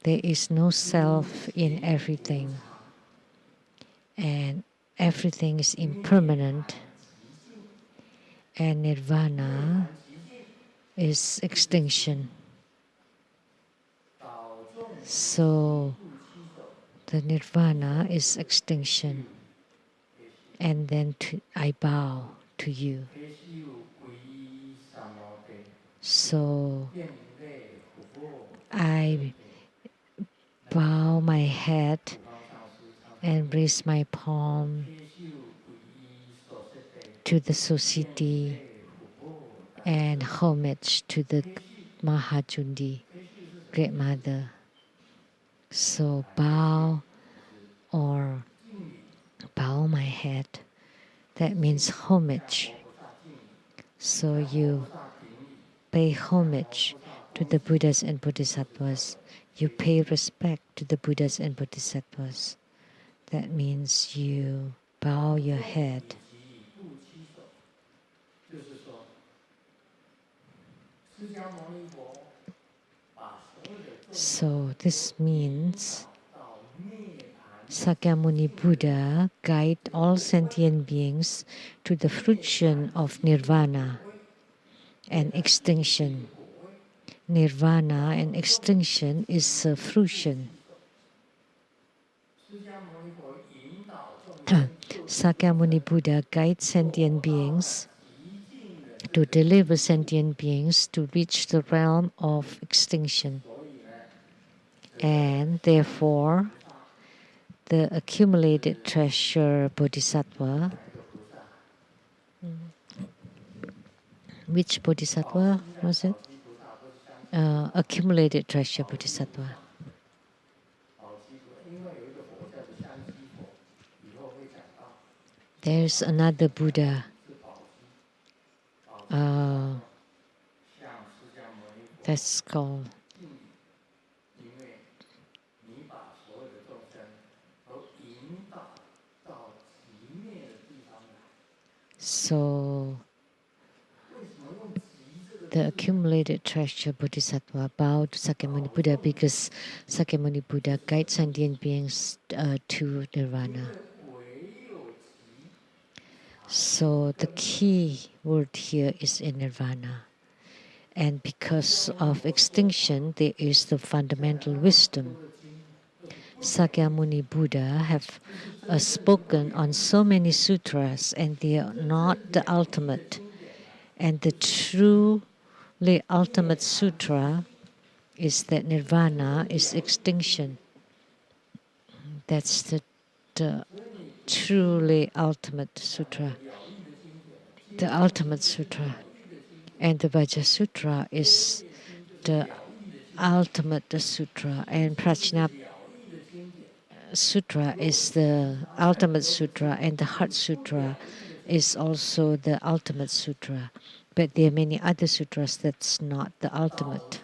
There is no self in everything, and everything is impermanent, and nirvana is extinction. So the nirvana is extinction, and then I bow to you. So I bow my head and raise my palm to the society and homage to the Mahajundi, Great Mother. So bow or bow my head, that means homage. So you pay homage to the Buddhas and Bodhisattvas. You pay respect to the Buddhas and Bodhisattvas. That means you bow your head. So this means Sakyamuni Buddha guide all sentient beings to the fruition of nirvana and extinction. Nirvana and extinction is a fruition. Sakyamuni Buddha guides sentient beings to deliver sentient beings to reach the realm of extinction. And therefore, the accumulated treasure bodhisattva, which bodhisattva was it? Accumulated treasure bodhisattva. There's another Buddha. That's called so the accumulated treasure bodhisattva bowed to Sakyamuni Buddha because Sakyamuni Buddha guides sentient beings to nirvana. So the key word here is in nirvana. And because of extinction, there is the fundamental wisdom. Sakyamuni Buddha have spoken on so many sutras, and they are not the ultimate. And the truly ultimate sutra is that nirvana is extinction. That's the truly ultimate sutra. The ultimate sutra. And the Vajra Sutra is the ultimate sutra. And Prajna Sutra is the ultimate sutra. And the Heart Sutra is also the ultimate sutra. But there are many other sutras that's not the ultimate.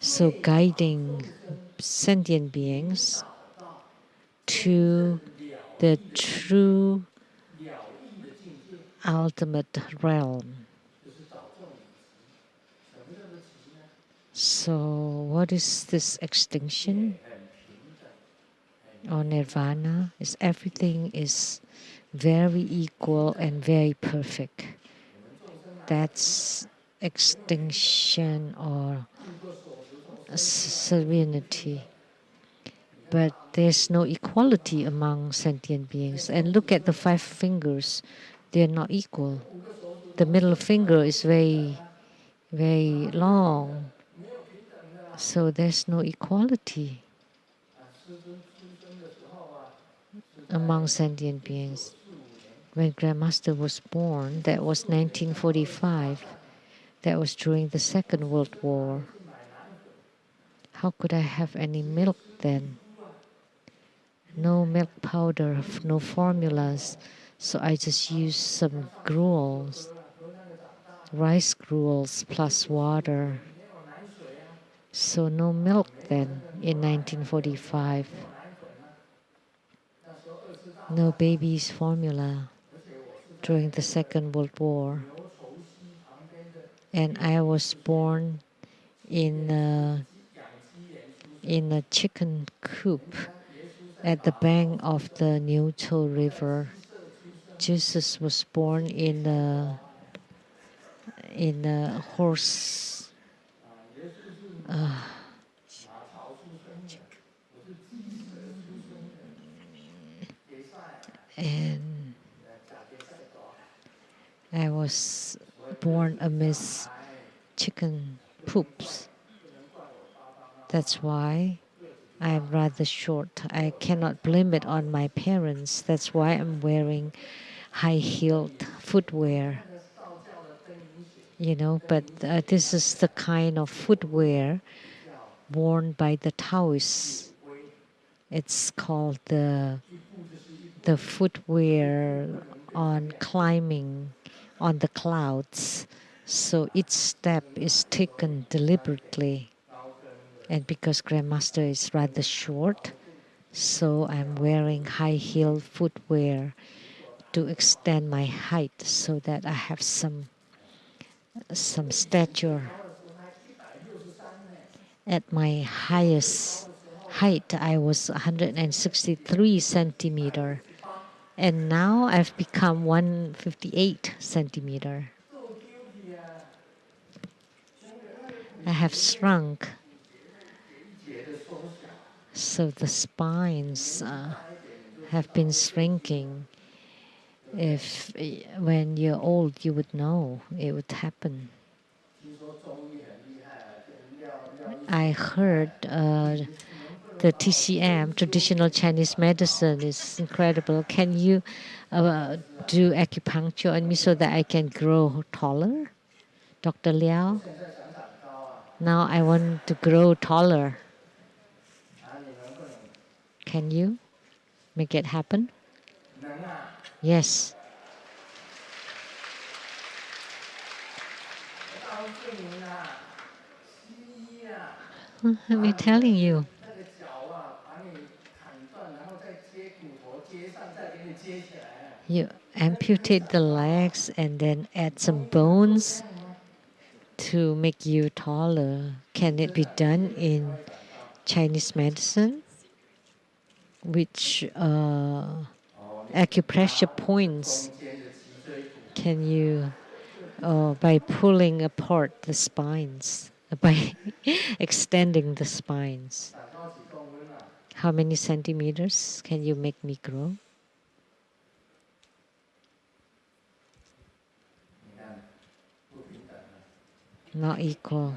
So guiding sentient beings to the true ultimate realm. So what is this extinction or nirvana? Is everything is very equal and very perfect. That's extinction or serenity. But there's no equality among sentient beings. And look at the 5 fingers. They're not equal. The middle finger is very, very long. So there's no equality among sentient beings. When Grandmaster was born, that was 1945. That was during the Second World War. How could I have any milk then? No milk powder, no formulas. So I just used some gruels, rice gruels plus water. So no milk then in 1945. No baby's formula during the Second World War. And I was born in a chicken coop at the bank of the Niutou River. Jesus was born in a horse. And I was born amidst chicken poops. That's why I'm rather short. I cannot blame it on my parents. That's why I'm wearing high-heeled footwear. But this is the kind of footwear worn by the Taoists. It's called the footwear on climbing on the clouds. So each step is taken deliberately. And because Grandmaster is rather short, so I'm wearing high-heeled footwear to extend my height so that I have some stature. At my highest height, I was 163 centimeter, and now I've become 158 centimeter. I have shrunk, so the spines have been shrinking. If when you're old, you would know it would happen. I heard the TCM, traditional Chinese medicine, is incredible. Can you do acupuncture on me so that I can grow taller, Dr. Liao? Now I want to grow taller. Can you make it happen? Yes. I'm telling you. You amputate the legs and then add some bones to make you taller. Can it be done in Chinese medicine? Which acupressure points can you, by pulling apart the spines, by extending the spines? How many centimeters can you make me grow? Not equal.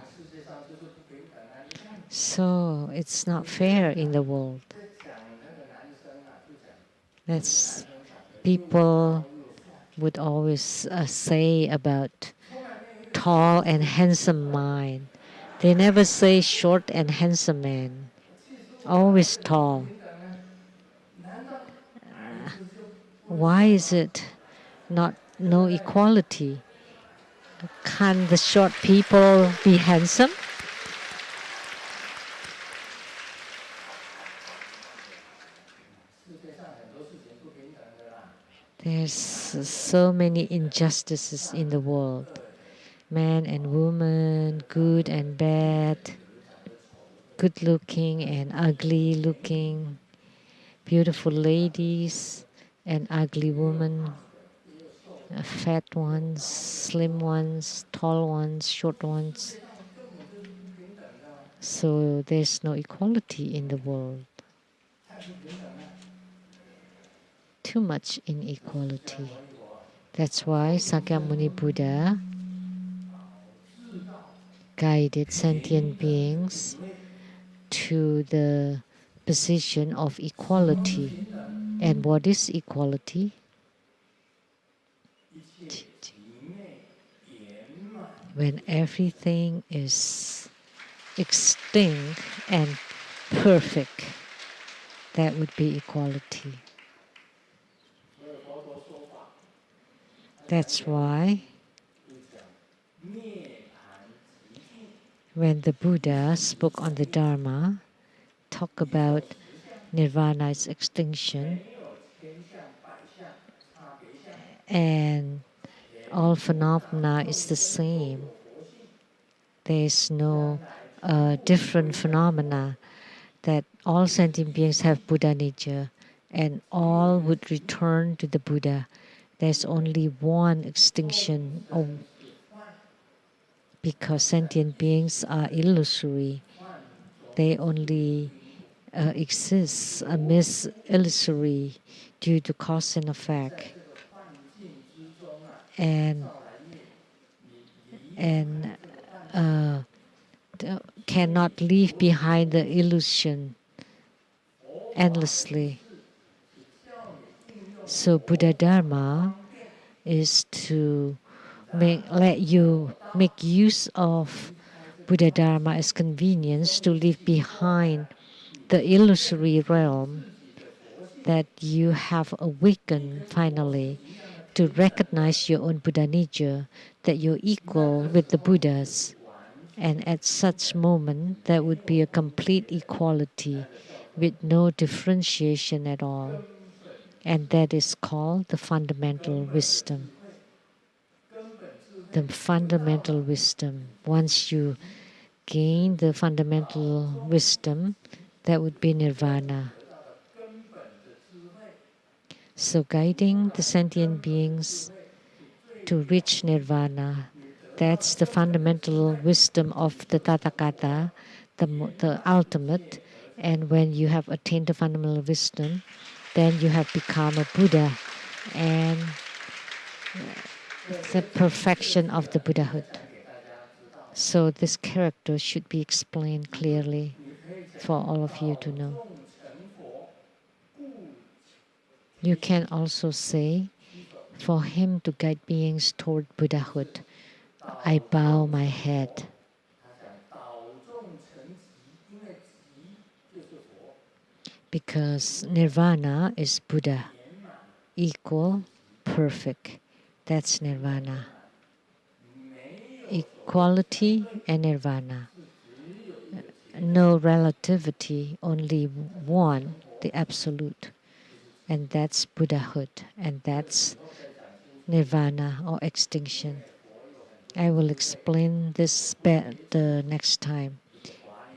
So it's not fair in the world. That's people would always say about tall and handsome man. They never say short and handsome man. Always tall. Why is it no equality? Can the short people be handsome? There's so many injustices in the world. Man and woman, good and bad, good looking and ugly looking, beautiful ladies and ugly women, fat ones, slim ones, tall ones, short ones. So there's no equality in the world. Too much inequality. That's why Sakyamuni Buddha guided sentient beings to the position of equality. And what is equality? When everything is extinct and perfect, that would be equality. That's why when the Buddha spoke on the Dharma, talk about Nirvana's extinction, and all phenomena is the same. There is no different phenomena, that all sentient beings have Buddha nature and all would return to the Buddha. There's only one extinction because sentient beings are illusory. They only exist amidst illusory due to cause and effect. And cannot leave behind the illusion endlessly. So Buddha Dharma is to let you make use of Buddha Dharma as convenience to leave behind the illusory realm that you have awakened finally to recognize your own Buddha nature, that you're equal with the Buddhas. And at such moment, there would be a complete equality with no differentiation at all. And that is called the fundamental wisdom. The fundamental wisdom. Once you gain the fundamental wisdom, that would be nirvana. So guiding the sentient beings to reach nirvana, that's the fundamental wisdom of the Tathagata, the ultimate. And when you have attained the fundamental wisdom, then you have become a Buddha, and the perfection of the Buddhahood. So this character should be explained clearly for all of you to know. You can also say, for him to guide beings toward Buddhahood, I bow my head. Because nirvana is Buddha, equal, perfect. That's nirvana. Equality and nirvana. No relativity, only one, the absolute. And that's Buddhahood, and that's nirvana or extinction. I will explain this the next time,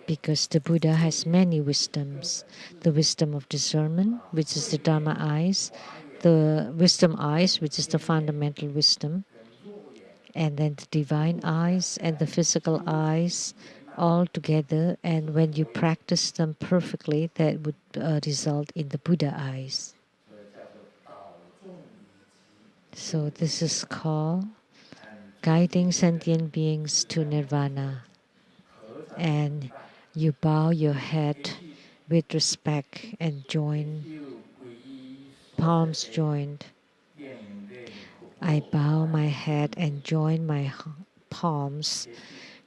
because the Buddha has many wisdoms. The wisdom of discernment, which is the Dharma eyes, the wisdom eyes, which is the fundamental wisdom, and then the divine eyes and the physical eyes all together. And when you practice them perfectly, that would result in the Buddha eyes. So this is called guiding sentient beings to nirvana. And you bow your head with respect and join, palms joined. I bow my head and join my palms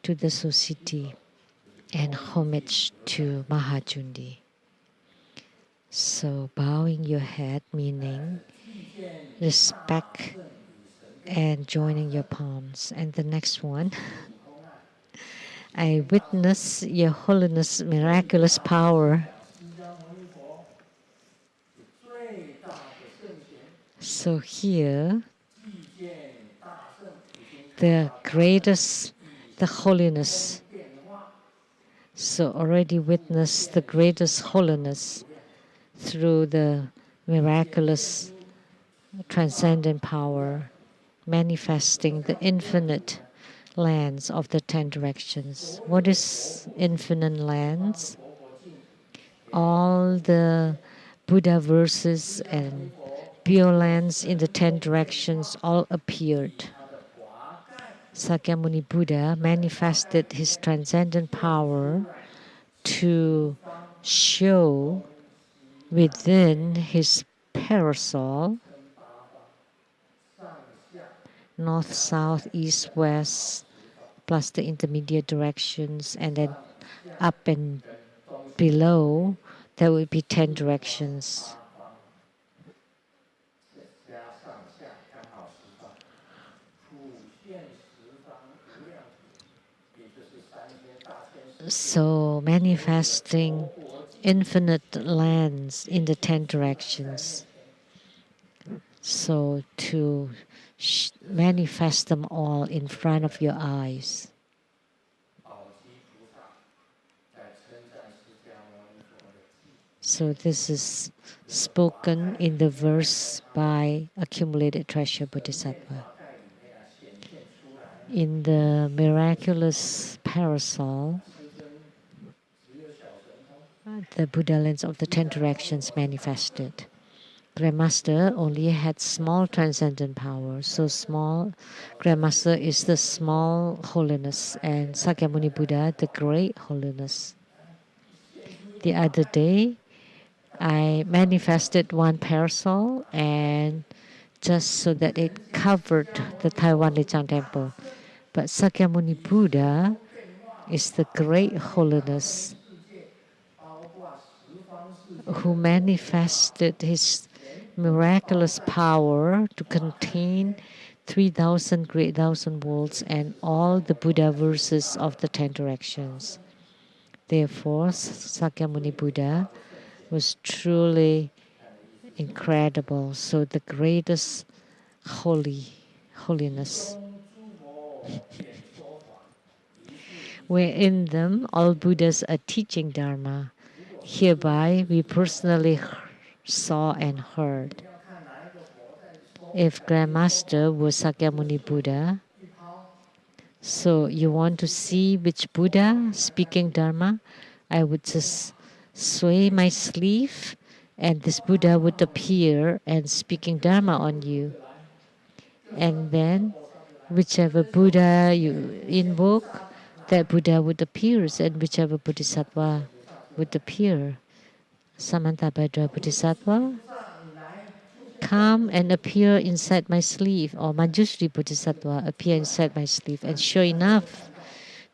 to the Susiti and homage to Mahajundi. So bowing your head meaning respect and joining your palms. And the next one, I witness your holiness miraculous power. So here, the greatest, the holiness. So already witnessed the greatest holiness through the miraculous transcendent power, manifesting the infinite lands of the 10 directions. What is infinite lands? All the Buddha verses and pure lands in the 10 directions all appeared. Sakyamuni Buddha manifested his transcendent power to show within his parasol north, south, east, west, plus the intermediate directions, and then up and below, there will be 10 directions. So manifesting infinite lands in the 10 directions. So to manifest them all in front of your eyes. So this is spoken in the verse by Accumulated Treasure Bodhisattva. In the miraculous parasol, the Buddha lands of the 10 directions manifested. Grandmaster only had small transcendent power, so small. Grandmaster is the small holiness, and Sakyamuni Buddha the great holiness. The other day, I manifested one parasol and just so that it covered the Taiwan Lijiang Temple. But Sakyamuni Buddha is the great holiness who manifested his miraculous power to contain 3,000 great thousand worlds and all the Buddha verses of the 10 directions. Therefore, Sakyamuni Buddha was truly incredible. So the greatest holiness. Where in them all Buddhas are teaching Dharma. Hereby we personally saw and heard. If Grandmaster was Sakyamuni Buddha, so you want to see which Buddha speaking Dharma, I would just sway my sleeve and this Buddha would appear and speaking Dharma on you. And then whichever Buddha you invoke, that Buddha would appear, and whichever Bodhisattva would appear. Samantabhadra Bodhisattva, come and appear inside my sleeve, or Manjushri Bodhisattva appear inside my sleeve. And sure enough,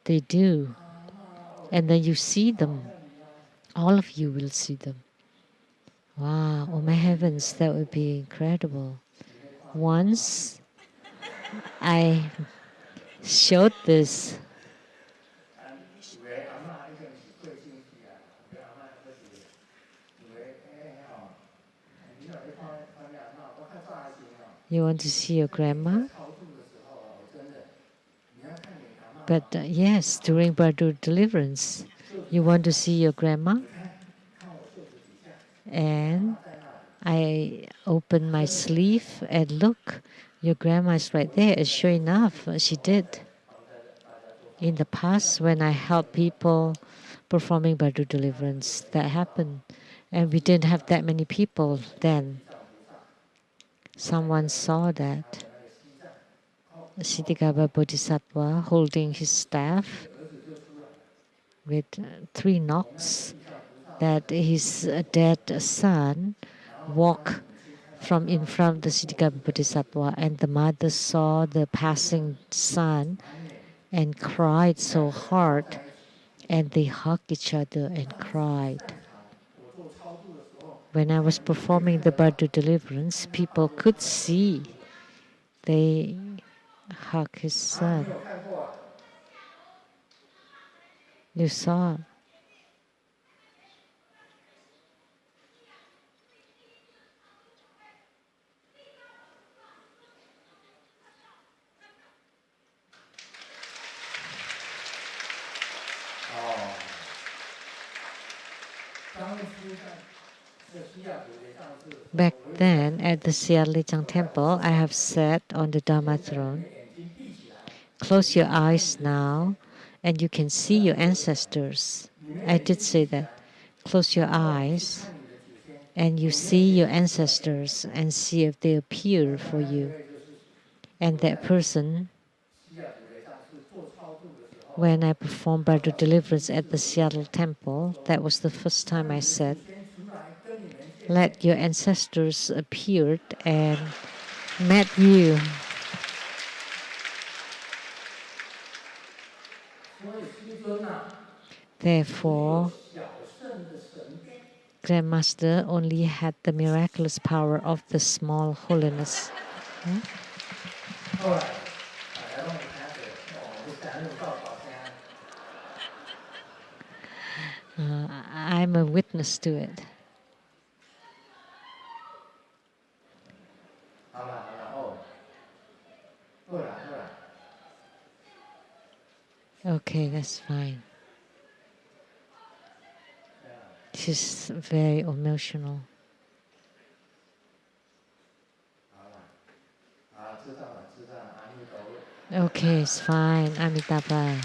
they do. And then you see them. All of you will see them. Wow, oh my heavens, that would be incredible. Once I showed this You want to see your grandma? But yes, during Bardur deliverance, you want to see your grandma? And I open my sleeve and look, your grandma is right there. And sure enough, she did. In the past, when I helped people performing Bardur deliverance, that happened. And we didn't have that many people then. Someone saw that. Siddhigarbha Bodhisattva holding his staff with 3 knocks, that his dead son walked from in front of the Siddhigarbha Bodhisattva, and the mother saw the passing son and cried so hard, and they hugged each other and cried. When I was performing the Bardur deliverance, people could see they hug his son. You saw. Back then, at the Siarlichang Temple, I have sat on the Dharma throne. Close your eyes now, and you can see your ancestors. I did say that. Close your eyes, and you see your ancestors, and see if they appear for you. And that person, when I performed Bardur deliverance at the Seattle Temple, that was the first time I said, let your ancestors appear and met you. Therefore, Grandmaster only had the miraculous power of the small holiness. I'm a witness to it. Okay, that's fine. She's very emotional. Okay, it's fine. Amitabha.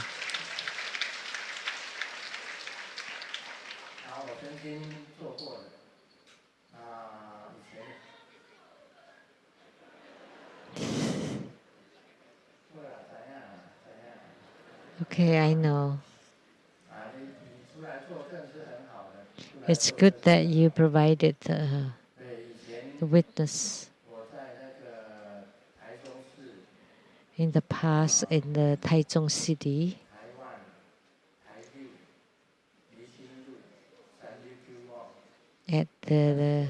Okay, I know. It's good that you provided the witness. In the past, in the Taichung city, at the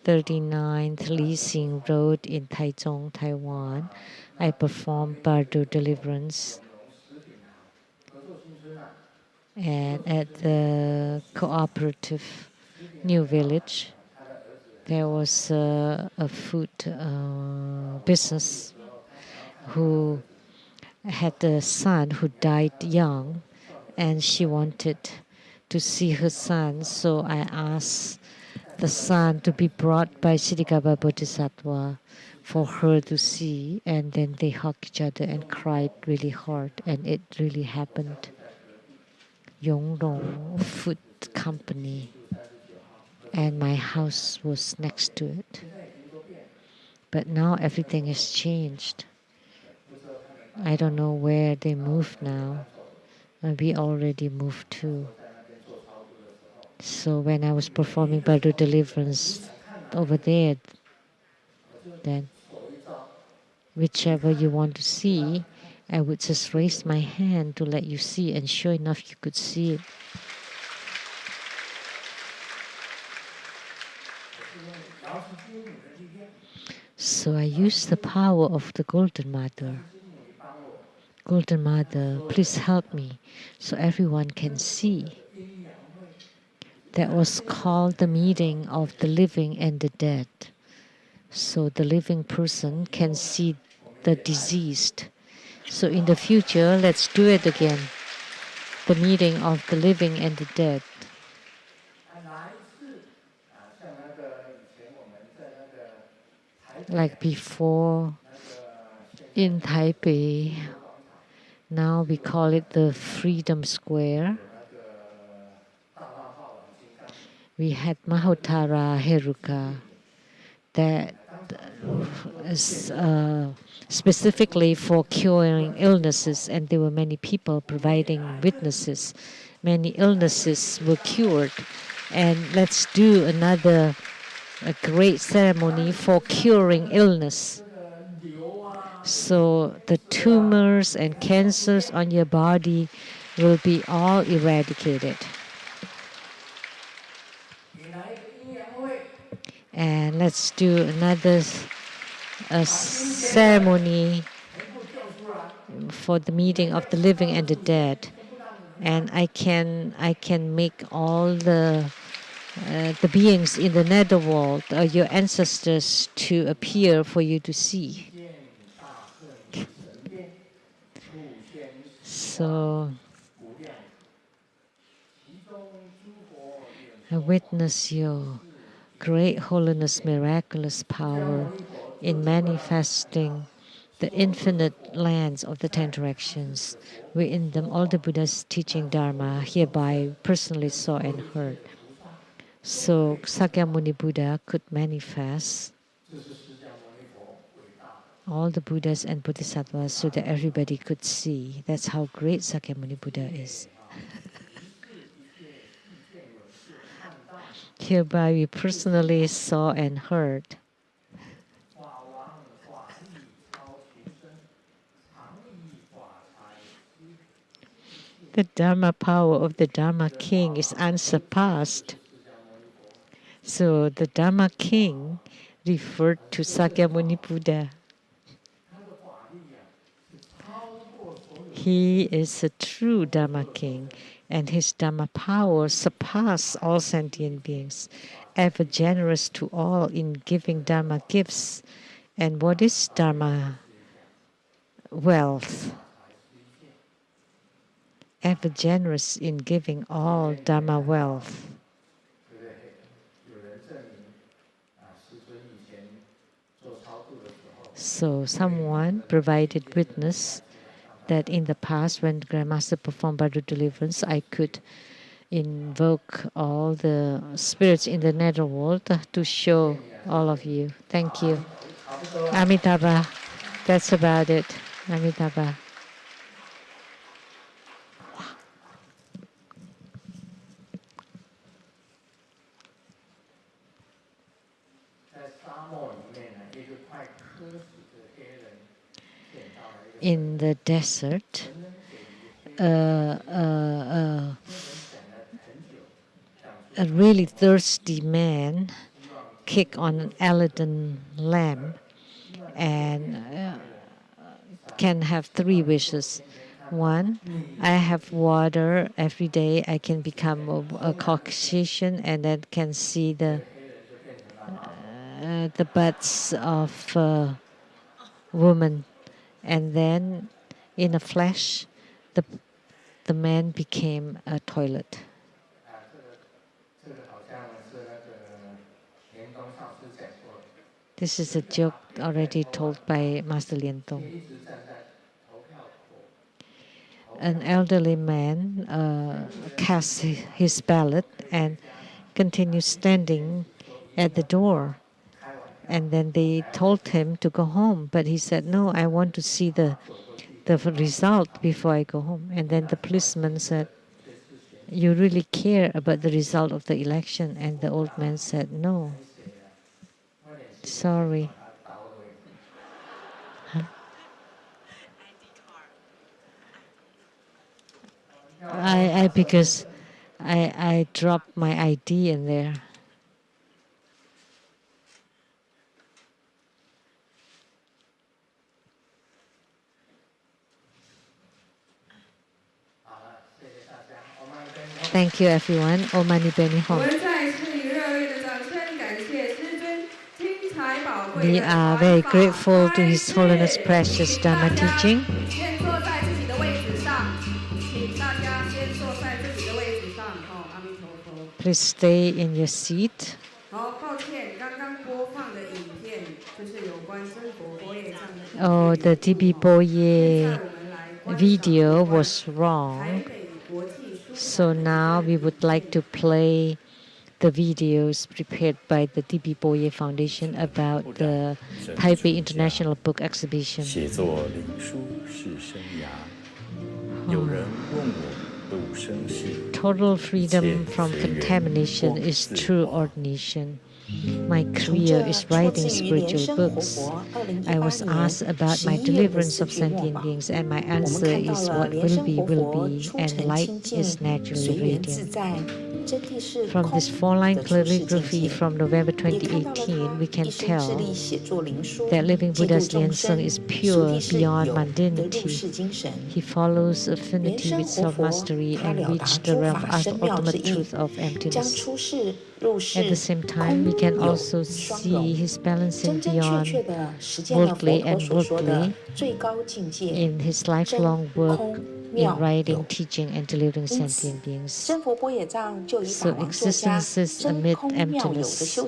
39th Li Xing Road in Taichung, Taiwan, I performed Bardo deliverance. And at the cooperative New Village, there was a food business who had a son who died young, and she wanted to see her son. So I asked the son to be brought by Siddhikapa Bodhisattva for her to see, and then they hugged each other and cried really hard, and it really happened. Yongrong Food Company, and my house was next to it. But now everything has changed. I don't know where they moved now. We already moved too. So when I was performing Bardo deliverance over there, then whichever you want to see, I would just raise my hand to let you see, and sure enough, you could see it. So I use the power of the Golden Mother. Golden Mother, please help me so everyone can see. That was called the meeting of the living and the dead. So the living person can see the deceased. So in the future, let's do it again. The meeting of the living and the dead. Like before in Taipei, now we call it the Freedom Square. We had Mahotara Heruka that is specifically for curing illnesses, and there were many people providing witnesses. Many illnesses were cured, and let's do another great ceremony for curing illness. So the tumors and cancers on your body will be all eradicated. And let's do another ceremony for the meeting of the living and the dead. And I can make all the beings in the netherworld, your ancestors, to appear for you to see. So I witness your great holiness, miraculous power in manifesting the infinite lands of the 10 directions. Within them, all the Buddhas teaching Dharma hereby personally saw and heard. So Sakyamuni Buddha could manifest all the Buddhas and Bodhisattvas so that everybody could see. That's how great Sakyamuni Buddha is. Hereby we personally saw and heard. The Dharma power of the Dharma King is unsurpassed. So the Dharma King referred to Sakyamuni Buddha. He is a true Dharma King, and his Dharma power surpasses all sentient beings, ever generous to all in giving Dharma gifts. And what is Dharma? Wealth. Ever generous in giving all Dharma wealth. So someone provided witness that in the past when Grandmaster performed Bardo deliverance, I could invoke all the spirits in the netherworld to show all of you. Thank you. Amitabha. That's about it. Amitabha. in the desert, a really thirsty man kicked on an elegant lamp and can have 3 wishes. 1, I have water every day. I can become a Caucasian and then can see the butts of women. And then in a flash, the man became a toilet. This is a joke already told by Master Lien Tong. An elderly man cast his ballot and continued standing at the door. And then they told him to go home, but he said, no, I want to see the result before I go home. And then the policeman said, you really care about the result of the election? And the old man said, no, sorry. Because I dropped my ID in there. Thank you, everyone. Om Mani Padme Hum. We are very grateful to His Holiness Precious Dharma teaching. Please stay in your seat. Oh, the Tibi Boye video was wrong. So now we would like to play the videos prepared by the Tibi Boye Foundation about the Taipei International Book Exhibition. Total freedom from contamination is true ordination. My career is writing spiritual books. I was asked about my deliverance of sentient beings, and my answer is what will be, and light is naturally radiant. From this 4-line calligraphy from November 2018, we can tell that Living Buddha's Lien Seng is pure beyond mundanity. He follows affinity with self-mastery and reached the realm of ultimate truth of emptiness. At the same time, we can also see his balancing beyond worldly and worldly in his lifelong work in writing, teaching, and delivering sentient beings. So existences amid emptiness,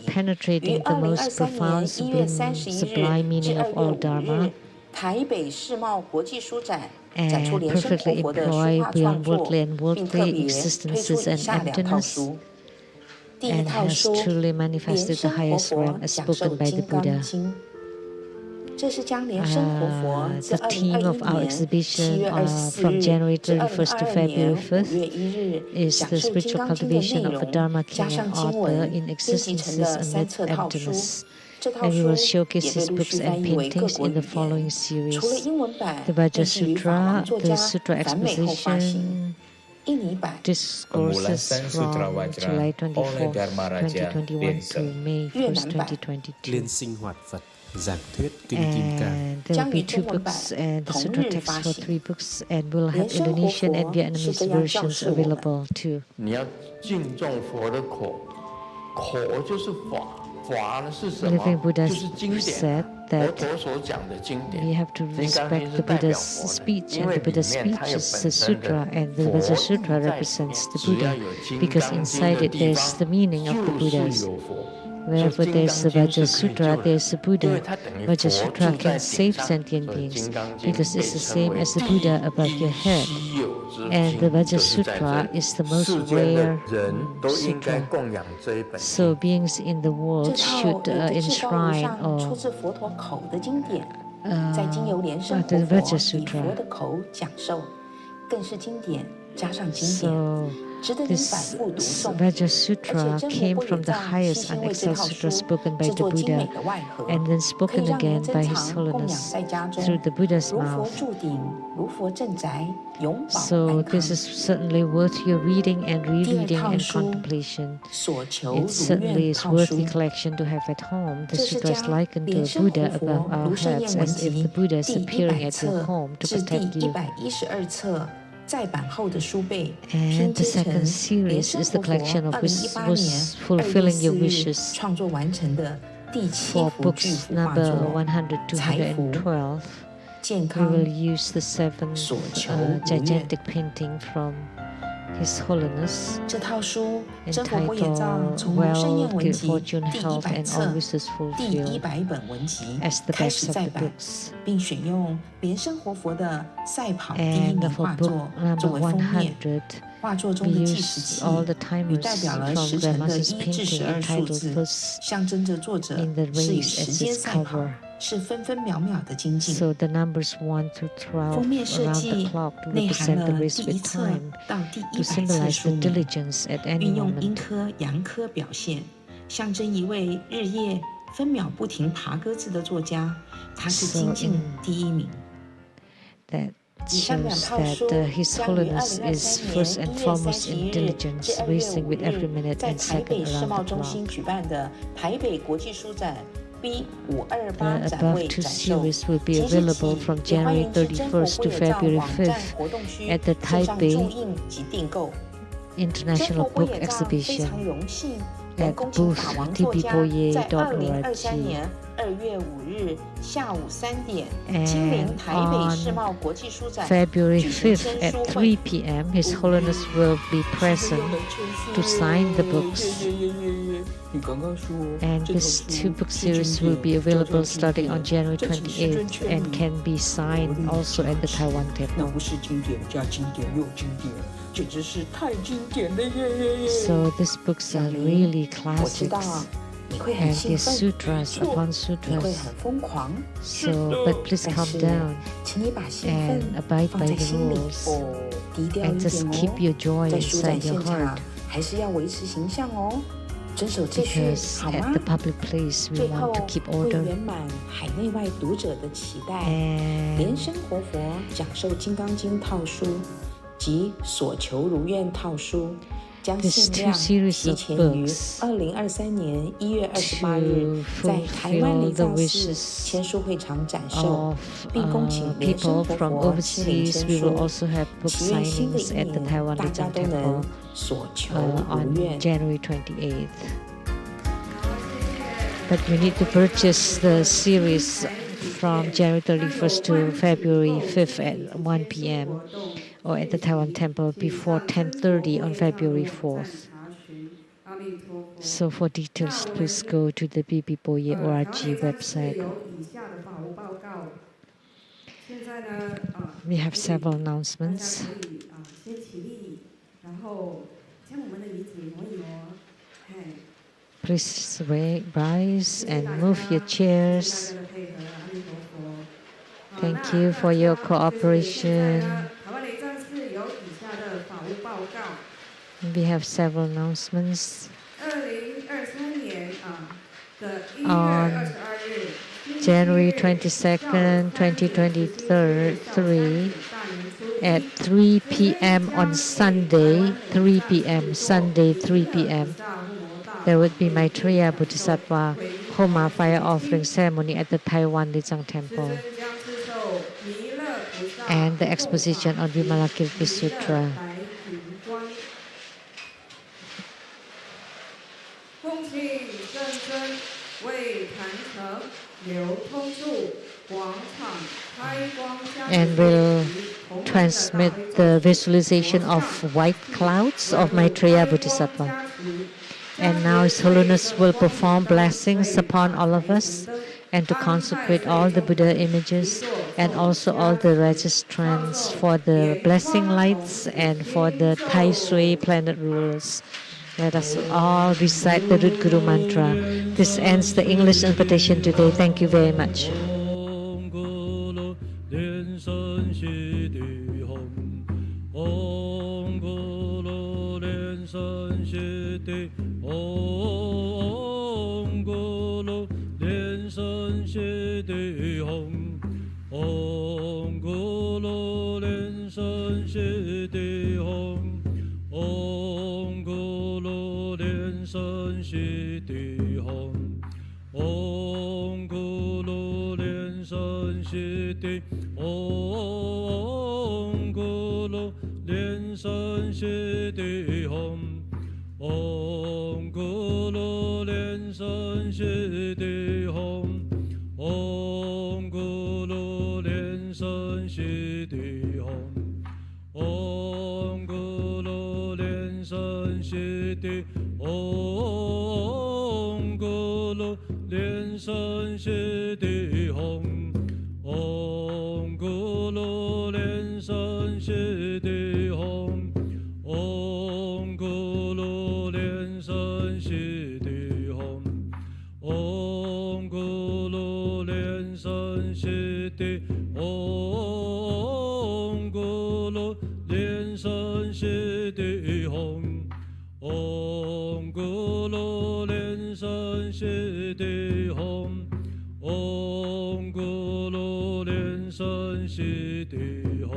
penetrating the most profound, sublime meaning of all Dharma, and perfectly employ beyond worldly and worldly existences and emptiness, and has truly manifested the highest realm as spoken by the Buddha. The theme of our exhibition from January 31st to February 5th is the spiritual cultivation of a Dharma king and author in existences amid emptiness. And we will showcase his books and paintings in the following series: the Vajra Sutra, the Sutra Exposition, discourses from July 24th, 2021 to May 1st, 2022. And there will be 2 books and the sutra text for 3 books, and we'll have Indonesian and Vietnamese versions available too. Living Buddha said that we have to respect the Buddha's speech, and the Buddha's speech is the sutra, and the Vajra Sutra represents the Buddha, because inside it there's the meaning of the Buddhas. Wherever there's the Vajra Sutra, there's the Buddha. Vajra Sutra can save sentient beings because it's the same as the Buddha above your head. And the Vajra Sutra is the most rare sutra. So beings in the world should enshrine or the Vajra Sutra. 加上经典， So 值得您反 this 复读诵。 Vajra 而 Sutra 且真如 came 波 from 野 the 藏 highest 新会这 unexcelled 套 sutra 书 spoken by 制 the 作精美 Buddha 的外盒， and then 可以 spoken 让您 again 珍 by His 藏供养 Holiness 在家 through 中， the Buddha's 如佛 mouth. 住顶，如佛镇宅，永保 So 安 this 康。 is certainly worth your reading and 第二 rereading 套 and 书 contemplation. 所求 It 如 certainly 愿 is 套 worthy 书， collection to have at home. The 这是 sutra is 将 likened to 莲 a 生活 Buddha 佛 above our 卢胜 heads, 彦文 as if 集 the Buddha is 第 appearing 100 at your 册 home to 至第 protect you. 112册再版后的书背， And 拼 the 接成 second 莲 series 生 is the 活佛 collection of 2018 was 年2 fulfilling 月 your 4日 wishes 创作完成的第7 for 幅巨 books 幅画 number 作， 100 财福、 212. 健 We 康、 will use the seventh 所求如愿。 gigantic painting from His Holiness 这套书真佛波野藏 entitled 从卢胜彦 Wealth, 文 Good 集 Fortune, 第 Health, 100 and 册 All Wishes 第 Fulfilled 100本文集 as the 开 backs 始 of 再 the 版， books. 并选用莲生活佛的赛跑第1 And 名 for 画 book 作 number 作为封面。 100, 画作 we 中的计时 use 器 all the 与 timers 代表了 from 时辰的 Grandmaster's 1至 painting 12数 entitled 字， First 象征着作者 in the 是与 race 时 as 间 its 赛跑， cover. 是分分秒秒的精进。 So the numbers 1 to 12封面设 around the 计 clock to 内含 represent the 了 race 第1 with 册 time, 到第 to 100册 symbolize 书 the 名， diligence at any 运用阴 moment. 科、阳科表现，象征一位日夜分秒不停爬鸽子的作家，他是 So 精进 in 第1名。 That 以上2 shows 套 that 书 His 将于 Holiness is 2023 first 年 and 1月 foremost 31 in 日至 diligence, 2月 racing with 5 every 日 minute 在 and 台 second 北世 around 贸 the 中心 clock. 举办的台北国际书展 B528 The 展 above 位 two 展售， series will be 即日 available 起 from 也欢 January 迎至真佛 31st 波 to 野藏 February 网站 5th 活动区 at the 线上 Taipei 注印及订购。真 International 佛波 Book 野藏非 Exhibition 常荣幸能 at 恭请 booth 法王作家在 tbpoye.org 2023年2月5日下午3点，亲临 and 台北世 on 贸国际书展 February 举行 5th 签 at 书会。 3 p.m. His Holiness will be present to sign the books. 你刚刚说 And this 2 book series will be available starting on January 28th and can be signed also at the Taiwan 那 Temple. 不是经典加经典又经典，简直是太经典了耶！ So these books are really 我知道 classics 你会很 and 兴 these 奋， sutras 错 upon 你会 sutras. 很疯狂， So, but please 但 calm 是 down 请你把兴奋 and abide 放 by 在 the 心里 rules 哦，低调一 and just 点 keep your 哦， joy 在书展 inside your 现场 heart 还是要维持形象哦，遵守秩序 because 好吗 at？the public place we 最后 want to keep 为 order 圆满海内外读者的期待， and 莲生活佛讲授《金刚经》套书及所求如愿套书，将 These 限 two 量 series 提 of 前于 books 2023年1月28 to 日在台湾 fulfill 礼 the 藏寺 wishes 签书会场展售， of 并恭请莲生 people 活 from 佛亲临 overseas. 签 We will 书。 also have book 祈愿新的 signings 一 at the 年 Taiwan 大家 Lizang 都能 Temple 所求 on 如愿。 January 28th. But you need to purchase the series from January 31st to February 5th at 1 p.m. or at the Taiwan Temple before 10:30 on February 4th. So for details, please go to the BBBoye.org website. We have several announcements. Please rise and move your chairs. Thank you for your cooperation. We have several announcements. On January 22nd, 2023, at 3 p.m. on Sunday, 3 p.m., Sunday, 3 p.m., there would be Maitreya Bodhisattva Homa fire offering ceremony at the Taiwan Lizang Temple and the exposition on Vimalakirti Sutra. And we'll transmit the visualization of white clouds of Maitreya Bodhisattva. And now His Holiness will perform blessings upon all of us and to consecrate all the Buddha images and also all the registrants for the blessing lights and for the Tai Sui planet rulers. Let us all recite the Root Guru mantra. This ends the English invitation today. Thank you very much. 嗡咕噜莲生悉地吽，嗡嗡咕噜莲生悉地吽，嗡咕噜莲生悉地吽，嗡咕噜莲生悉地吽，嗡咕噜莲生悉地，嗡咕噜莲生悉地吽，嗡咕噜莲生悉地吽，嗡咕噜莲生悉地吽，嗡咕噜莲生悉地，嗡咕噜莲生悉地吽，嗡咕噜莲生悉地吽，嗡咕噜莲生悉地吽，嗡咕噜莲生悉地，嗡咕噜莲生悉地吽，嗡咕噜莲生悉地吽，嗡咕噜莲生悉地吽，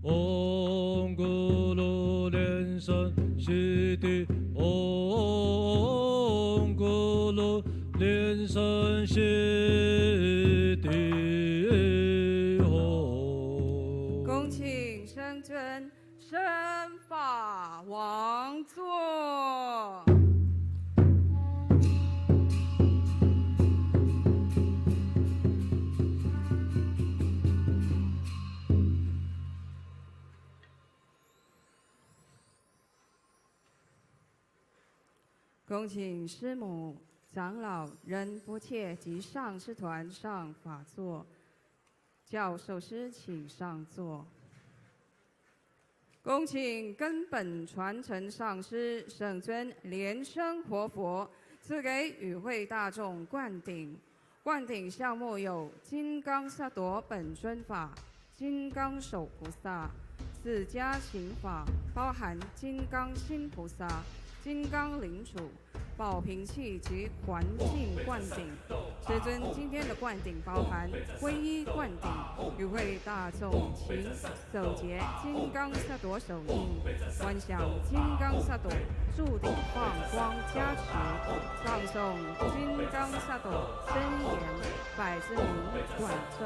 嗡咕噜莲生悉地，嗡咕噜莲生悉地吽。恭请圣尊升法王座。恭请师母、长老、仁波切及上师团上法座，教授师请上座。恭请根本传承上师圣尊莲生活佛赐给与会大众灌顶。灌顶项目有金刚萨埵本尊法、金刚手菩萨、四加行法，包含金刚心菩萨、金刚领主、宝瓶器及环境灌顶。师尊今天的灌顶包含皈依灌顶，与会大众请手结金刚萨埵手印，观想金刚萨埵注顶放光加持，唱诵金刚萨埵真言百字明短咒。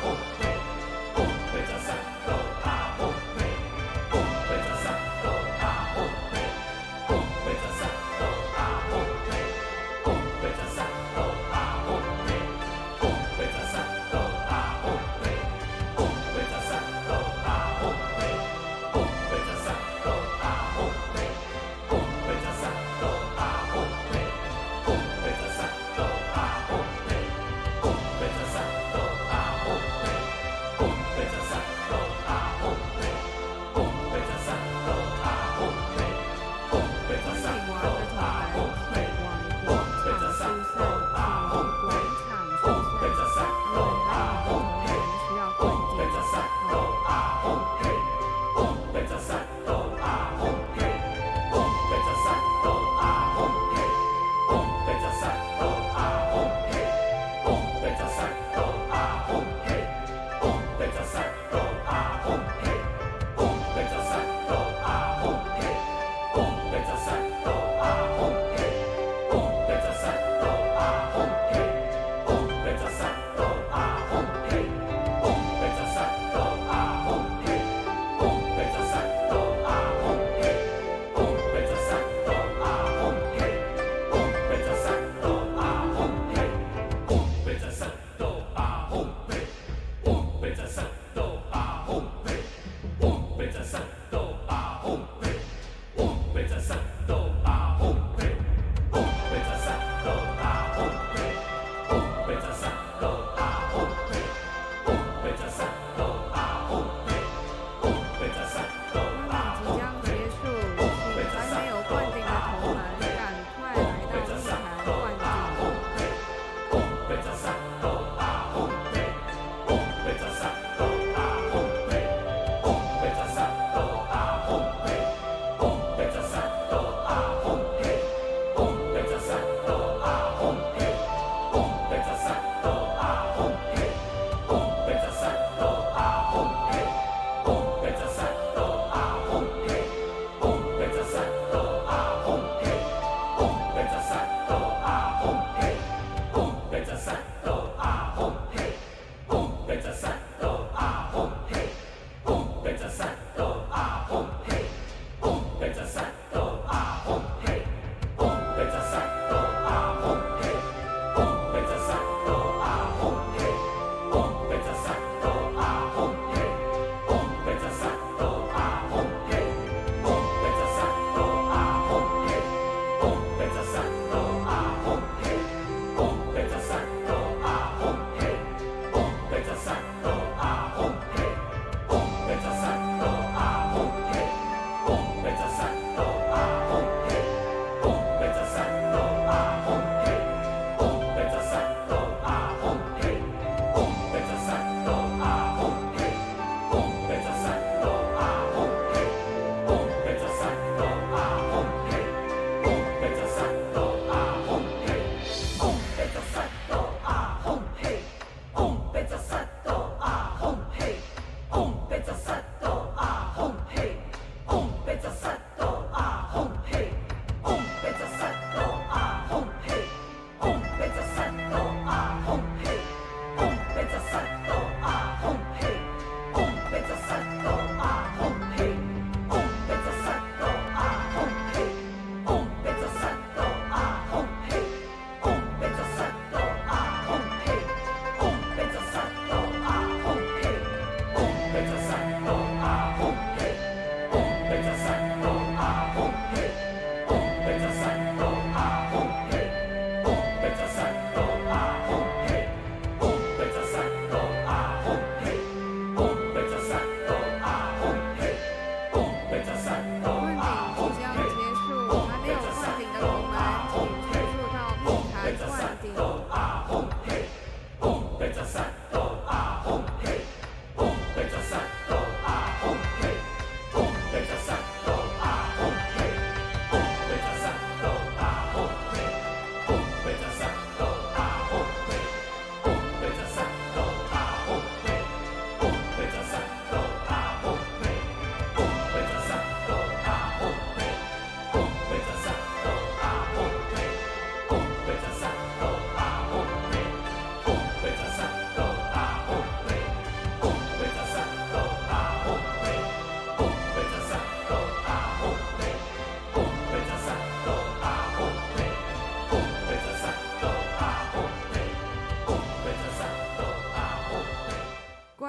Om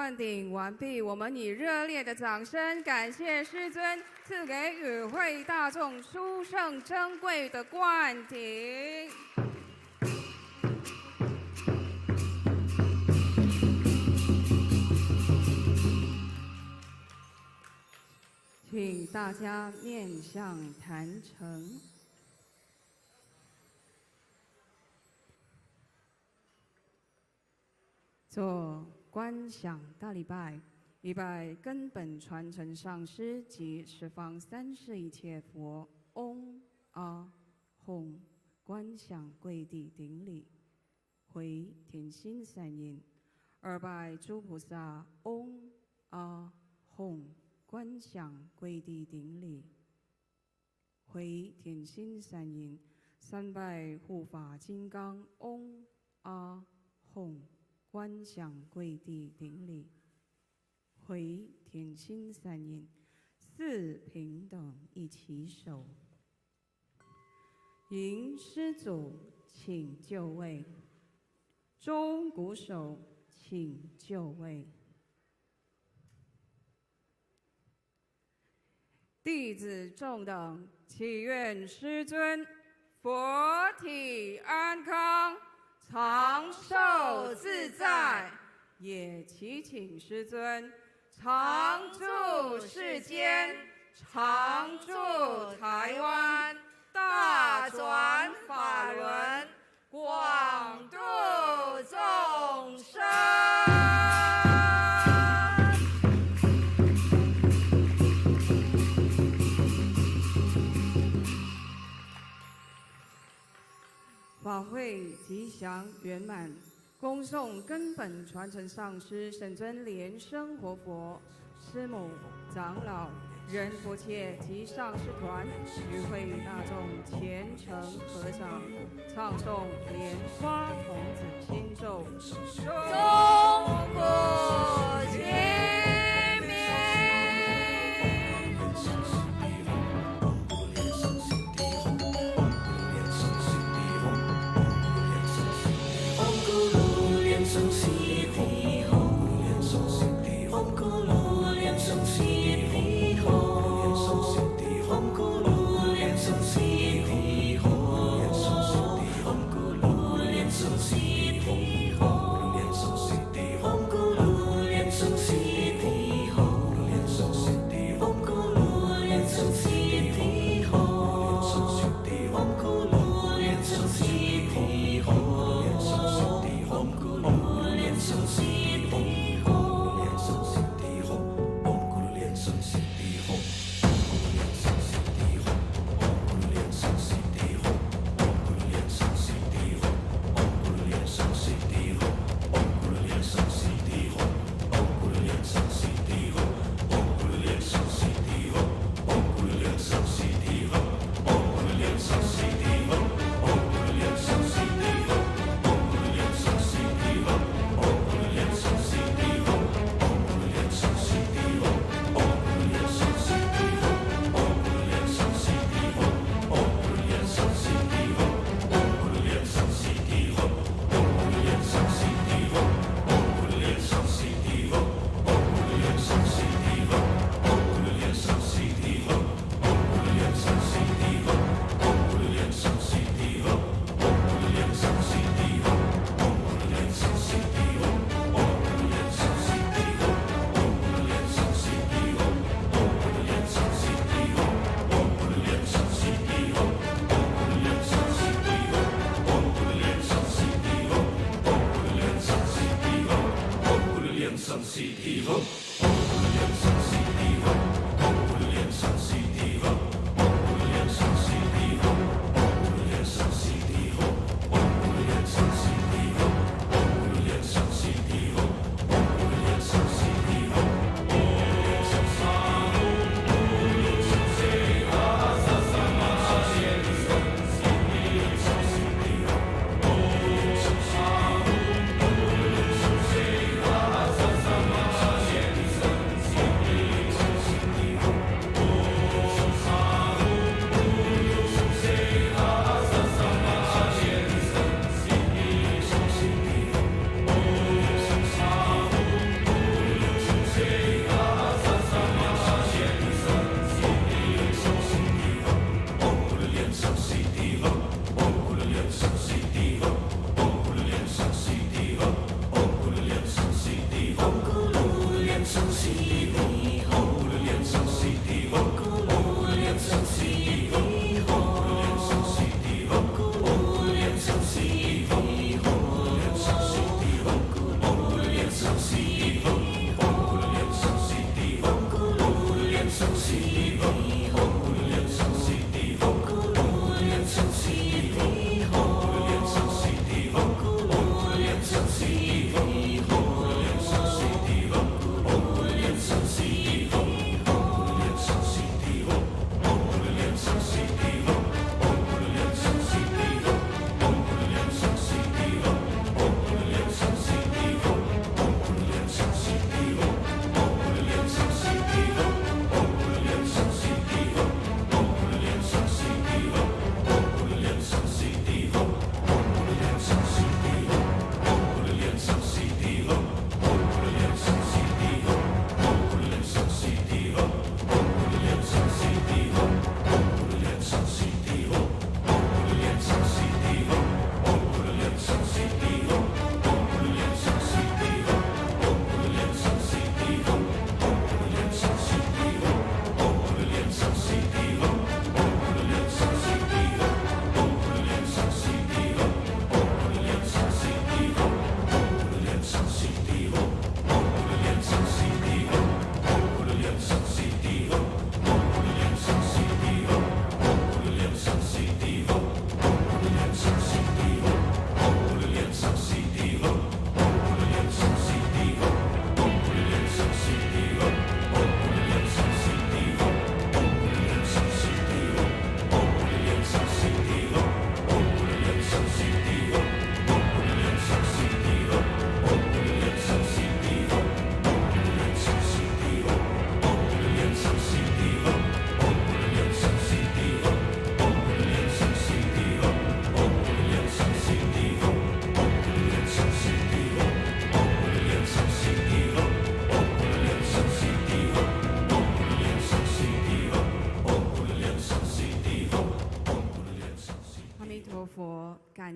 灌顶完毕，我们以热烈的掌声感谢师尊赐给与会大众殊胜珍贵的灌顶。请大家面向坛城。做观想大礼拜，礼拜根本传承上师及十方三世一切佛。嗡阿吽，观想跪地顶礼，回天心三印。二拜诸菩萨。嗡阿吽，观想跪地顶礼，回天心三印。三拜护法金刚。嗡阿吽，观想跪地顶礼，回天心三印。四平等一起手，迎师祖请就位，钟鼓手请就位。弟子众等祈愿师尊佛体安康，长寿自在，也祈请师尊常驻世间，常驻台湾，大转法轮，广度众生。法会吉祥圆满，恭送根本传承上师圣尊莲生活佛、师母、长老、仁波切及上师团与会大众虔诚合掌，唱诵莲花童子心咒，钟鼓齐鸣。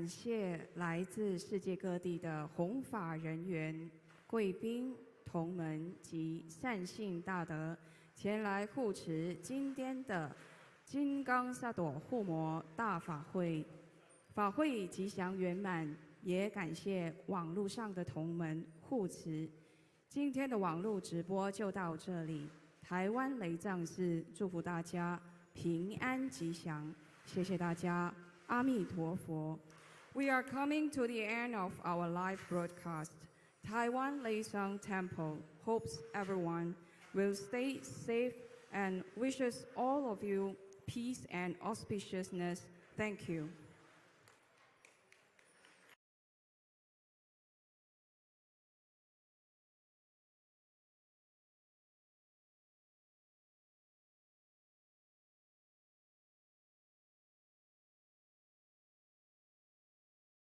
感谢来自世界各地的弘法人员、贵宾、同门及善信大德前来护持今天的金刚萨埵护摩大法会。法会吉祥圆满，也感谢网络上的同门护持。今天的网络直播就到这里，台湾雷藏寺祝福大家平安吉祥，谢谢大家，阿弥陀佛。We are coming to the end of our live broadcast. Taiwan Leisang Temple hopes everyone will stay safe and wishes all of you peace and auspiciousness. Thank you.